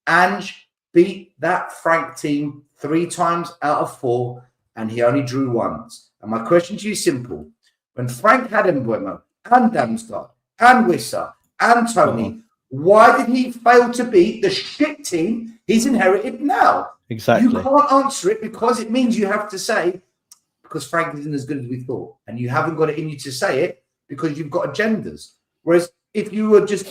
Ange beat that Frank team 3 times out of 4, and he only drew once. And my question to you is simple. When Frank had Mbeumo and Damsgaard and Wissa and Tony, why did he fail to beat the shit team he's inherited now? Exactly. You can't answer it because it means you have to say, because Frank isn't as good as we thought. And you haven't got it in you to say it because you've got agendas. Whereas if you were just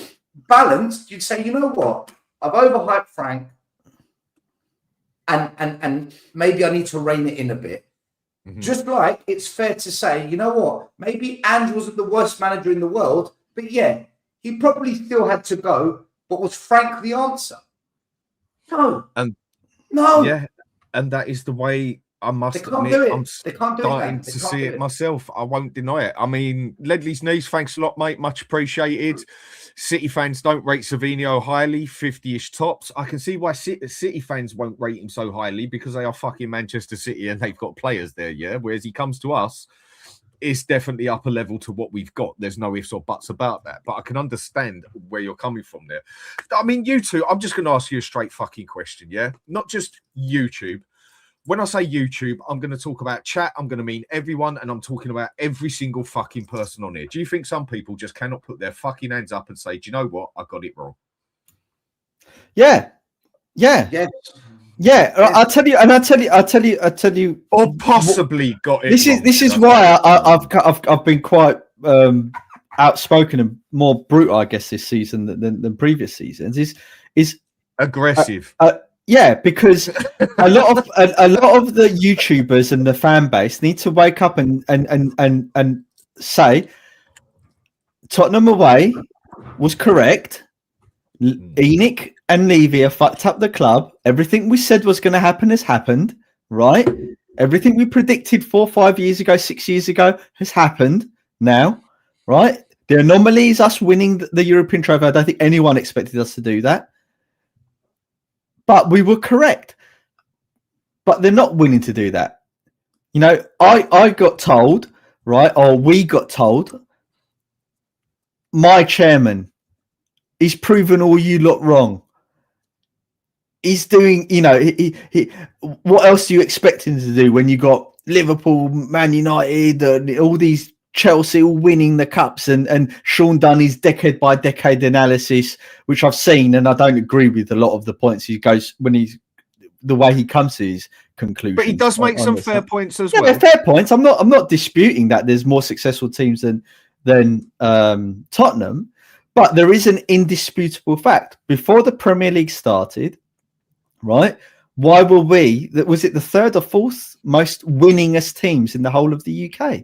balanced, you'd say, you know what? I've overhyped Frank and maybe I need to rein it in a bit. Mm-hmm. Just like it's fair to say, you know what? Maybe Ange wasn't the worst manager in the world, but yeah, he probably still had to go. But was Frank the answer? No. No. Yeah, and that is the way I must admit. I'm starting to see it myself. I won't deny it. I mean, Ledley's Knees, thanks a lot, mate. Much appreciated. City fans don't rate Savinho highly, 50-ish tops. I can see why City fans won't rate him so highly because they are fucking Manchester City and they've got players there, yeah? Whereas he comes to us, it's definitely upper level to what we've got. There's no ifs or buts about that. But I can understand where you're coming from there. I mean, you two, I'm just going to ask you a straight fucking question, yeah? Not just YouTube. When I say YouTube, I'm going to talk about chat. I'm going to mean everyone, and I'm talking about every single fucking person on here. Do you think some people just cannot put their fucking hands up and say, do you know what? I got it wrong. Yeah. I'll tell you. Or possibly got it. This is why I've been quite outspoken and more brutal, I guess, this season than previous seasons. Is aggressive. Yeah, because a lot of the YouTubers and the fan base need to wake up and say Tottenham away was correct. ENIC and Levy have fucked up the club. Everything we said was going to happen has happened, right? Everything we predicted 4 or 5 years ago, 6 years ago has happened now, right? The anomaly is us winning the European trophy. I don't think anyone expected us to do that. But we were correct. But they're not willing to do that. You know, I got told, right, or we got told, my chairman, he's proven all you lot wrong. He's doing, you know, he what else do you expect him to do when you got Liverpool, Man United, all these Chelsea all winning the cups, and Sean done his decade by decade analysis, which I've seen, and I don't agree with a lot of the points he goes when he's the way he comes to his conclusion. But he does make some fair points as well. Yeah, fair points. I'm not disputing that there's more successful teams than Tottenham, but there is an indisputable fact. Before the Premier League started, right? Why were we? Was it the 3rd or 4th most winningest teams in the whole of the UK?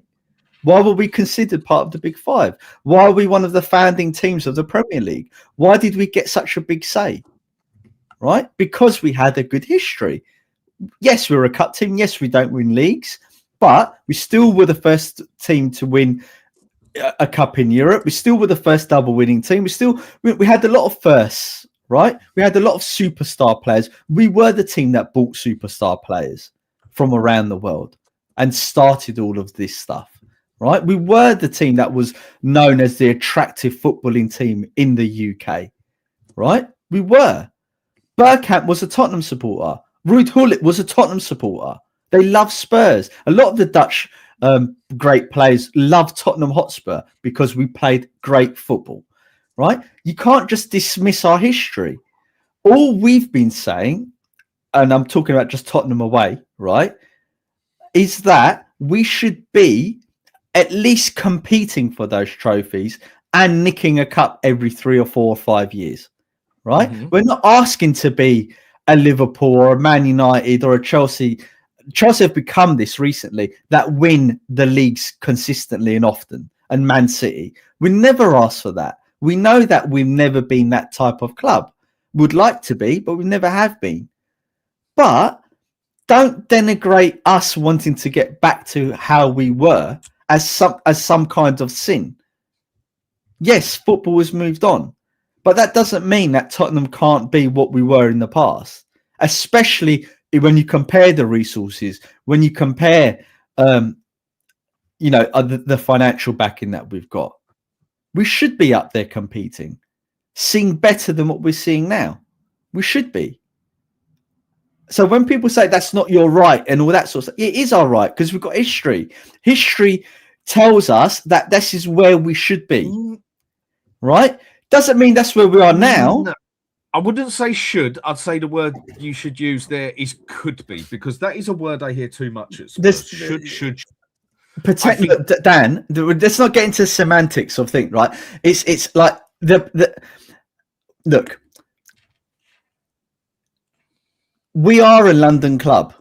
Why were we considered part of the Big Five? Why are we one of the founding teams of the Premier League? Why did we get such a big say? Right? Because we had a good history. Yes, we're a cup team. Yes, we don't win leagues. But we still were the first team to win a cup in Europe. We still were the first double winning team. We had a lot of firsts, right? We had a lot of superstar players. We were the team that bought superstar players from around the world and started all of this stuff, right? We were the team that was known as the attractive footballing team in the UK, right? We were. Bergkamp was a Tottenham supporter. Ruud Gullit was a Tottenham supporter. They love Spurs. A lot of the Dutch great players love Tottenham Hotspur because we played great football, right? You can't just dismiss our history. All we've been saying, and I'm talking about just Tottenham away, right, is that we should be at least competing for those trophies and nicking a cup every 3 or 4 or 5 years, right? Mm-hmm. We're not asking to be a Liverpool or a Man United or a Chelsea. Chelsea have become this recently that win the leagues consistently and often, and Man City. We never asked for that. We know that we've never been that type of club. Would like to be, but we never have been. But don't denigrate us wanting to get back to how we were as some kind of sin. Yes, football has moved on, but that doesn't mean that Tottenham can't be what we were in the past, especially when you compare the resources, when you compare, the financial backing that we've got. We should be up there competing, seeing better than what we're seeing now. We should be. So when people say that's not your right and all that sort of stuff, it is our right because we've got history. History tells us that this is where we should be, right? Doesn't mean that's where we are now. No. I wouldn't say should. I'd say the word you should use there is could be, because that is a word I hear too much at Spurs. Should. Look, Dan, let's not get into semantics of things, right? It's like look. We are a London club.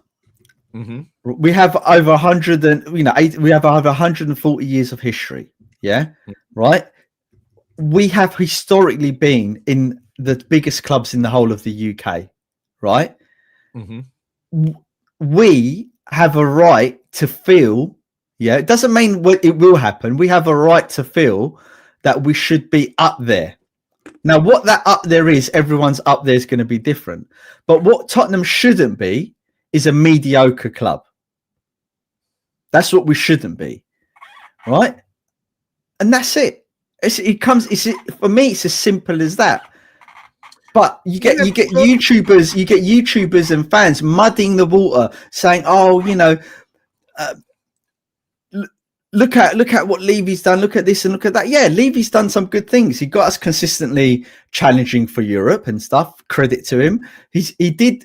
Mm-hmm. We have over 140 years of history. Yeah, right. We have historically been in the biggest clubs in the whole of the UK, right? Mm-hmm. We have a right to feel, it doesn't mean it will happen. We have a right to feel that we should be up there. Now, what that up there is, everyone's up there is going to be different. But what Tottenham shouldn't be is a mediocre club. That's what we shouldn't be, right? And that's it. For me, it's as simple as that. But you get YouTubers and fans muddying the water, saying, look at what Levy's done. Look at this and look at that. Yeah, Levy's done some good things. He got us consistently challenging for Europe and stuff. Credit to him. He did,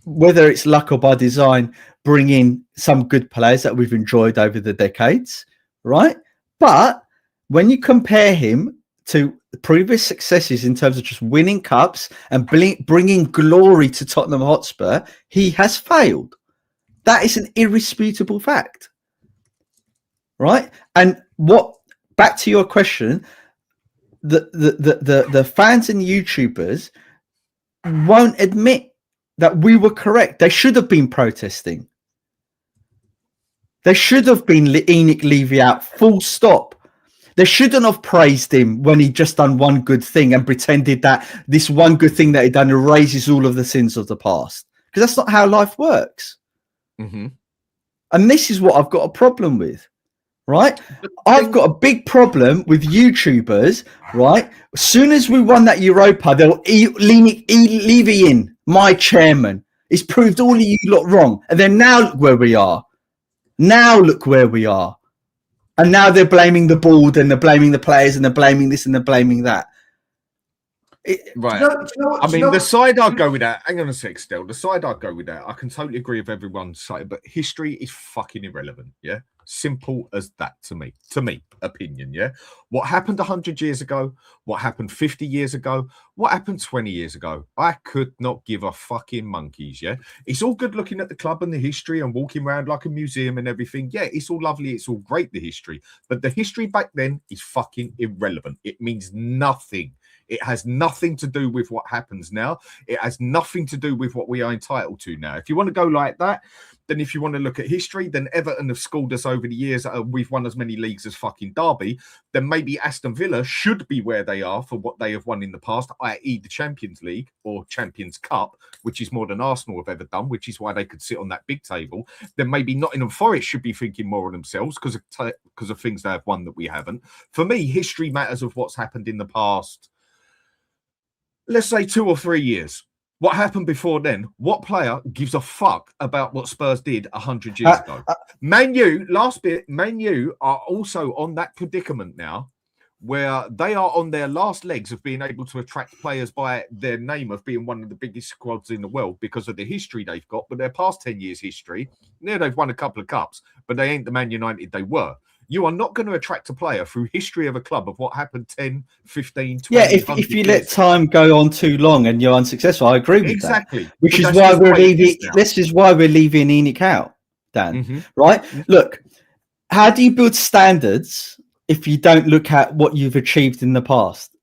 whether it's luck or by design, bring in some good players that we've enjoyed over the decades, right? But when you compare him to previous successes in terms of just winning cups and bringing glory to Tottenham Hotspur, he has failed. That is an irrefutable fact, right? And back to your question, the fans and YouTubers won't admit that we were correct. They should have been protesting. They should have been Enoch Levy out, full stop. They shouldn't have praised him when he just done one good thing and pretended that this one good thing that he done erases all of the sins of the past. Because that's not how life works. Mm-hmm. And this is what I've got a problem with, right? I've got a big problem with YouTubers, right? As soon as we won that Europa, they'll Levy in, my chairman. He's proved all of you lot wrong. And then now look where we are. And now they're blaming the board and they're blaming the players and they're blaming this and they're blaming that. Right. The side I'd go with that, hang on a sec still, the side I'd go with that, I can totally agree with everyone's side, but history is fucking irrelevant, yeah? Simple as that to me, opinion, yeah? What happened 100 years ago, what happened 50 years ago, what happened 20 years ago, I could not give a fucking monkeys, yeah? It's all good looking at the club and the history and walking around like a museum and everything. Yeah, it's all lovely, it's all great, the history. But the history back then is fucking irrelevant. It means nothing. It has nothing to do with what happens now. It has nothing to do with what we are entitled to now. If you want to go like that, Then if you want to look at history, then Everton have schooled us over the years. We've won as many leagues as fucking Derby. Then maybe Aston Villa should be where they are for what they have won in the past, i.e. the Champions League or Champions Cup, which is more than Arsenal have ever done, which is why they could sit on that big table. Then maybe Nottingham Forest should be thinking more of themselves because of things they have won that we haven't. For me, history matters of what's happened in the past, let's say 2 or 3 years. What happened before then? What player gives a fuck about what Spurs did 100 years ago? Man U, last bit, Man U are also on that predicament now where they are on their last legs of being able to attract players by their name of being one of the biggest squads in the world because of the history they've got. But their past 10 years history, they've won a couple of cups, but they ain't the Man United they were. You are not going to attract a player through history of a club of what happened 10, 15, 20 Yeah, if you let time go on too long and you're unsuccessful, I agree with exactly. that. Which is why we're leaving. This is why we're leaving ENIC out, Dan. Right? Look, how do you build standards if you don't look at what you've achieved in the past?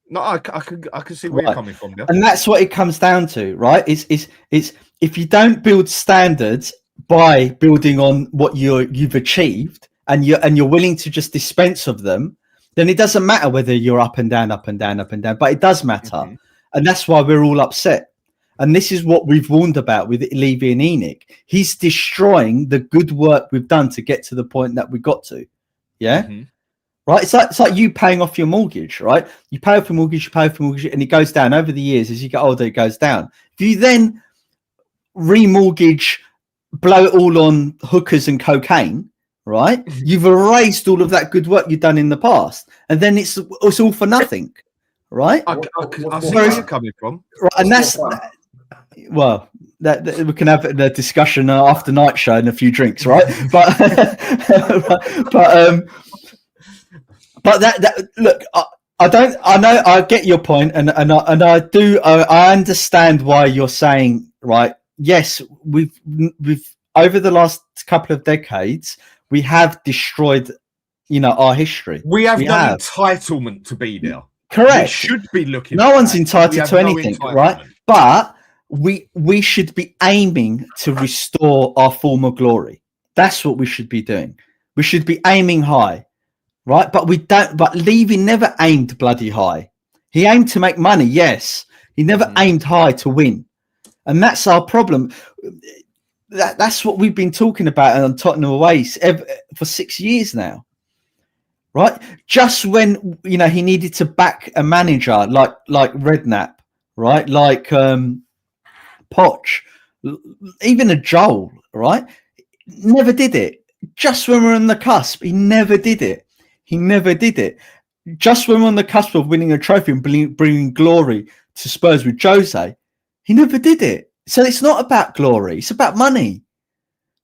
No, I can see where you're coming from there. And that's what it comes down to, right? It's if you don't build standards by building on what you've achieved, and you're willing to just dispense of them, then it doesn't matter whether you're up and down, up and down, up and down. But it does matter, and that's why we're all upset. And this is what we've warned about with Levy and ENIC. He's destroying the good work we've done to get to the point that we got to. Yeah, right. It's like you paying off your mortgage, right? You pay off your mortgage, and it goes down over the years. As you get older, it goes down. If you then remortgage, blow it all on hookers and cocaine, right? You've erased all of that good work you've done in the past, and then it's all for nothing, right? I see where you're coming from, right, and that's well, that we can have the discussion after night show and a few drinks, right? But that look, I know I get your point, and I understand why you're saying, right? Yes, we've over the last couple of decades, we have destroyed, our history. We have entitlement to be there. Correct. We should be looking. No one's entitled to anything, right? But we should be aiming to restore our former glory. That's what we should be doing. We should be aiming high, right? But we don't. But Levy never aimed bloody high. He aimed to make money. Yes, he never aimed high to win, and that's our problem. That's what we've been talking about on Tottenham away for 6 years now, right? Just when he needed to back a manager like Redknapp, right? Like Poch, even a Joel, right? Never did it. Just when we're on the cusp, he never did it. Just when we're on the cusp of winning a trophy and bringing glory to Spurs with Jose, he never did it. So it's not about glory. It's about money,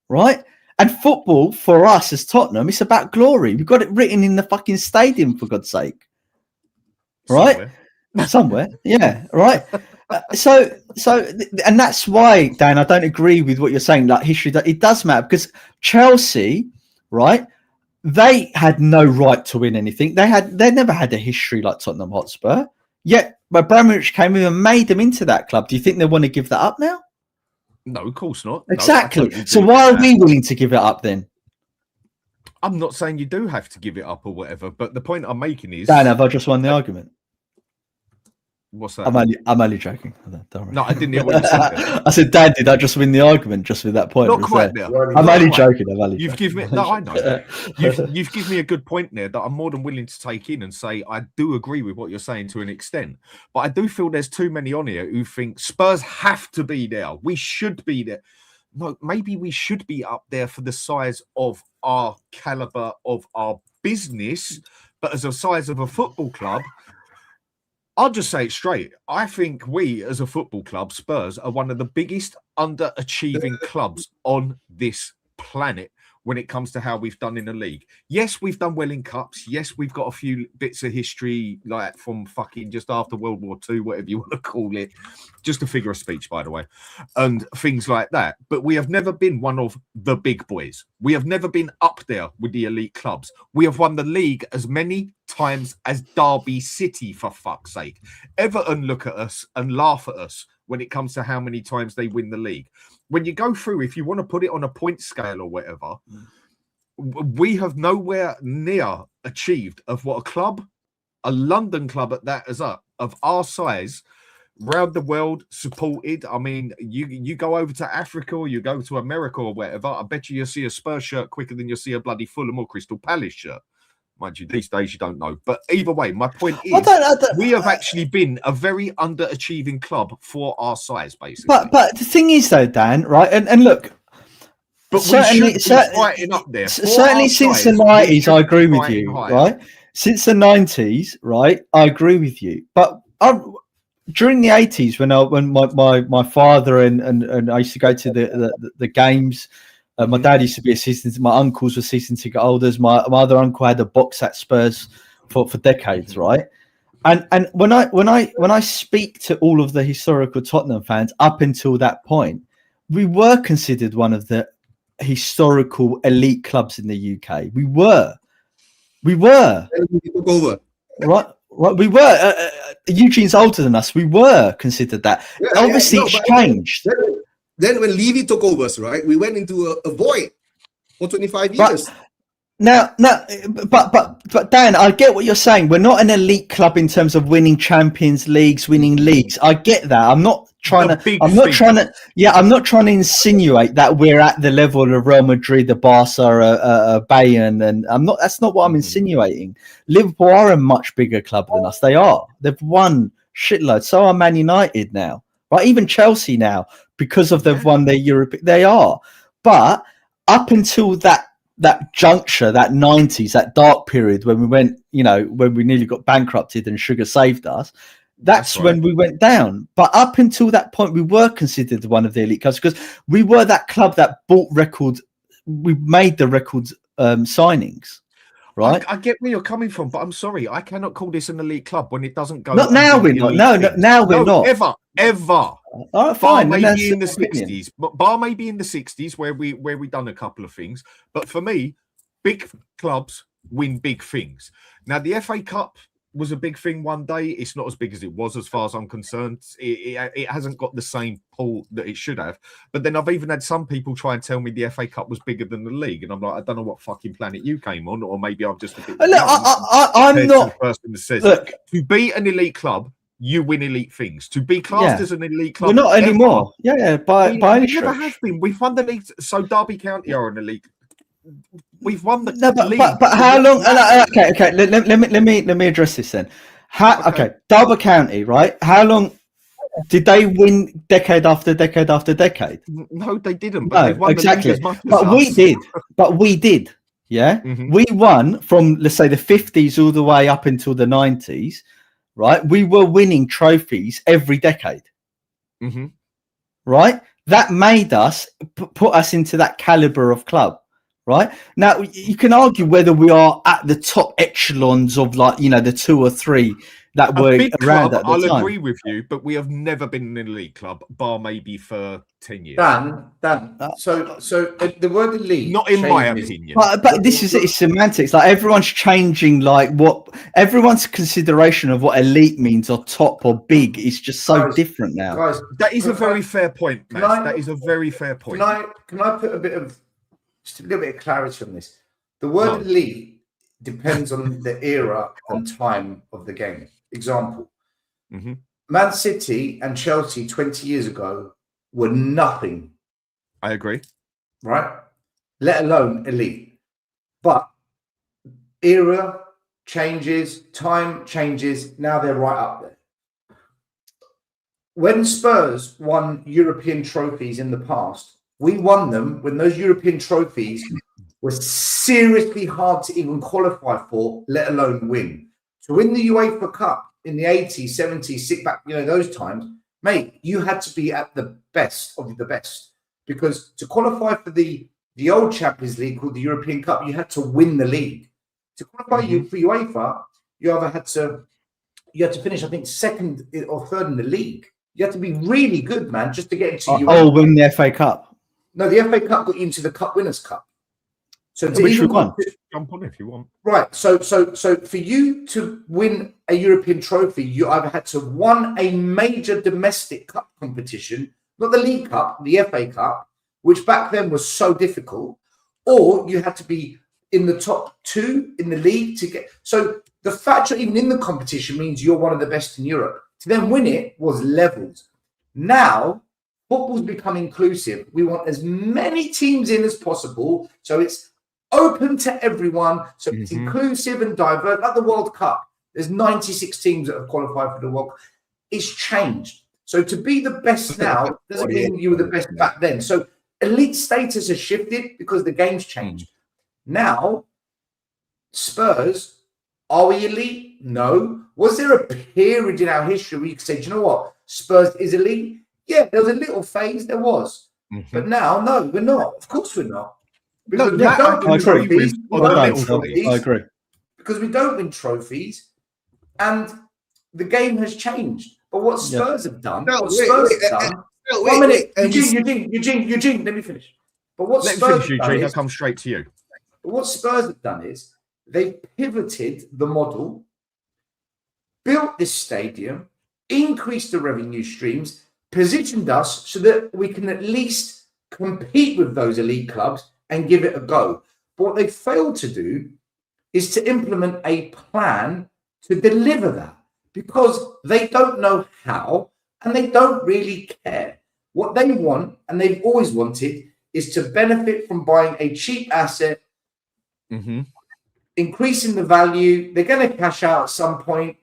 right? And football, for us as Tottenham, it's about glory. We've got it written in the fucking stadium, for God's sake. Right? Somewhere. Yeah, right. So, and that's why, Dan, I don't agree with what you're saying. Like history, it does matter because Chelsea, right? They had no right to win anything. They never had a history like Tottenham Hotspur. Yet, Abramovich came in and made them into that club. Do you think they want to give that up now? No, of course not. Exactly. No, so why are we willing to give it up then? I'm not saying you do have to give it up or whatever, but the point I'm making is... Dan, have I just won the argument? What's that? I'm only joking. No, I didn't hear what you said there. I said, Dad, did I just win the argument just with that point? Not quite there. I'm only joking. You've given me... No, I know that. You've given me a good point there that I'm more than willing to take in and say I do agree with what you're saying to an extent. But I do feel there's too many on here who think Spurs have to be there. We should be there. No, maybe we should be up there for the size of our caliber of our business, but as a size of a football club... I'll just say it straight. I think we, as a football club, Spurs, are one of the biggest underachieving clubs on this planet when it comes to how we've done in the league. Yes, we've done well in cups. Yes, we've got a few bits of history, like from fucking just after World War II, whatever you want to call it. Just a figure of speech, by the way, and things like that. But we have never been one of the big boys. We have never been up there with the elite clubs. We have won the league as many times as Derby City, for fuck's sake. Everton look at us and laugh at us when it comes to how many times they win the league. When you go through, if you want to put it on a point scale or whatever, we have nowhere near achieved of what a London club at that of our size, round the world, supported. I mean, you go over to Africa or you go to America or whatever, I bet you'll see a Spurs shirt quicker than you'll see a bloody Fulham or Crystal Palace shirt. Mind you, these days you don't know. But either way, my point is we have actually been a very underachieving club for our size, basically. But the thing is, though, Dan, right? And look, but certainly fighting up there. Certainly since the 90s, I agree with you, right? Since the 90s, right? I agree with you. But during the 80s, when my father and I used to go to the games. My dad used to be a season. My uncles were season ticket holders. My other uncle had a box at Spurs for decades, right? And when I speak to all of the historical Tottenham fans up until that point, we were considered one of the historical elite clubs in the UK. We were. Right. We were. Eugene's older than us. We were considered that. Obviously, it's changed. Then when Levy took over us, right, we went into a void for 25 years. But Dan, I get what you're saying. We're not an elite club in terms of winning Champions Leagues, winning leagues. I get that. I'm not trying to insinuate that we're at the level of Real Madrid, the Barca, Bayern, and that's not what I'm insinuating. Liverpool are a much bigger club than us. They are. They've won shitloads. So are Man United now. Right, even Chelsea now, because of they've won their Europe, they are. But up until that juncture, that 90s, that dark period when we went, when we nearly got bankrupted and Sugar saved us, that's when we went down. But up until that point, we were considered one of the elite clubs because we were that club that bought records. We made the records signings. Right, I get where you're coming from, but I'm sorry, I cannot call this an elite club when it doesn't go. Not now, we're not. No, now we're not. Ever. All right, fine. Bar maybe in the 60s, but bar maybe in the 60s where we done a couple of things. But for me, big clubs win big things. Now the FA Cup was a big thing one day. It's not as big as it was, as far as I'm concerned. It hasn't got the same pull that it should have. But then I've even had some people try and tell me the FA Cup was bigger than the league, and I'm like, I don't know what fucking planet you came on, or maybe I'm just a bit. Look, I'm not the person that says look, to be an elite club, you win elite things. To be classed as an elite club, we're not anymore. By any stretch. Never have been. We've won the league. So Derby County are an elite. We've won the league. But how long? Okay. Let me address this then. Derby County, right? How long did they win? Decade after decade after decade? No, they didn't. But they've won exactly. The league as much as but us. we did. But we did. Yeah, we won from, let's say, the 50s all the way up until the 90s. Right, we were winning trophies every decade. Right, that made us put us into that caliber of club. Right now, you can argue whether we are at the top echelons of, like, the two or three that were around at the time. I'll agree with you, but we have never been an elite club, bar maybe for 10 years. Dan. So the word elite, not in my opinion. But this is it's semantics. Like, everyone's changing, like, what everyone's consideration of what elite means, or top or big, is just so different now. Guys, that is a very fair point, Matt. That is a very fair point. Can I put just a little bit of clarity on this? The word elite depends on the era and time of the game. Example, Man City and Chelsea 20 years ago were nothing. I agree. Right? Let alone elite. But era changes, time changes, now they're right up there. When Spurs won European trophies in the past, we won them when those European trophies were seriously hard to even qualify for, let alone win. To win the UEFA Cup in the 80s, 70s, sit back, those times, mate, you had to be at the best of the best. Because to qualify for the old Champions League called the European Cup, you had to win the league. To qualify you for UEFA, you had to finish, I think, second or third in the league. You had to be really good, man, just to get into UEFA. Win the FA Cup. No, the FA Cup got you into the Cup Winners' Cup. So Which we even won. Jump on if you want. right, so for you to win a European trophy, you either had to won a major domestic cup competition, not the League Cup, the FA Cup, which back then was so difficult, or you had to be in the top 2 in the league to get. So the fact you're even in the competition means you're one of the best in Europe. To then win it was levels. Now football's become inclusive. We want as many teams in as possible, so it's open to everyone, so it's inclusive and diverse. Like the World Cup, there's 96 teams that have qualified for the World Cup. It's changed. So to be the best now doesn't mean you were the best back then. So elite status has shifted because the game's changed. Now, Spurs, are we elite? No. Was there a period in our history where you could say, do you know what? Spurs is elite? Yeah, there was a little phase, there was. But now, no, we're not. Of course we're not. Because we don't win trophies. I agree. Because we don't win trophies, and the game has changed. But what Spurs have done, One minute, Eugene, let me finish. But what Spurs have done is, I'll come straight to you. But what Spurs have done is they've pivoted the model, built this stadium, increased the revenue streams, positioned us so that we can at least compete with those elite clubs and give it a go. But what they failed to do is to implement a plan to deliver that, because they don't know how and they don't really care. What they want, and they've always wanted, is to benefit from buying a cheap asset, increasing the value. They're going to cash out at some point.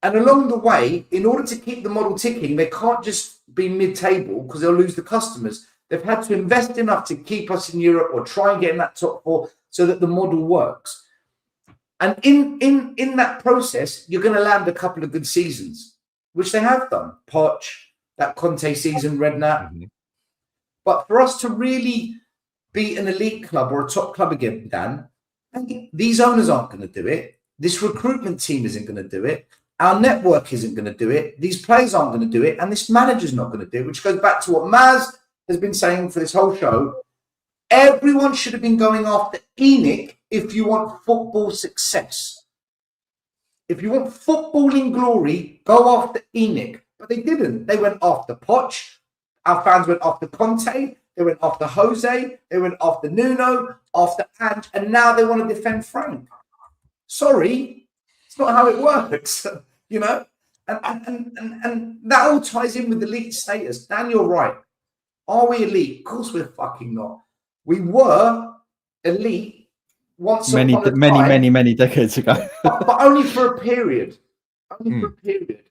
And along the way, in order to keep the model ticking, they can't just be mid-table because they'll lose the customers. They've had to invest enough to keep us in Europe or try and get in that top 4 so that the model works. And in that process, you're going to land a couple of good seasons, which they have done. Poch, that Conte season, Redknapp. But for us to really be an elite club or a top club again, Dan, these owners aren't going to do it. This recruitment team isn't going to do it. Our network isn't going to do it. These players aren't going to do it. And this manager's not going to do it, which goes back to what Maz has been saying for this whole show. Everyone should have been going after ENIC if you want football success. If you want footballing glory, go after ENIC. But they didn't. They went after Poch. Our fans went after Conte. They went after Jose. They went after Nuno, after Ange. And now they want to defend Frank. Sorry, it's not how it works. You know? And that all ties in with elite status. Dan, you're right. Are we elite? Of course we're fucking not. We were elite once upon a time. Many decades ago. but only for a period. Only for a period.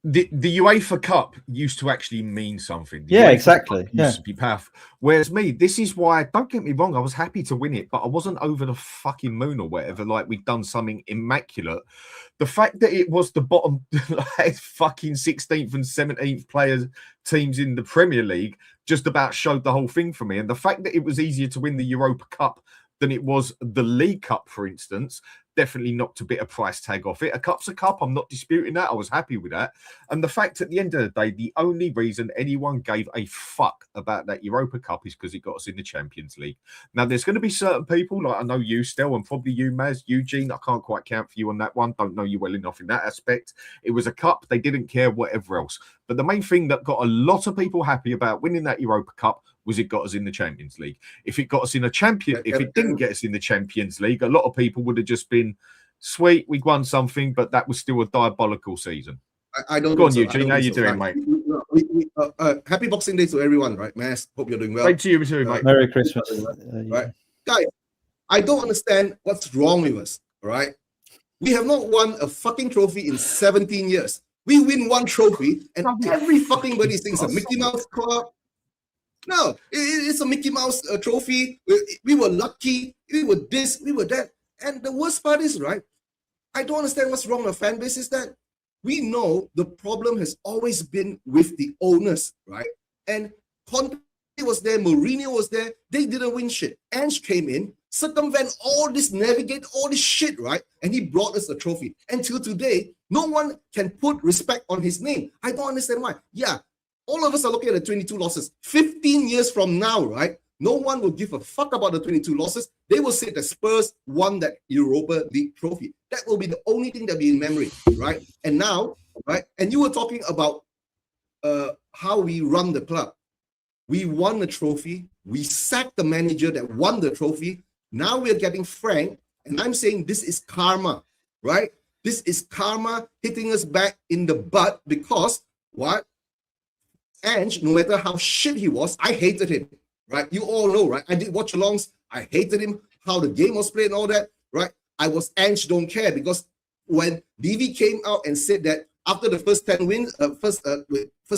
The UEFA Cup used to actually mean something. Yeah, exactly. Used to be powerful. Whereas me, this is why, don't get me wrong, I was happy to win it, but I wasn't over the fucking moon or whatever, like we'd done something immaculate. The fact that it was the bottom fucking 16th and 17th players teams in the Premier League just about showed the whole thing for me. And the fact that it was easier to win the Europa Cup than it was the League Cup, for instance, definitely knocked a bit of price tag off it. A cup's a cup. I'm not disputing that. I was happy with that. And the fact at the end of the day, the only reason anyone gave a fuck about that Europa Cup is because it got us in the Champions League. Now, there's going to be certain people, like I know you still, and probably you, Maz, Eugene, I can't quite count for you on that one. Don't know you well enough in that aspect. It was a cup. They didn't care whatever else. But the main thing that got a lot of people happy about winning that Europa Cup was it got us in the Champions League. If it got us in a champion, if it didn't get us in the Champions League, a lot of people would have just been, sweet, we won something, but that was still a diabolical season. I don't go on, so. Eugene. How you doing, mate? Happy Boxing Day to everyone, right, Mass? Hope you're doing well. Thank you too, mate. Merry Christmas. Right, guys. I don't understand what's wrong with us. Right, we have not won a fucking trophy in 17 years. We win one trophy, and every fucking body thinks a Mickey Mouse Club. No, it's a Mickey Mouse trophy. We were lucky. We were this. We were that. And the worst part is, right, I don't understand what's wrong with the fan base is that we know the problem has always been with the owners, right? And Conte was there, Mourinho was there. They didn't win shit. Ange came in, circumvent all this, navigate all this shit, right? And he brought us a trophy. Until today, no one can put respect on his name. I don't understand why. Yeah, all of us are looking at the 22 losses. 15 years from now, right? No one will give a fuck about the 22 losses. They will say the Spurs won that Europa League trophy. That will be the only thing that will be in memory, right? And now, right? And you were talking about how we run the club. We won the trophy. We sacked the manager that won the trophy. Now we're getting Frank, and I'm saying this is karma, right? This is karma hitting us back in the butt because what? Ange, no matter how shit he was, I hated him, right? You all know, right? I did watch-alongs. I hated him, how the game was played and all that, right? I was Ange don't care because when Levy came out and said that after the first 10 wins, first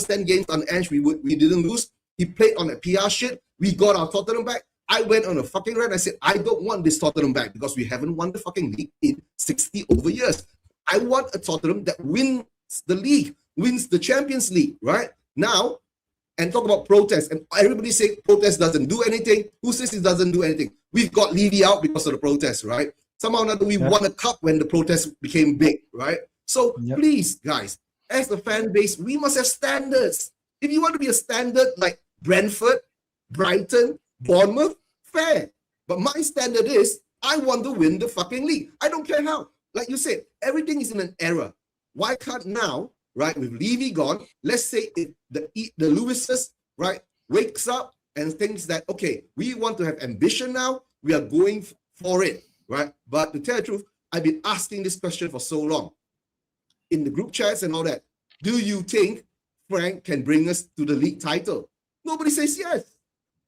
10 games on Ange, we didn't lose. He played on a PR shit. We got our Tottenham back. I went on a fucking rant. I said, I don't want this Tottenham back because we haven't won the fucking league in 60 over years. I want a Tottenham that wins the league, wins the Champions League, right? Now, and talk about protest. And everybody say protest doesn't do anything. Who says it doesn't do anything? We've got Levy out because of the protest, right? Somehow or another, we won a cup when the protest became big, right? So please, guys, as a fan base, we must have standards. If you want to be a standard like Brentford, Brighton, Bournemouth, fair. But my standard is I want to win the fucking league. I don't care how. Like you said, everything is in an era. Why can't now, right, with Levy gone, let's say if the Lewises, right, wakes up and thinks that, okay, we want to have ambition now, we are going for it, right? But to tell the truth, I've been asking this question for so long. In the group chats and all that, do you think Frank can bring us to the league title? Nobody says yes,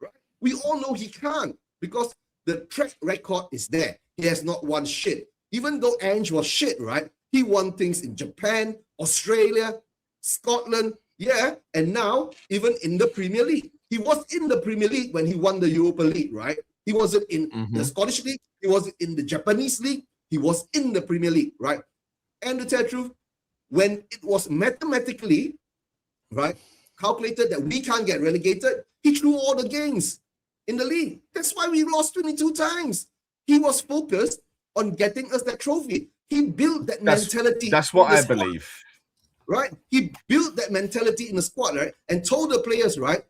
right? We all know he can't because the track record is there. He has not won shit. Even though Ange was shit, right? He won things in Japan, Australia, Scotland, yeah, and now even in the Premier League. He was in the Premier League when he won the Europa League, right? He wasn't in the Scottish League. He wasn't in the Japanese League. He was in the Premier League, right? And to tell the truth, when it was mathematically, right, calculated that we can't get relegated, he threw all the games in the league. That's why we lost 22 times. He was focused on getting us that trophy. He built that mentality. That's what I believe. Right? He built that mentality in the squad, right? And told the players, right,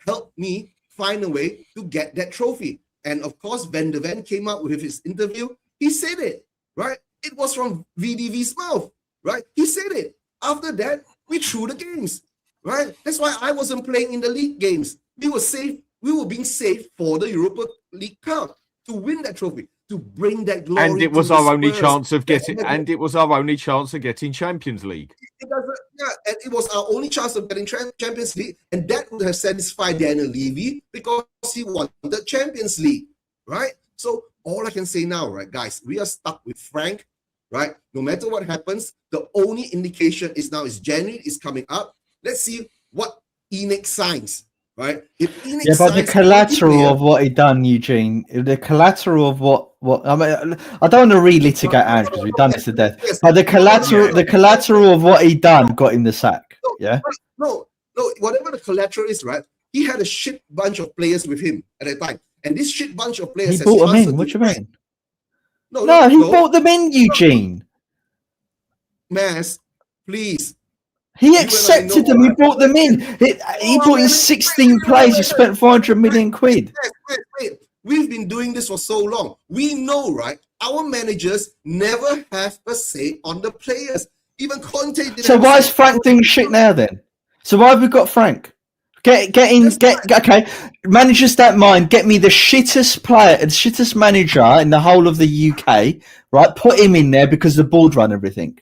help me find a way to get that trophy. And of course, Van de Ven came out with his interview. He said it, right? It was from VDV's mouth, right? He said it. After that, we threw the games, right? That's why I wasn't playing in the league games. We were safe. We were being safe for the Europa League Cup to win that trophy, to bring that glory. And it was our only chance of getting. And it was our only chance of getting Champions League. And it was our only chance of getting Champions League, and that would have satisfied Daniel Levy because he won the Champions League, right? So all I can say now, right, guys, we are stuck with Frank, right? No matter what happens, the only indication is now is January is coming up. Let's see what ENIC signs, right? If ENIC but the collateral of what he done, Eugene, the collateral of what I mean, I don't want to relitigate Ange because we've done this to death. But the collateral of what he done got him the sack. No, whatever the collateral is, right? He had a shit bunch of players with him at that time, and this shit bunch of players. He brought them in. What you mean? No, he brought them in, Eugene. Mass, please. He accepted them. He brought them in. He brought in 16 players. He spent 400 million quid. Wait. We've been doing this for so long. We know, right? Our managers never have a say on the players. Even Conte didn't. So why is Frank doing shit now then? So why have we got Frank? Okay. Managers don't mind. Get me the shittest player, the shittest manager in the whole of the UK. Right? Put him in there because the board run everything.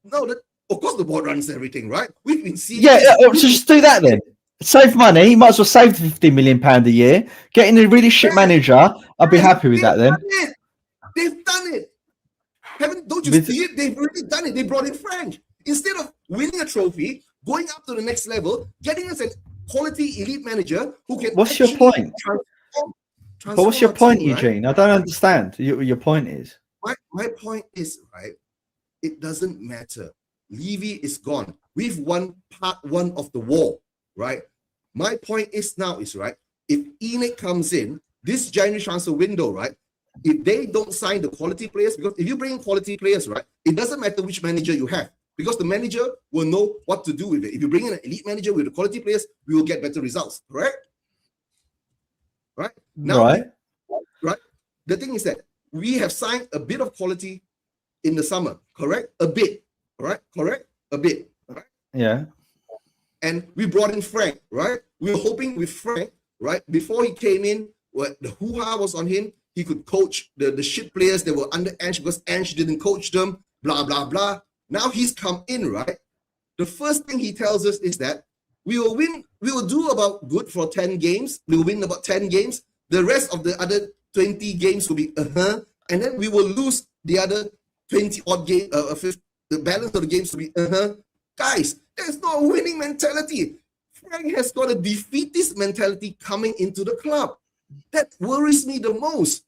No, of course the board runs everything, right? We've been seeing. So just do that then. Save money. You might as well save the £15 million a year. Getting a really shit manager. I'll be happy with that then. They've done it. Don't you see it? They've already done it. They brought in Frank. Instead of winning a trophy, going up to the next level, getting us a quality elite manager who can. What's your point? But what's your point, Eugene? I don't understand. Your point is. My point is, right, it doesn't matter. Levy is gone. We've won part one of the war, right? My point is now is, right, if ENIC comes in, this January transfer window, right, if they don't sign the quality players, because if you bring in quality players, right, it doesn't matter which manager you have, because the manager will know what to do with it. If you bring in an elite manager with the quality players, we will get better results, correct? right? Now, Right. right? The thing is that we have signed a bit of quality in the summer, correct? A bit, all right? Correct? A bit, right? Yeah. And we brought in Frank, right? We were hoping with Frank, right? Before he came in, the hoo-ha was on him. He could coach the shit players that were under Ange because Ange didn't coach them, blah, blah, blah. Now he's come in, right? The first thing he tells us is that we will win, we will do about good for 10 games. We will win about 10 games. The rest of the other 20 games will be and then we will lose the other 20 odd games, the balance of the games will be Guys, there's no winning mentality. Frank has got a defeatist mentality coming into the club. That worries me the most.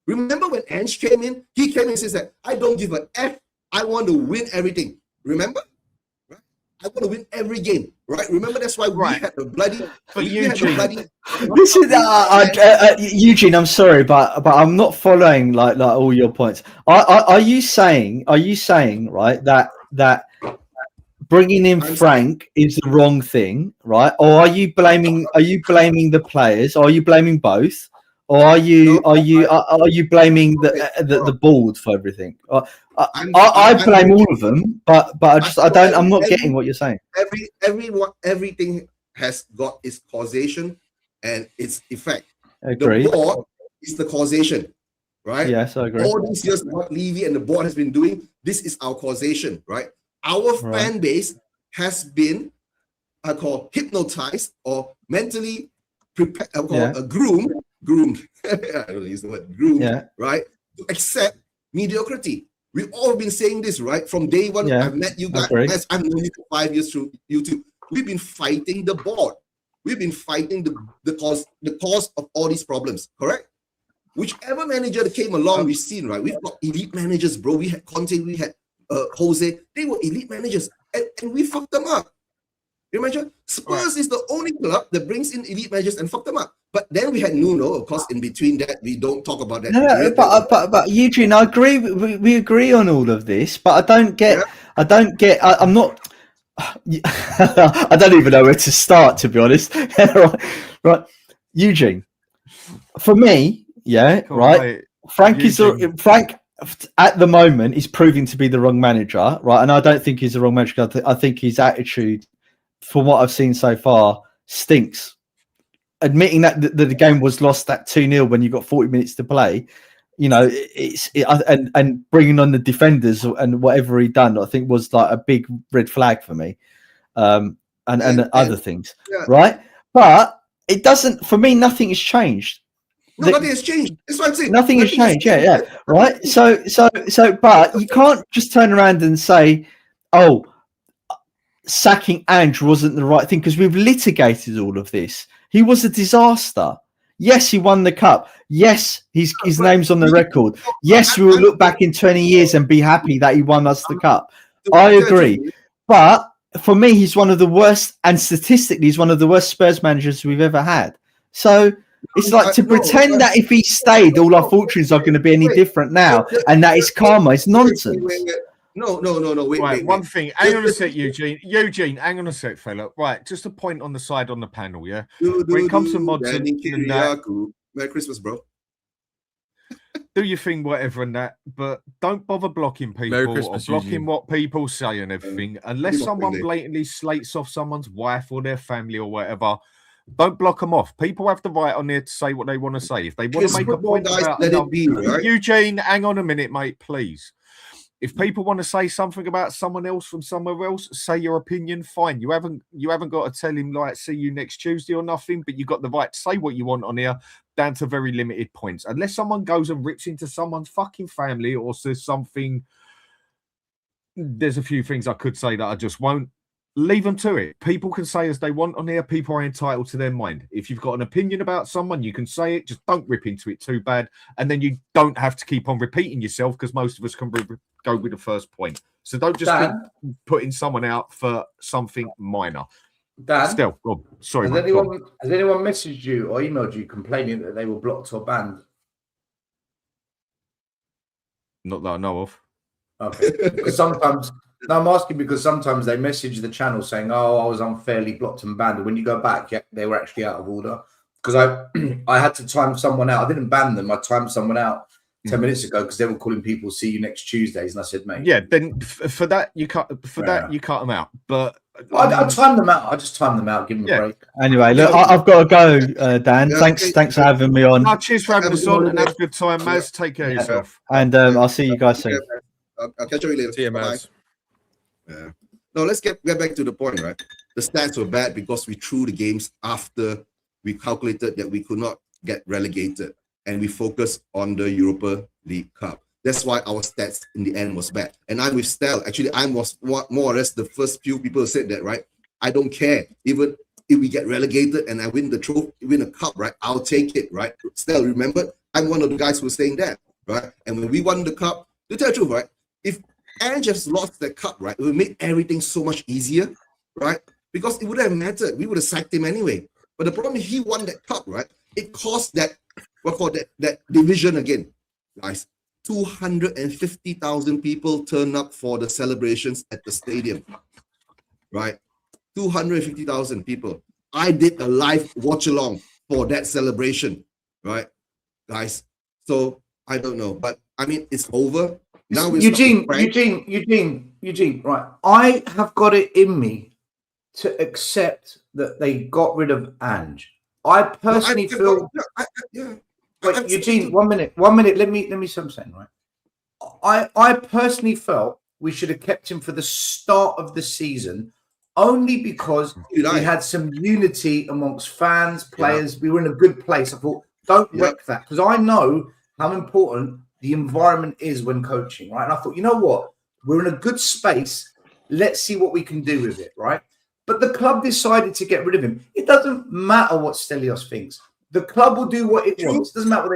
Remember when Ange came in? He came in and says that I don't give a F. I want to win everything. Remember? Right? I want to win every game. Right? Remember that's why we had the bloody. But Eugene, This is Eugene. I'm sorry, but I'm not following like all your points. Are you saying right that bringing in Frank is the wrong thing, right? Or are you blaming the players? Or are you blaming both? Or are you blaming the board for everything? I blame all of them, but I'm not getting what you're saying. Everything has got its causation and its effect. Agreed. The board is the causation, right? Yes, I agree. All these years, what Levy and the board has been doing, this is our causation, right? Our fan base has been, I call, hypnotized or mentally prepared, groomed. I don't use the word groomed, right? To accept mediocrity. We've all been saying this, right? From day one, I've met you guys. I've known you for 5 years through YouTube. We've been fighting the board. We've been fighting the cause of all these problems, correct? Whichever manager that came along, we've seen, right? We've got elite managers, bro. We had Conte, we had Jose. They were elite managers, and we fucked them up. You imagine? Spurs is the only club that brings in elite managers and fucked them up. But then we had Nuno, of course. In between that, we don't talk about that. No, but Eugene, I agree. We agree on all of this, but I don't get. I'm not. I don't even know where to start, to be honest. right, Eugene. For me, right. Frank Eugene. Frank at the moment is proving to be the wrong manager, right? And I don't think he's the wrong manager. I think his attitude, from what I've seen so far, stinks. Admitting that the game was lost at 2-0 when you got 40 minutes to play, you know, and bringing on the defenders and whatever he done, I think was like a big red flag for me, and other things, right? But it doesn't. For me, nothing has changed. No, nothing has changed. That's what I'm saying. Nothing has changed. Yeah, right. So, but you can't just turn around and say, "Oh, sacking Ange wasn't the right thing," because we've litigated all of this. He was a disaster. Yes, he won the cup. Yes, his name's on the record. Yes, we will look back in 20 years and be happy that he won us the cup. I agree. But for me, he's one of the worst, and statistically, he's one of the worst Spurs managers we've ever had. So it's like to pretend that if he stayed, all our fortunes are going to be any different now, and that it's karma. It's nonsense. No. Wait. One thing. Hang on a sec, Eugene. Hang on a sec, fella. Right, just a point on the side on the panel, yeah? When it comes to mods and that, Merry Christmas, bro. Do your thing, whatever, and that, but don't bother blocking people or blocking what people say and everything. Unless someone blatantly slates off someone's wife or their family or whatever, don't block them off. People have the right on there to say what they want to say. If they want to make a point about right? Eugene, hang on a minute, mate, please. If people want to say something about someone else from somewhere else, say your opinion, fine. You haven't got to tell him, like, see you next Tuesday or nothing, but you've got the right to say what you want on here down to very limited points. Unless someone goes and rips into someone's fucking family or says something, there's a few things I could say that I just won't. Leave them to it. People can say as they want on here. People are entitled to their mind. If you've got an opinion about someone, you can say it. Just don't rip into it too bad. And then you don't have to keep on repeating yourself because most of us can go with the first point. So don't just keep putting someone out for something minor. Dan, still, oh, sorry. Has anyone messaged you or emailed you complaining that they were blocked or banned? Not that I know of. Okay. Because sometimes... No, I'm asking because sometimes they message the channel saying, "Oh, I was unfairly blocked and banned." And when you go back, they were actually out of order. because I had to time someone out. I didn't ban them. I timed someone out 10 minutes ago because they were calling people "see you next Tuesdays," and I said, "Mate, Yeah, then for that you cut them out." But I timed them out. I just timed them out, give them a break. Anyway, look, I've got to go, Dan. Thanks for having me on. No, cheers for having us on, and have a good time, Maz. Take care of yourself. And I'll see you guys soon. I'll catch you later. See you, Bye. Maz. Yeah. Now let's get back to the point, right? The stats were bad because we threw the games after we calculated that we could not get relegated, and we focused on the Europa League Cup. That's why our stats in the end was bad. And I'm with Stel. Actually, I was more or less the first few people who said that, right? I don't care. Even if we get relegated and I win the trophy, win a cup, right? I'll take it, right? Stel, remember? I'm one of the guys who was saying that, right? And when we won the cup, to tell the truth, right? If Ange just lost that cup, right? It would make everything so much easier, right? Because it wouldn't have mattered. We would have sacked him anyway. But the problem is he won that cup, right? It caused that, that division again, guys. 250,000 people turned up for the celebrations at the stadium, right? 250,000 people. I did a live watch along for that celebration, right, guys? So I don't know, but I mean, it's over. Now Eugene, right. I have got it in me to accept that they got rid of Ange. I personally feel. Wait, Eugene, 1 minute. Let me say something, right? I personally felt we should have kept him for the start of the season, only because we had some unity amongst fans, players. Yeah. We were in a good place. I thought, don't wreck that, because I know how important the environment is when coaching, right? And I thought, you know what? We're in a good space. Let's see what we can do with it, right? But the club decided to get rid of him. It doesn't matter what Stelios thinks. The club will do what it wants. Doesn't matter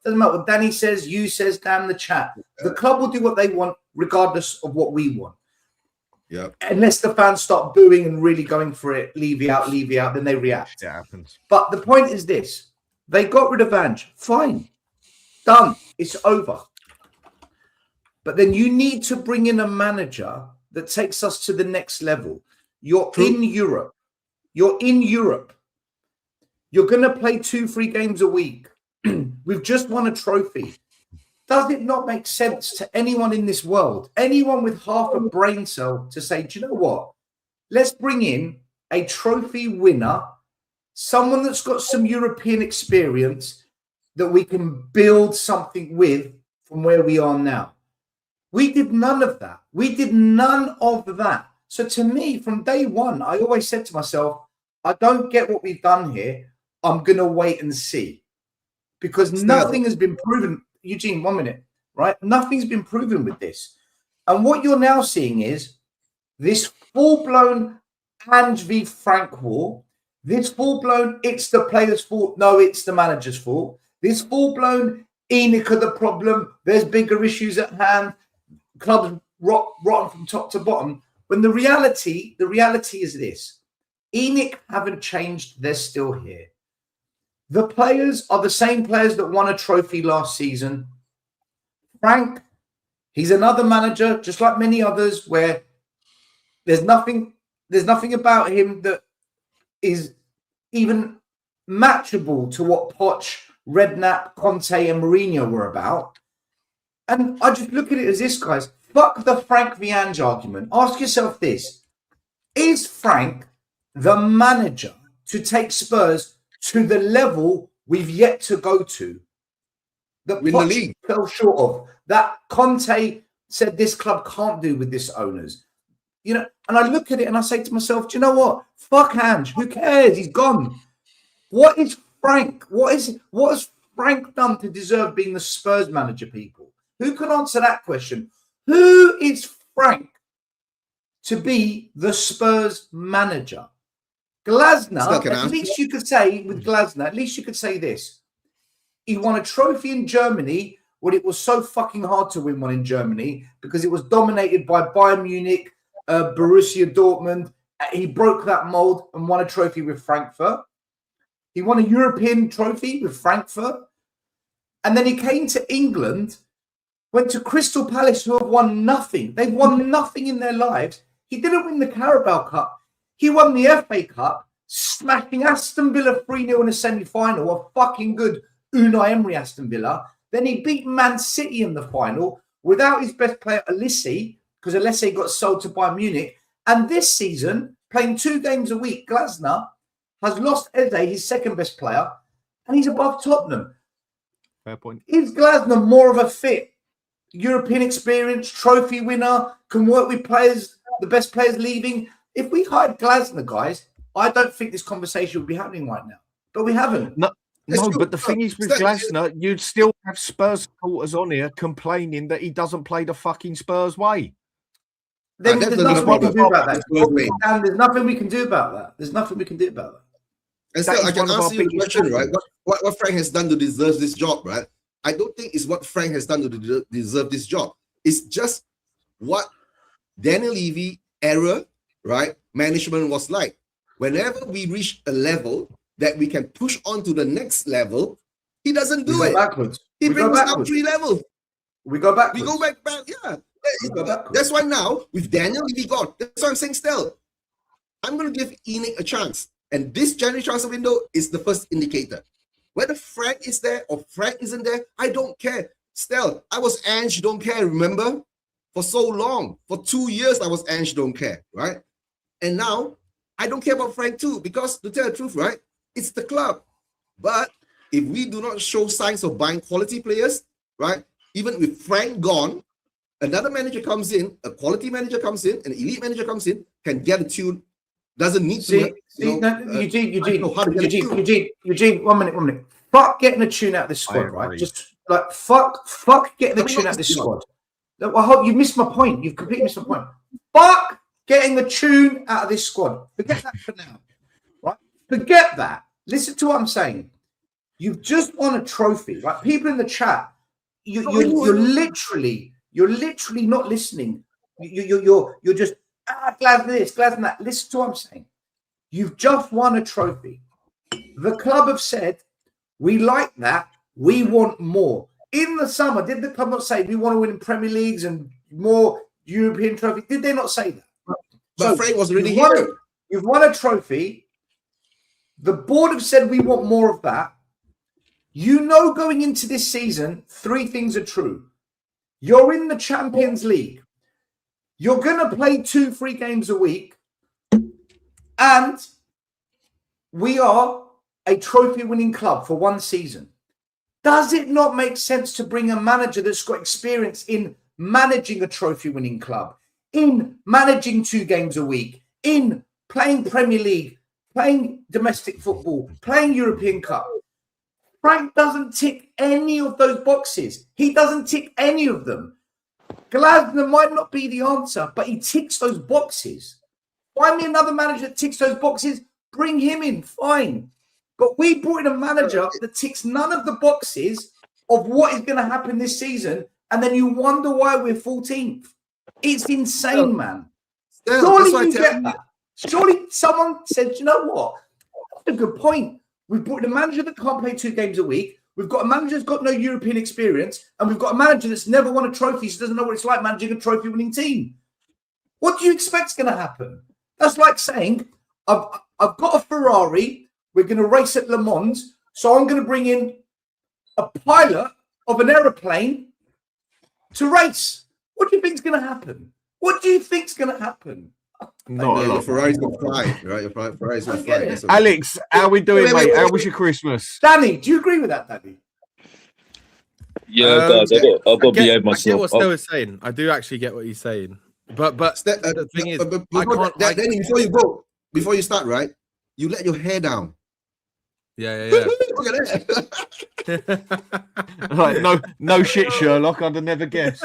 doesn't matter what Danny says, you says, Dan, the chat. The club will do what they want, regardless of what we want. Yeah. Unless the fans start booing and really going for it, leave you out, then they react. It happens. But the point is this: they got rid of Ange. Fine, done. It's over. But then you need to bring in a manager that takes us to the next level. You're in Europe. You're going to play 2-3 games a week. We've just won a trophy. Does it not make sense to anyone in this world, anyone with half a brain cell, to say, do you know what? Let's bring in a trophy winner, someone that's got some European experience that we can build something with from where we are now. We did none of that. So to me, from day one, I always said to myself, I don't get what we've done here. I'm going to wait and see, because nothing has been proven. Eugene, 1 minute, right? Nothing's been proven with this. And what you're now seeing is this full-blown Ange v. Frank war, this full-blown it's the player's fault, no, it's the manager's fault, this full-blown ENIC are the problem, there's bigger issues at hand, clubs rotten from top to bottom, when the reality is this: ENIC haven't changed, they're still here. The players are the same players that won a trophy last season. Frank, he's another manager, just like many others, where there's nothing about him that is even matchable to what Poch, Redknapp, Conte, and Mourinho were about. And I just look at it as this, guys. Fuck the Frank v. Ange argument. Ask yourself this: is Frank the manager to take Spurs to the level we've yet to go to, that win the league fell short of, that Conte said this club can't do with this owners? You know, and I look at it and I say to myself, do you know what? Fuck Ange. Who cares? He's gone. What is Frank? What has Frank done to deserve being the Spurs manager, people? Who can answer that question? Who is Frank to be the Spurs manager? Glasner, at least you could say with Glasner, at least you could say this: he won a trophy in Germany when it was so fucking hard to win one in Germany because it was dominated by Bayern Munich, Borussia Dortmund. He broke that mold and won a trophy with Frankfurt. He won a European trophy with Frankfurt. And then he came to England, went to Crystal Palace, who have won nothing. They've won nothing in their lives. He didn't win the Carabao Cup. He won the FA Cup, smashing Aston Villa 3-0 in a semi-final, a fucking good Unai Emery Aston Villa. Then he beat Man City in the final without his best player, Alessi, because Alessi got sold to Bayern Munich. And this season, playing 2 games a week, Glasner has lost Eze, his second best player, and he's above Tottenham. Fair point. Is Glasner more of a fit? European experience, trophy winner, can work with players, the best players leaving. If we hired Glasner, guys, I don't think this conversation would be happening right now. But we haven't. No, but the thing is with Glasner, you'd still have Spurs supporters on here complaining that he doesn't play the fucking Spurs way. Then there's nothing we can do about that. And there's nothing we can do about that. There's nothing we can do about that. And still, I can answer you the question, right? What Frank has done to deserve this job, right? I don't think it's what Frank has done to deserve this job. It's just what Daniel Levy era, right? Management was like. Whenever we reach a level that we can push on to the next level, he doesn't do it. Backwards. He brings us up 3 levels. We go backwards. We go back, yeah. That's why now, with Daniel Levy gone, that's why I'm saying still, I'm going to give Enoch a chance. And this January transfer window is the first indicator. Whether Frank is there or Frank isn't there, I don't care. Still, I was Ange, don't care, remember? For so long. For 2 years, I was Ange, don't care, right? And now, I don't care about Frank too, because to tell the truth, right? It's the club. But if we do not show signs of buying quality players, right? Even with Frank gone, another manager comes in, a quality manager comes in, an elite manager comes in, can get a tune, doesn't need to. Eugene, one minute. Fuck getting a tune out of this squad, right? Just like fuck getting a tune out of this squad. I hope you missed my point. You've completely missed my point. Fuck getting the tune out of this squad. Forget that for now, right? Forget that. Listen to what I'm saying. You've just won a trophy, right? People in the chat, you're literally not listening. You're just glad this, glad that. Listen to what I'm saying. You've just won a trophy. The club have said, we like that. We want more. In the summer, did the club not say we want to win in Premier Leagues and more European trophies? Did they not say that? But Frank was already here. You've won a trophy. The board have said we want more of that. You know, going into this season, 3 things are true. You're in the Champions League. You're going to play 2-3 games a week. And we are a trophy-winning club for 1 season. Does it not make sense to bring a manager that's got experience in managing a trophy-winning club, in managing 2 games a week, in playing Premier League, playing domestic football, playing European Cup? Frank doesn't tick any of those boxes. He doesn't tick any of them. Glasner might not be the answer, but he ticks those boxes. Find me another manager that ticks those boxes. Bring him in, fine. But we brought in a manager that ticks none of the boxes of what is going to happen this season, and then you wonder why we're 14th. It's insane, man. Surely you get that. Surely someone said, you know what? That's a good point. We've brought in a manager that can't play 2 games a week. We've got a manager that's got no European experience, and we've got a manager that's never won a trophy, so doesn't know what it's like managing a trophy-winning team. What do you expect is going to happen? That's like saying, I've got a Ferrari, we're going to race at Le Mans, so I'm going to bring in a pilot of an aeroplane to race. What do you think is going to happen? What do you think is going to happen? Not a lot. Ferrari's going to fly, right? Your Ferrari's going to fly. Alex, how we doing, mate? How was your Christmas? Danny, do you agree with that, Danny? Yeah, guys, I've got to behave myself. I get what Stella was saying. I do actually get what he's saying. But the thing is, Danny, before you start, right? You let your hair down. Yeah. Look at that. Like, no shit, Sherlock. I'd have never guessed.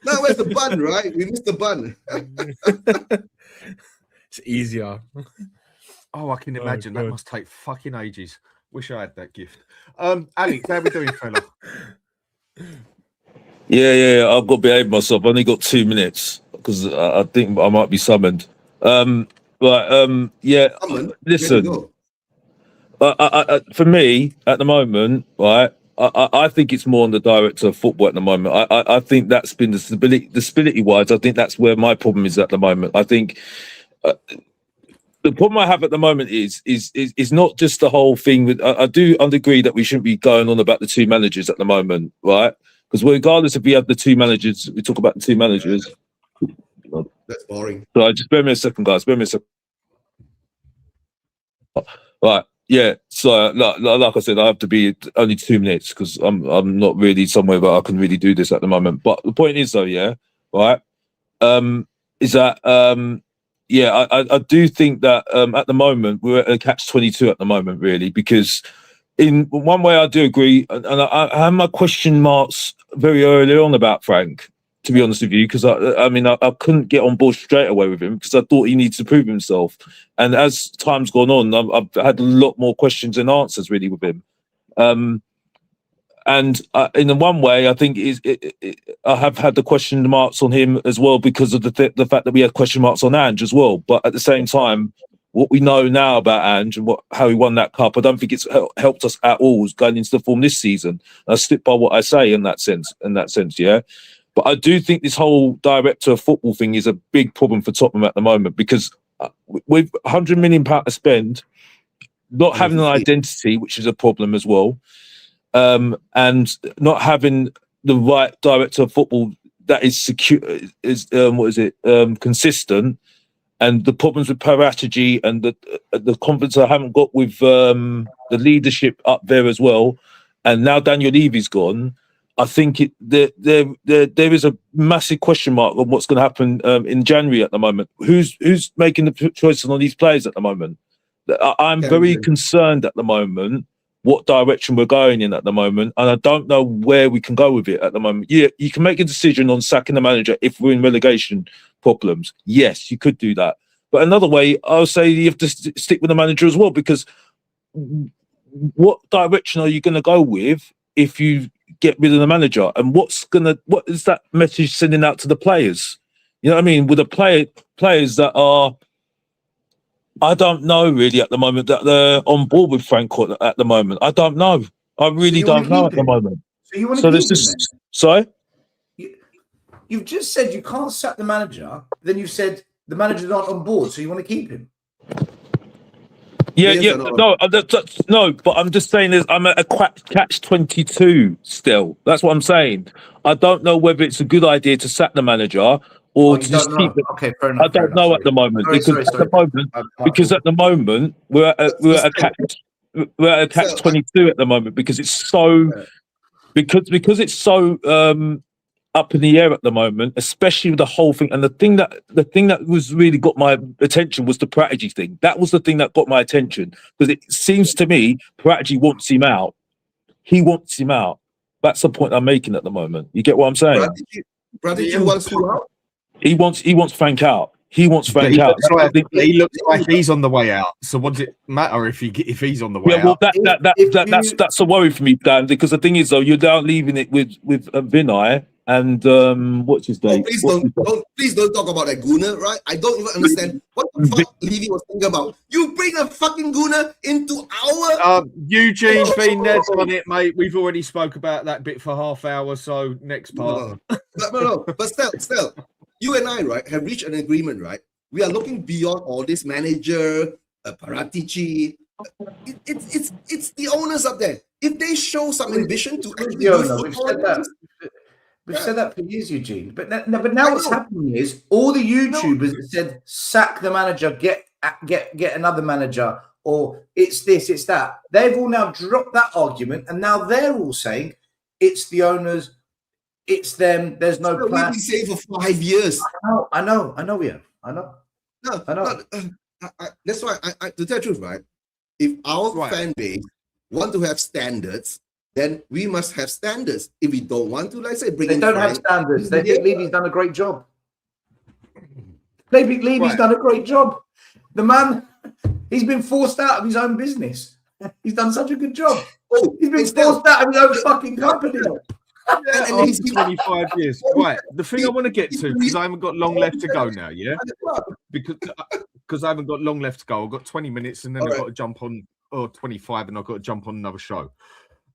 Now where's the bun, right? We missed the bun. It's easier. Oh, I can imagine. That must take fucking ages. Wish I had that gift. Alex, how we doing, fella? Yeah, I've got to behave myself. I only got 2 minutes because I think I might be summoned. Listen. For me, at the moment, right, I think it's more on the director of football at the moment. I think that's been the stability wise. I think that's where my problem is at the moment. I think the problem I have at the moment is not just the whole thing with. I do agree that we shouldn't be going on about the two managers at the moment, right? Because regardless if we have the two managers, we talk about the two managers. That's boring. So I just bear me a second, guys. Bear me a second. Right. Yeah. So like I said, I have to be only 2 minutes because I'm not really somewhere that I can really do this at the moment. But the point is though, yeah, right, is that I do think that at the moment we're at a catch-22 at the moment, really, because in one way I do agree, and I had my question marks very early on about Frank, to be honest with you, because I couldn't get on board straight away with him because I thought he needs to prove himself. And as time's gone on, I've had a lot more questions and answers really with him. And in the one way, I think I have had the question marks on him as well because of the fact that we had question marks on Ange as well. But at the same time, what we know now about Ange and how he won that cup, I don't think it's helped us at all going into the form this season. I stick by what I say in that sense, yeah. But I do think this whole director of football thing is a big problem for Tottenham at the moment because with £100 million to spend, not having an identity, which is a problem as well, and not having the right director of football that is secure, consistent, and the problems with Parategy and the confidence I haven't got with the leadership up there as well, and now Daniel Levy's gone. I think there is a massive question mark on what's going to happen in January at the moment. Who's making the choices on these players at the moment? I'm very concerned at the moment what direction we're going in at the moment, and I don't know where we can go with it at the moment. Yeah, you can make a decision on sacking the manager if we're in relegation problems. Yes, you could do that. But another way, I'll say you have to stick with the manager as well, because what direction are you going to go with if you get rid of the manager? And what is that message sending out to the players? You know what I mean? With the players that are, I don't know really at the moment that they're on board with Frank at the moment. I don't know. I really don't know at the moment. So you want to keep him then? Sorry? You've just said you can't sack the manager. Then you said the manager's not on board, so you want to keep him. No, but I'm just saying I'm at a catch-22 still. That's what I'm saying. I don't know whether it's a good idea to sack the manager or to just keep it. Okay, fair enough. I don't know at the moment because at the moment we're at a catch-22 at the moment because it's so it's so up in the air at the moment, especially with the whole thing. And the thing that was really got my attention was the Parategy thing. That was the thing that got my attention because it seems to me Parategy wants him out. He wants him out. That's the point I'm making at the moment. You get what I'm saying? Parategy wants who out? He wants Frank out. He wants Frank out. He looks like he's on the way out. So what does it matter if he's on the way out? That's a worry for me, Dan. Because the thing is, though, you're now leaving it with Vinay and what's his name? Please don't talk about that Gooner, right? I don't even understand what the fuck Levy was thinking about. You bring a fucking Gooner into our Eugene's been there on it, mate. We've already spoke about that bit for half hour. So next part. No. But still. You and I, right, have reached an agreement, right? We are looking beyond all this manager, Parategy. It's the owners up there. If they show some ambition to actually we've said that for years, Eugene. But now what's happening is all the YouTubers that said sack the manager, get another manager, or it's this, it's that. They've all now dropped that argument, and now they're all saying it's the owners. It's them. There's no plan. We've been saying for 5 years. I know. We have. I know. That's why to tell the truth, right? If our fan base want to have standards, then we must have standards. If we don't want to, like I say, they don't have standards. They think Levy's done a great job. They think Levy's done a great job. The man, he's been forced out of his own business. He's done such a good job. He's been forced out of his own fucking company. And he's 25 years. Right. The thing I want to get to, because I haven't got long left to go now, yeah? Because I haven't got long left to go. I've got 20 minutes and then I've got to jump on, or 25, and I've got to jump on another show.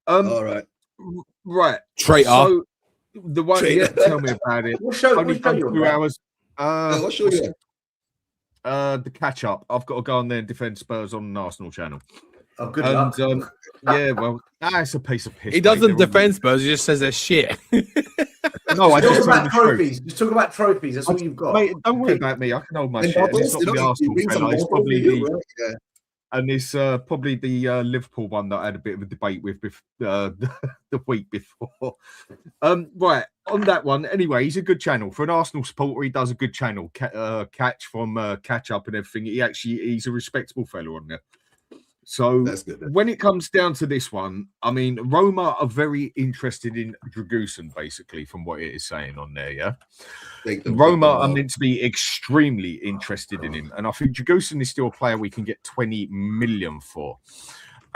All right. Right. Traitor. So, the one, tell me about it. What show? Only done 2 hours. What show you the catch up. I've got to go on there and defend Spurs on an Arsenal channel. Oh, good And luck. yeah, well, it's a piece of piss. He mate. doesn't They're defend Spurs. He just says they're shit. No, I Talk just about about the truth. trophies. Just talk about trophies. That's all you've got. Mate, don't worry about me. I can hold my And shit. And it's bottles, not you the know, Arsenal bring some fella. It's bottles probably with you, the right? Yeah. and it's probably the Liverpool one that I had a bit of a debate with the week before. Right, on that one. Anyway, he's a good channel. For an Arsenal supporter, he does a good channel. Catch from Catch Up and everything. He's a respectable fellow on there. So That's good. when it comes down to this one, I mean, Roma are very interested in Dragusin, basically, from what it is saying on there, yeah? Roma are meant to be extremely interested in him. And I think Dragusin is still a player we can get 20 million for.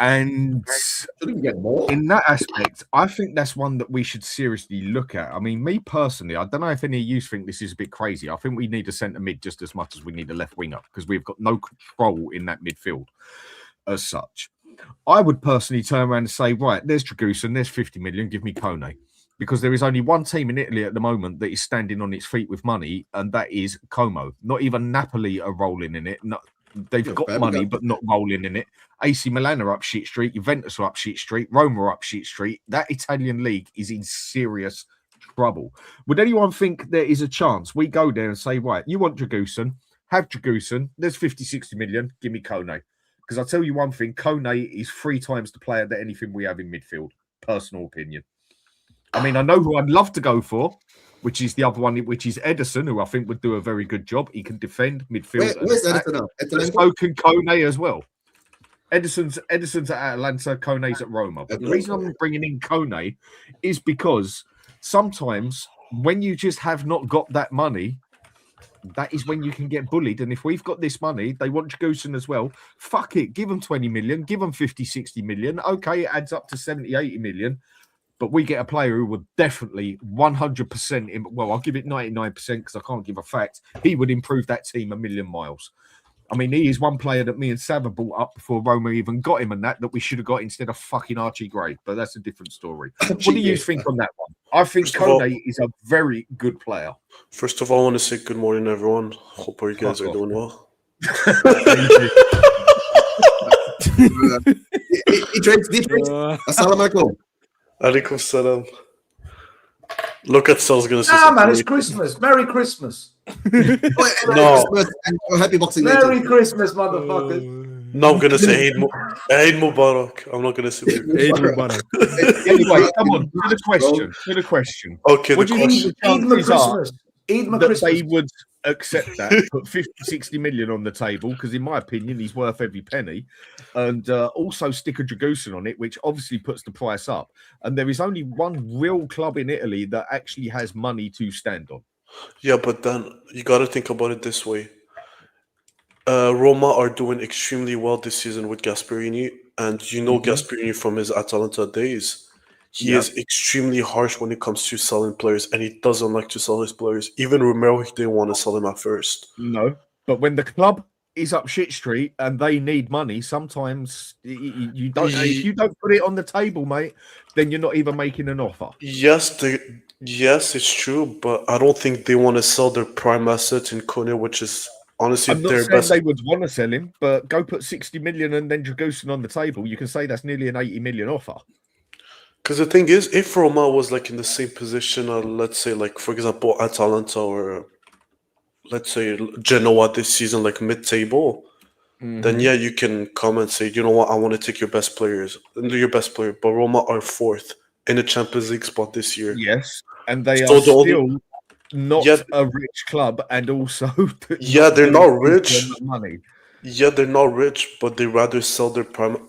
And Shouldn't we get more? in that aspect, I think that's one that we should seriously look at. I mean, me personally, I don't know if any of you think this is a bit crazy. I think we need a centre mid just as much as we need a left winger because we've got no control in that midfield as such. I would personally turn around and say, right, there's Dragusin, there's 50 million, give me Kone. Because there is only one team in Italy at the moment that is standing on its feet with money, and that is Como. Not even Napoli are rolling in it. They've got money, but not rolling in it. AC Milan are up shit street. Juventus are up shit street. Roma are up shit street. That Italian league is in serious trouble. Would anyone think there is a chance we go there and say, right, you want Dragusin, have Dragusin, there's 50, 60 million, give me Kone. Because I'll tell you one thing, Kone is 3 times the player than anything we have in midfield. Personal opinion. I mean, I know who I'd love to go for, which is the other one, which is Edison, who I think would do a very good job. He can defend midfield. Where's Edison now? So can Kone as well. Edison's at Atalanta, Kone's at Roma. But the reason I'm bringing in Kone is because sometimes when you just have not got that money, that is when you can get bullied. And if we've got this money, they want Dragusin as well. Fuck it. Give them 20 million. Give them 50, 60 million. Okay, it adds up to 70, 80 million. But we get a player who would definitely 100%, well, I'll give it 99% because I can't give a fact. He would improve that team a million miles. I mean, he is one player that me and Sav have brought up before Roma even got him and that we should have got instead of fucking Archie Gray. But that's a different story. What do you think on that one? I think Kone is a very good player. First of all, I want to say good morning, everyone. Hope you guys are doing well. He drinks. Assalamualaikum. Alaikum salam. Look at Sal's gonna say Ah, man, it's Christmas. Merry Christmas. No. And happy Boxing Day. Merry Christmas, motherfuckers. No, I'm gonna say Eid Mubarak. I'm not gonna say Eid Mubarak. Anyway, come on, to the question. Okay, What do you think the Eid my chances are Christmas. Eid my that Christmas. they would accept that, put 50, 60 million on the table, because in my opinion, he's worth every penny, and also stick a Dragusin on it, which obviously puts the price up. And there is only one real club in Italy that actually has money to stand on. Yeah, but then you got to think about it this way. Roma are doing extremely well this season with Gasperini, and you know Gasperini from his Atalanta days. He is extremely harsh when it comes to selling players, and he doesn't like to sell his players. Even Romero, he didn't want to sell him at first. No, but when the club is up shit street and they need money, sometimes you don't. If you don't put it on the table, mate, then you're not even making an offer. Yes, it's true, but I don't think they want to sell their prime asset in Kone, which is honestly I'm not their saying best. they would want to sell him, but go put 60 million and then Dragusin on the table. You can say that's nearly an 80 million offer. Because the thing is, if Roma was like in the same position, let's say like for example Atalanta or let's say Genoa this season, like mid-table, then yeah, you can come and say, you know what, I want to take your best player. But Roma are 4th in the Champions League spot this year. Yes, and they So are the only- still not a rich club, and also they're not rich. Money. Yeah, they're not rich, but they rather sell their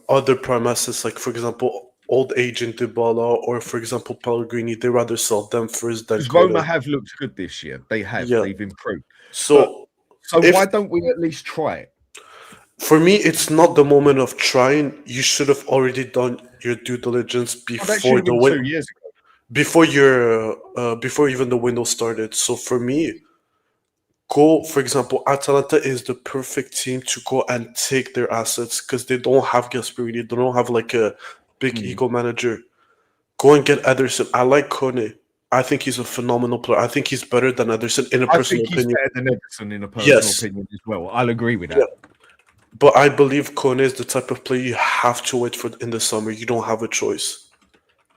other prime assets, like for example, old agent Dybala or for example Pellegrini. They rather sell them first than Roma have looked good this year. They have. Yeah. They've improved. So Why don't we at least try it? for me, it's not the moment of trying. You should have already done your due diligence That before should have the been 2 win, years ago. before even the window started. So for me, for example, Atalanta is the perfect team to go and take their assets because they don't have Gasperini, they don't have like a big ego manager. Go and get Ederson. I like Kone, I think he's a phenomenal player. I think he's better than Ederson in a I personal think he's opinion. better than Ederson in a personal Yes. opinion as well. I'll agree with that. Yeah. But I believe Kone is the type of player you have to wait for in the summer. You don't have a choice.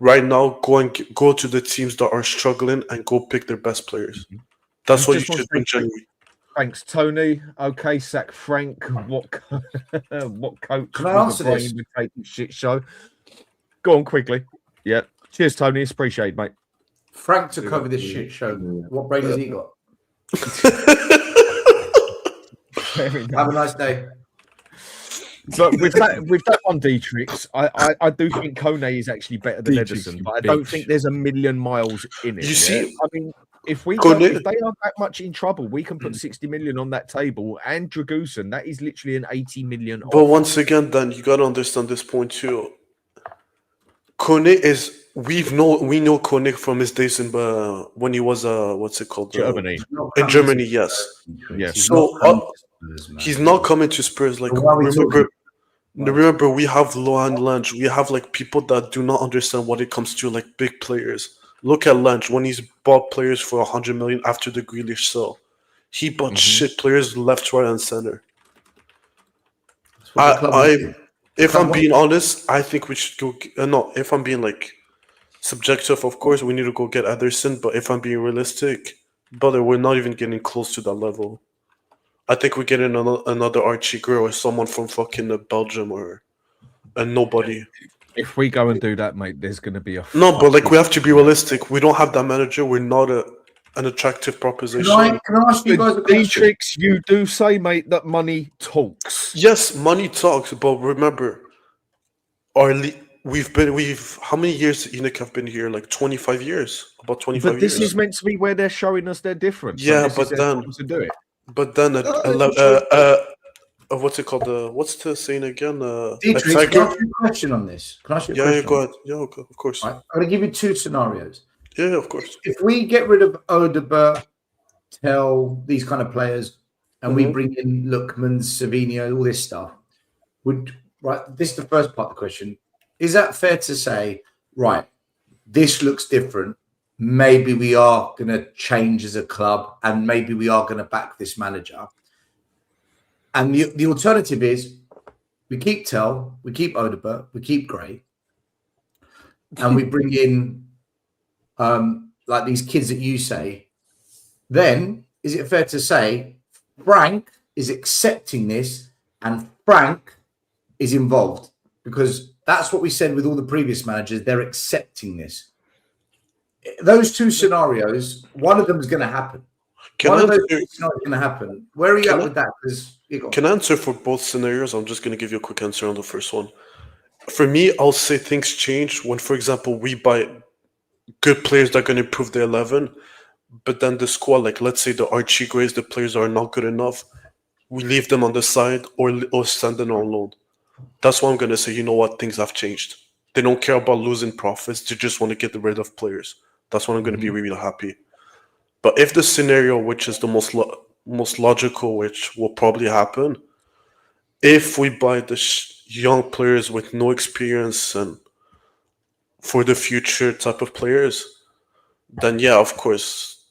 Right now, go to the teams that are struggling and go pick their best players. That's what you should do in January. Thanks, Tony. Okay, sack Frank. What coach Can I with answer a brain this? would take the shit show? Go on quickly. Yeah. Cheers, Tony. It's appreciated, mate. Frank took over this shit show. What brain has he got? Have a nice day. But with that one, Dietrich, I do think Kone is actually better than Dietrich's Ederson, but I big don't think there's a million miles in it. You see- I mean, if they are that much in trouble, we can put 60 million on that table. And Dragusin, that is literally an 80 million. But once again, Dan, you gotta understand this point too. Kone is we know Kone from his days in when he was what's it called? Germany. In Germany, yes. Yeah. So he's not coming to Spurs. Like remember, we have Lohan Lange. We have like people that do not understand what it comes to like big players. Look at Lange when he's bought players for 100 million after the Grealish sell. He bought shit players left, right, and center. If I'm being honest, I think we should go. No, if I'm being like subjective, of course, we need to go get Ederson. But if I'm being realistic, brother, we're not even getting close to that level. I think we're getting another Archie Gray or someone from fucking Belgium or a nobody. If we go and do that, mate, there's going to be a No, but like we have to be realistic. We don't have that manager. We're not an attractive proposition. Can I ask you guys a question? Dietrich, you do say, mate, that money talks. Yes, money talks, but remember, we've how many years Enoch have been here? Like 25 years, about 25 But this years. is meant to be where they're showing us their difference. So Yeah, this but is their then- time to do it. But then, what's it called? What's the saying again? Dietrich, can I tiger. ask you a question on this? Can I ask you a Yeah, question? go ahead. Yeah, okay, of course. Right, I'm going to give you two scenarios. Yeah, of course. If we get rid of Odegaard, Tell, these kind of players, and we bring in Lookman, Savinho, all this stuff, this is the first part of the question. Is that fair to say, right, this looks different. Maybe we are going to change as a club and maybe we are going to back this manager. And the alternative is we keep Tell, we keep Odegaard, we keep Gray, and we bring in like these kids that you say. Then is it fair to say Frank is accepting this and Frank is involved? Because that's what we said with all the previous managers. They're accepting this. Those two scenarios, one of them is going to happen. One of those two scenarios is going to happen. Where are you at with that? Can I answer for both scenarios? I'm just going to give you a quick answer on the first one. For me, I'll say things change when, for example, we buy good players that are going to improve the 11, but then the squad, like let's say the Archie Grays, the players are not good enough, we leave them on the side or send them on loan. That's why I'm going to say, you know what, things have changed. They don't care about losing profits. They just want to get rid of players. That's when I'm going to be really happy. But if the scenario, which is the most logical, which will probably happen, if we buy the young players with no experience and for the future type of players, then yeah, of course,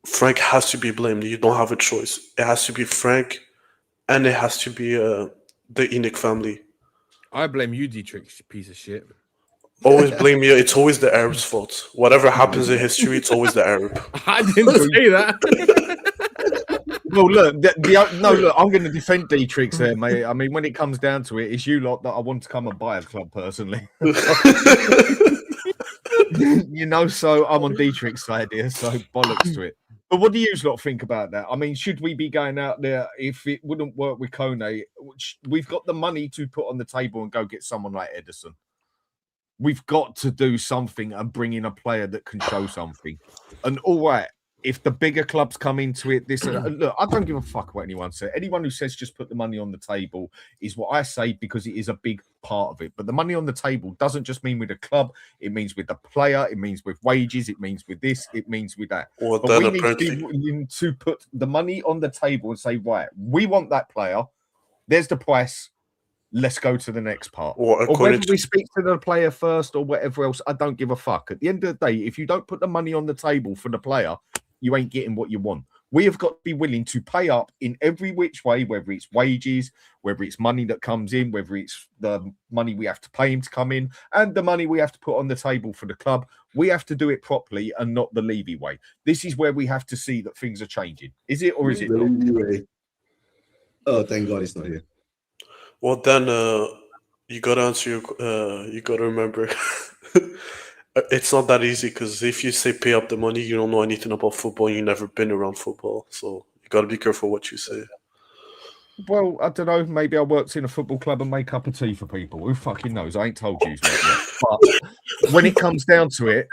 Frank has to be blamed. You don't have a choice. It has to be Frank, and it has to be the Enoch family. I blame you, Dietrich, piece of shit. Always blame you. It's always the Arab's fault. Whatever happens in history, it's always the Arab. I didn't say that. Well, look, look, I'm going to defend Dietrich there, mate. I mean, when it comes down to it, it's you lot that I want to come and buy a club personally. You know, so I'm on Dietrich's side here, so bollocks to it. But what do you lot think about that? I mean, should we be going out there if it wouldn't work with Kone? Which we've got the money to put on the table and go get someone like Ederson. We've got to do something and bring in a player that can show something. And all right, if the bigger clubs come into it, look, I don't give a fuck what anyone says. Anyone who says just put the money on the table is what I say, because it is a big part of it. But the money on the table doesn't just mean with the club. It means with the player. It means with wages. It means with this. It means with that. But we need to be willing to put the money on the table and say, right, we want that player. There's the price. let's go to the next part. Or Or whether according we to speak to the player first or whatever else, I don't give a fuck. At the end of the day, if you don't put the money on the table for the player, you ain't getting what you want. We have got to be willing to pay up in every which way, whether it's wages, whether it's money that comes in, whether it's the money we have to pay him to come in, and the money we have to put on the table for the club. We have to do it properly and not the Levy way. This is where we have to see that things are changing. Is it or is it not? Oh, thank God it's not here. well, then you gotta answer your. You gotta remember, it's not that easy because if you say pay up the money, you don't know anything about football. You've never been around football, so you gotta be careful what you say. Well, I don't know. Maybe I worked in a football club and make cup of tea for people. Who fucking knows? I ain't told you yet. But when it comes down to it,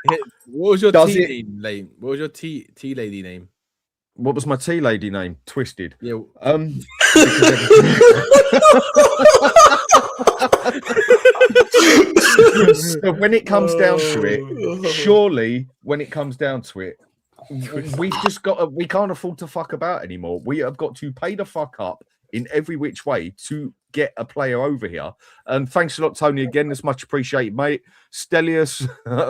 What was your Does tea name? What was your tea lady name? what was my tea lady name? Twisted. Yeah. So when it comes down to it, surely when it comes down to it, we've just got to, we can't afford to fuck about anymore. We have got to pay the fuck up in every which way to get a player over here. And thanks a lot, Tony, again. It's much appreciated, mate. Stelios,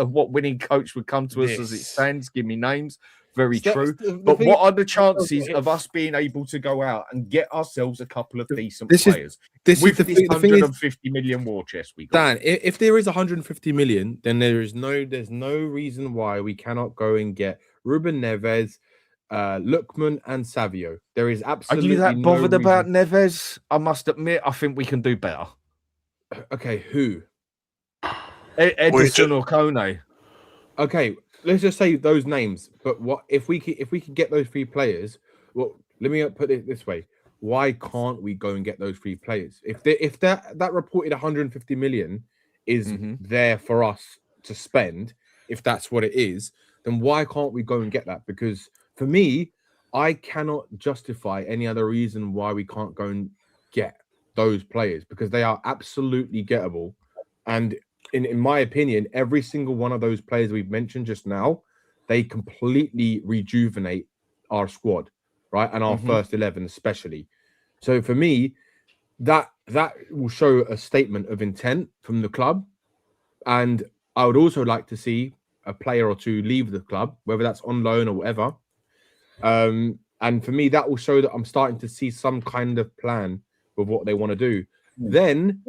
what winning coach would come to us as it stands? Give me names. Very true. But what are the chances of us being able to go out and get ourselves a couple of decent players with this 150 million war chest we got? Dan, if there is 150 million, then there's no reason why we cannot go and get Ruben Neves, Lookman, and Savio. There is Are absolutely you that bothered no about reason... Neves? I must admit, I think we can do better. Okay, who? Edison or Kone? Okay, let's just say those names. But what if we could get those three players? Well, let me put it this way: why can't we go and get those three players? If that reported 150 million is there for us to spend, if that's what it is, then why can't we go and get that? Because for me, I cannot justify any other reason why we can't go and get those players, because they are absolutely gettable. And in my opinion, every single one of those players we've mentioned just now, they completely rejuvenate our squad, right? And our first 11 especially. So for me, that will show a statement of intent from the club. And I would also like to see a player or two leave the club, whether that's on loan or whatever. And for me, that will show that I'm starting to see some kind of plan with what they want to do. Then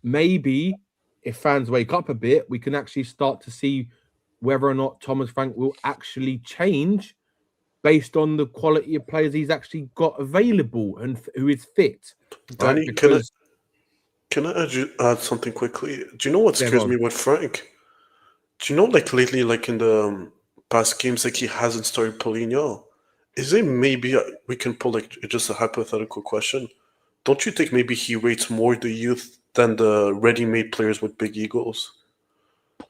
maybe if fans wake up a bit, we can actually start to see whether or not Thomas Frank will actually change based on the quality of players he's actually got available and who is fit. Danny, Right? can I add something quickly? Do you know what scares me with Frank? Do you know, like lately, like in the past games, like he hasn't started Paulinho? Is it maybe we can pull like just a hypothetical question? Don't you think maybe he rates more the youth than the ready-made players with big egos?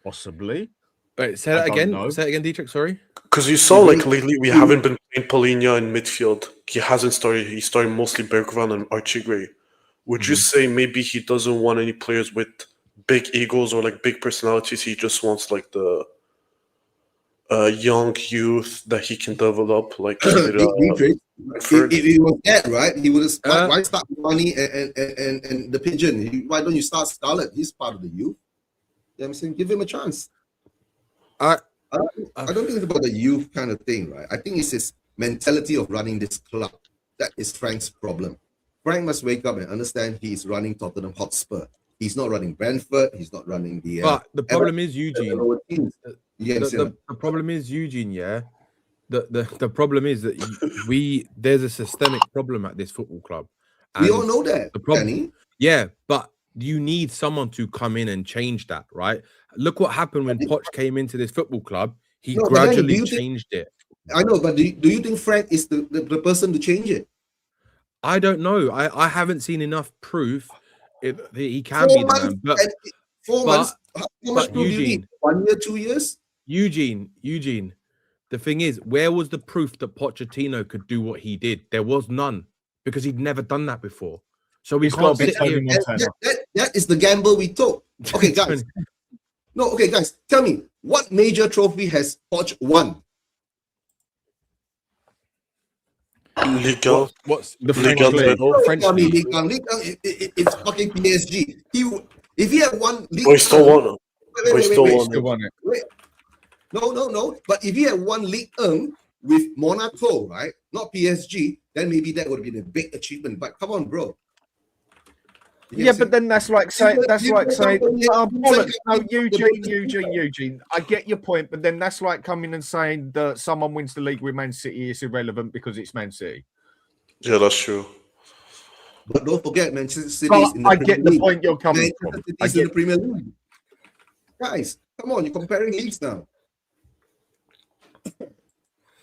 Possibly. Wait, say that again. Say it again, Dietrich. Sorry. Because you saw like lately we haven't been playing Paulinho in midfield. He hasn't started. He started mostly Bergvall and Archie Gray. Would you say maybe he doesn't want any players with big egos or like big personalities? He just wants like the young youth that he can develop. Like if it was that, right, he would have. Why start Money and the Pigeon? Why don't you start Scarlett? He's part of the youth. You know what I'm saying? Give him a chance. I don't think it's about the youth kind of thing, right? I think it's his mentality of running this club. That is Frank's problem. Frank must wake up and understand he's running Tottenham Hotspur. He's not running Brentford. He's not running the. But the problem is Eugene. Yes, the problem is Eugene. Yeah, the problem is that there's a systemic problem at this football club. We all know that. The problem, yeah, but you need someone to come in and change that, right? Look what happened when Poch came into this football club. He gradually changed it. I know, but do you think Frank is the person to change it? I don't know. I haven't seen enough proof that he can be the man. But 4 months. How much proof do you need? 1 year, 2 years? Eugene. The thing is, where was the proof that Pochettino could do what he did? There was none, because he'd never done that before. So we can't sit here. That is the gamble we took. Okay, guys. Guys, tell me, what major trophy has Poch won? Liga. What's The Liga French league. title. French I mean, league? it's fucking PSG. If he had one league, But he still won it. But he still wait. won Still it. won it. Wait. No. But if he had one league with Monaco, right, not PSG, then maybe that would have been a big achievement. But come on, bro. Yeah, but then that's like saying bollocks. No, Eugene. I get your point, but then that's like coming and saying that someone wins the league with Man City is irrelevant because it's Man City. Yeah, that's true. But don't forget, Manchester City is in the I Premier get the League. point you're coming from. Manchester City is in the Premier League. Guys, come on, you're comparing leagues now.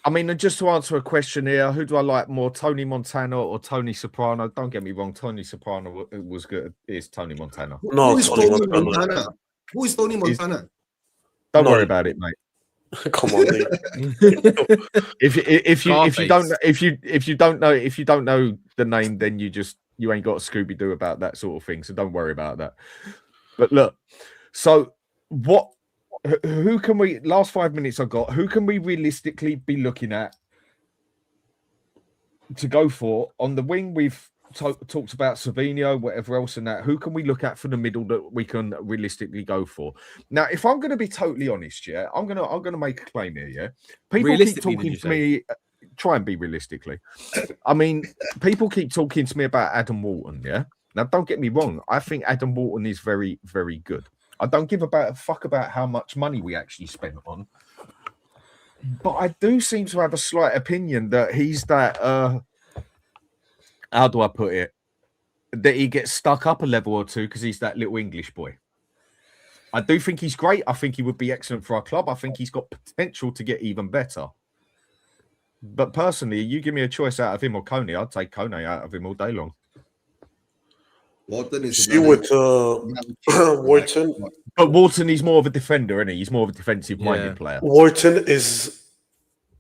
I mean, and just to answer a question here, who do I like more, Tony Montana or Tony Soprano? Don't get me wrong, Tony Soprano was good. It's Tony Montana. No, Who is Tony Tony Montana. Montana? Who is Tony Montana? Don't No. worry about it, mate. Come on, Dave. If you don't know the name, then you ain't got a Scooby Doo about that sort of thing. So don't worry about that. But look, so who can we? Last 5 minutes I've got. Who can we realistically be looking at to go for on the wing? We've talked about Savinho, whatever else, and that. Who can we look at for the middle that we can realistically go for? Now, if I'm going to be totally honest, yeah, I'm gonna make a claim here. Yeah, people keep talking to me. Try and be realistically. I mean, people keep talking to me about Adam Walton. Yeah. Now, don't get me wrong. I think Adam Walton is very, very good. I don't give a fuck about how much money we actually spent on. But I do seem to have a slight opinion that he's that, how do I put it? That he gets stuck up a level or two because he's that little English boy. I do think he's great. I think he would be excellent for our club. I think he's got potential to get even better. But personally, you give me a choice out of him or Coney, I'd take Coney out of him all day long. Walton is See with Wharton. But Walton, he's more of a defender, isn't he? He's more of a defensive-minded player. Wharton is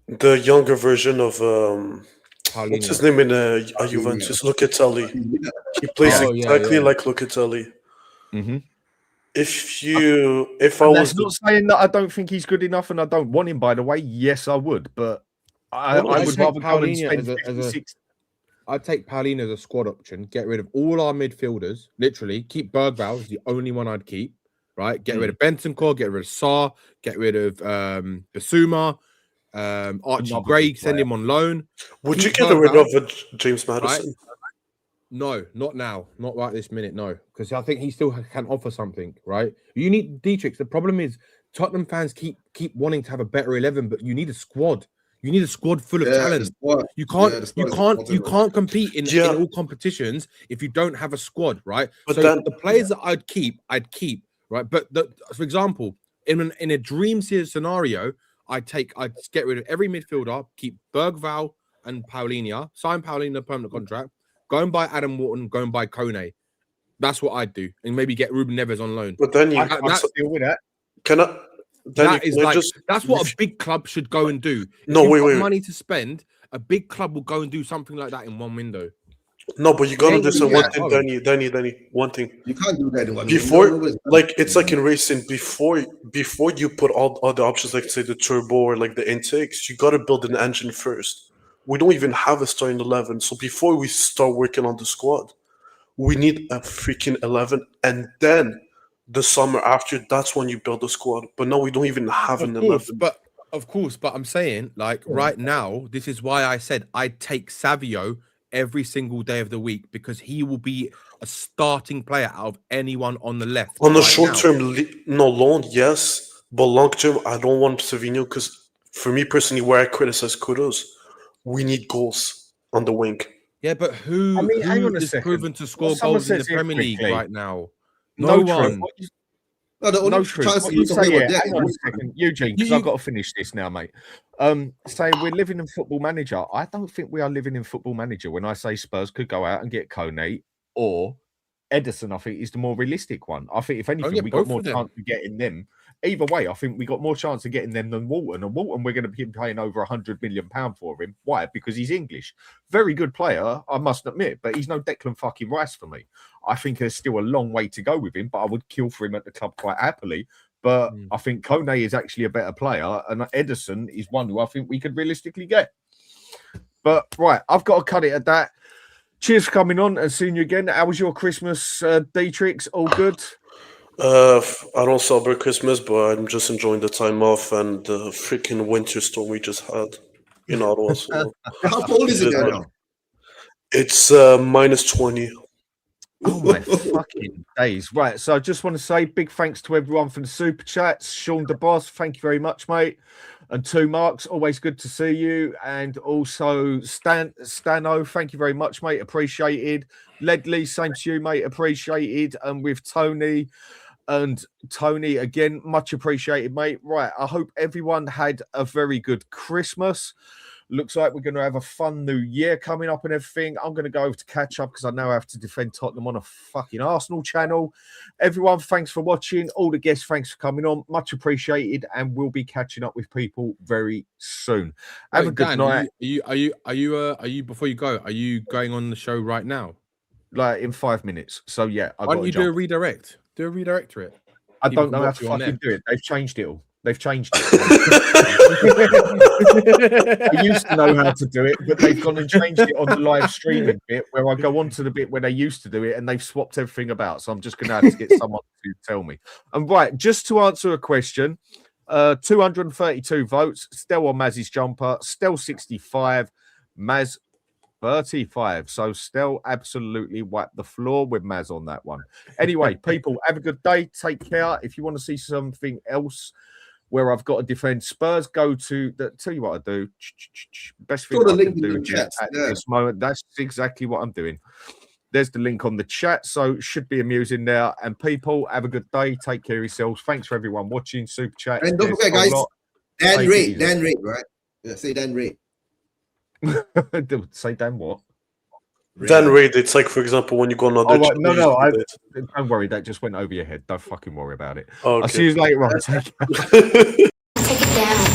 the younger version of what's his name in Juventus? Locatelli. He plays exactly like Locatelli. Mm-hmm. If I was not saying that I don't think he's good enough and I don't want him, by the way. Yes, I would, but I would rather go and spend 56. I'd take Paulinho as a squad option, get rid of all our midfielders, literally, keep Bergvall, is the only one I'd keep, right? Get rid of Bentancur, get rid of Sarr, get rid of Basuma, Archie Gray, send him on loan. Would you get rid of James Maddison? Right? No, not now. Not right this minute, no. Because I think he still can offer something, right? You need Dietrich. The problem is Tottenham fans keep wanting to have a better 11, but you need a squad. You need a squad full of talent. You can't compete in all competitions if you don't have a squad, right? But so then, the players that I'd keep, right? But for example, in a dream scenario, I'd get rid of every midfielder, keep Bergvall and Paulinho, sign Paulinho permanent contract, go and buy Adam Walton, go and buy Kone. That's what I'd do, and maybe get Ruben Neves on loan. But then I deal with that. That's what a big club should go and do. If money to spend, a big club will go and do something like that in one window. No, but you gotta understand one thing, Danny. One thing. You can't do that in one window. Like it's like in racing. Before you put all the options, like say the turbo or like the intakes, you gotta build an engine first. We don't even have a starting 11, so before we start working on the squad, we need a freaking 11, and then the summer after, that's when you build a squad. But no, we don't even have an 11. But I'm saying, like, right now, this is why I said I'd take Savio every single day of the week, because he will be a starting player out of anyone on the left. On the short term, loan, yes. But long term, I don't want Savinho, because for me personally, where I criticize Kudos, we need goals on the wing. Yeah, but who is proven to score goals in the Premier League right now? No one. No truth. What you say here, hang on a second, Eugene, because I've got to finish this now, mate. Saying we're living in Football Manager. I don't think we are living in Football Manager when I say Spurs could go out and get Kone or Edison. I think is the more realistic one. I think if anything, we got more chance of getting them. Either way, I think we got more chance of getting them than Walton. And Walton, we're going to be paying over £100 million for him. Why? Because he's English. Very good player, I must admit, but he's no Declan fucking Rice for me. I think there's still a long way to go with him, but I would kill for him at the club quite happily. But I think Kone is actually a better player, and Edison is one who I think we could realistically get. But right, I've got to cut it at that. Cheers for coming on and seeing you again. How was your Christmas, D-Trix? All good? I don't celebrate Christmas, but I'm just enjoying the time off and the freaking winter storm we just had in Ottawa. So How cold is it there now? it's -20. Oh my fucking days. Right. So I just want to say big thanks to everyone for the super chats. Sean DeBoss, thank you very much, mate. And 2 Marks, always good to see you. And also Stano, thank you very much, mate. Appreciated. Ledley, same to you, mate. Appreciated. And with Tony again, much appreciated, mate. Right. I hope everyone had a very good Christmas. Looks like we're going to have a fun new year coming up and everything. I'm going to go over to catch up because I now have to defend Tottenham on a fucking Arsenal channel. Everyone, thanks for watching. All the guests, thanks for coming on. Much appreciated. And we'll be catching up with people very soon. Have a good Dan, night. Are you before you go? Are you going on the show right now? Like in 5 minutes. So yeah, Why don't you do a redirect? Do a redirect to it. I People don't know can how watch to you on fucking there. do it. They've changed it all. They've changed it. I used to know how to do it, but they've gone and changed it on the live streaming bit where I go on to the bit where they used to do it and they've swapped everything about. So I'm just going to have to get someone to tell me. And right, just to answer a question, 232 votes, Stel on Maz's jumper, Stel 65, Maz 35. So Stel absolutely wiped the floor with Maz on that one. Anyway, people, have a good day. Take care. If you want to see something else where I've got to defend Spurs, go to the. Tell you what I do. Best thing Throw the I link can in do the chat. at this moment. That's exactly what I'm doing. There's the link on the chat, so it should be amusing there. And people, have a good day. Take care of yourselves. Thanks for everyone watching. Super chat. And don't forget, guys, Dan Ray, right? Yeah, say Dan Ray. Say Dan what? Dan Reid, it's like, for example, when you go on other Oh, right. No, channels, don't worry. That just went over your head. Don't fucking worry about it. Okay. I'll see you later on. Take care. Take it down.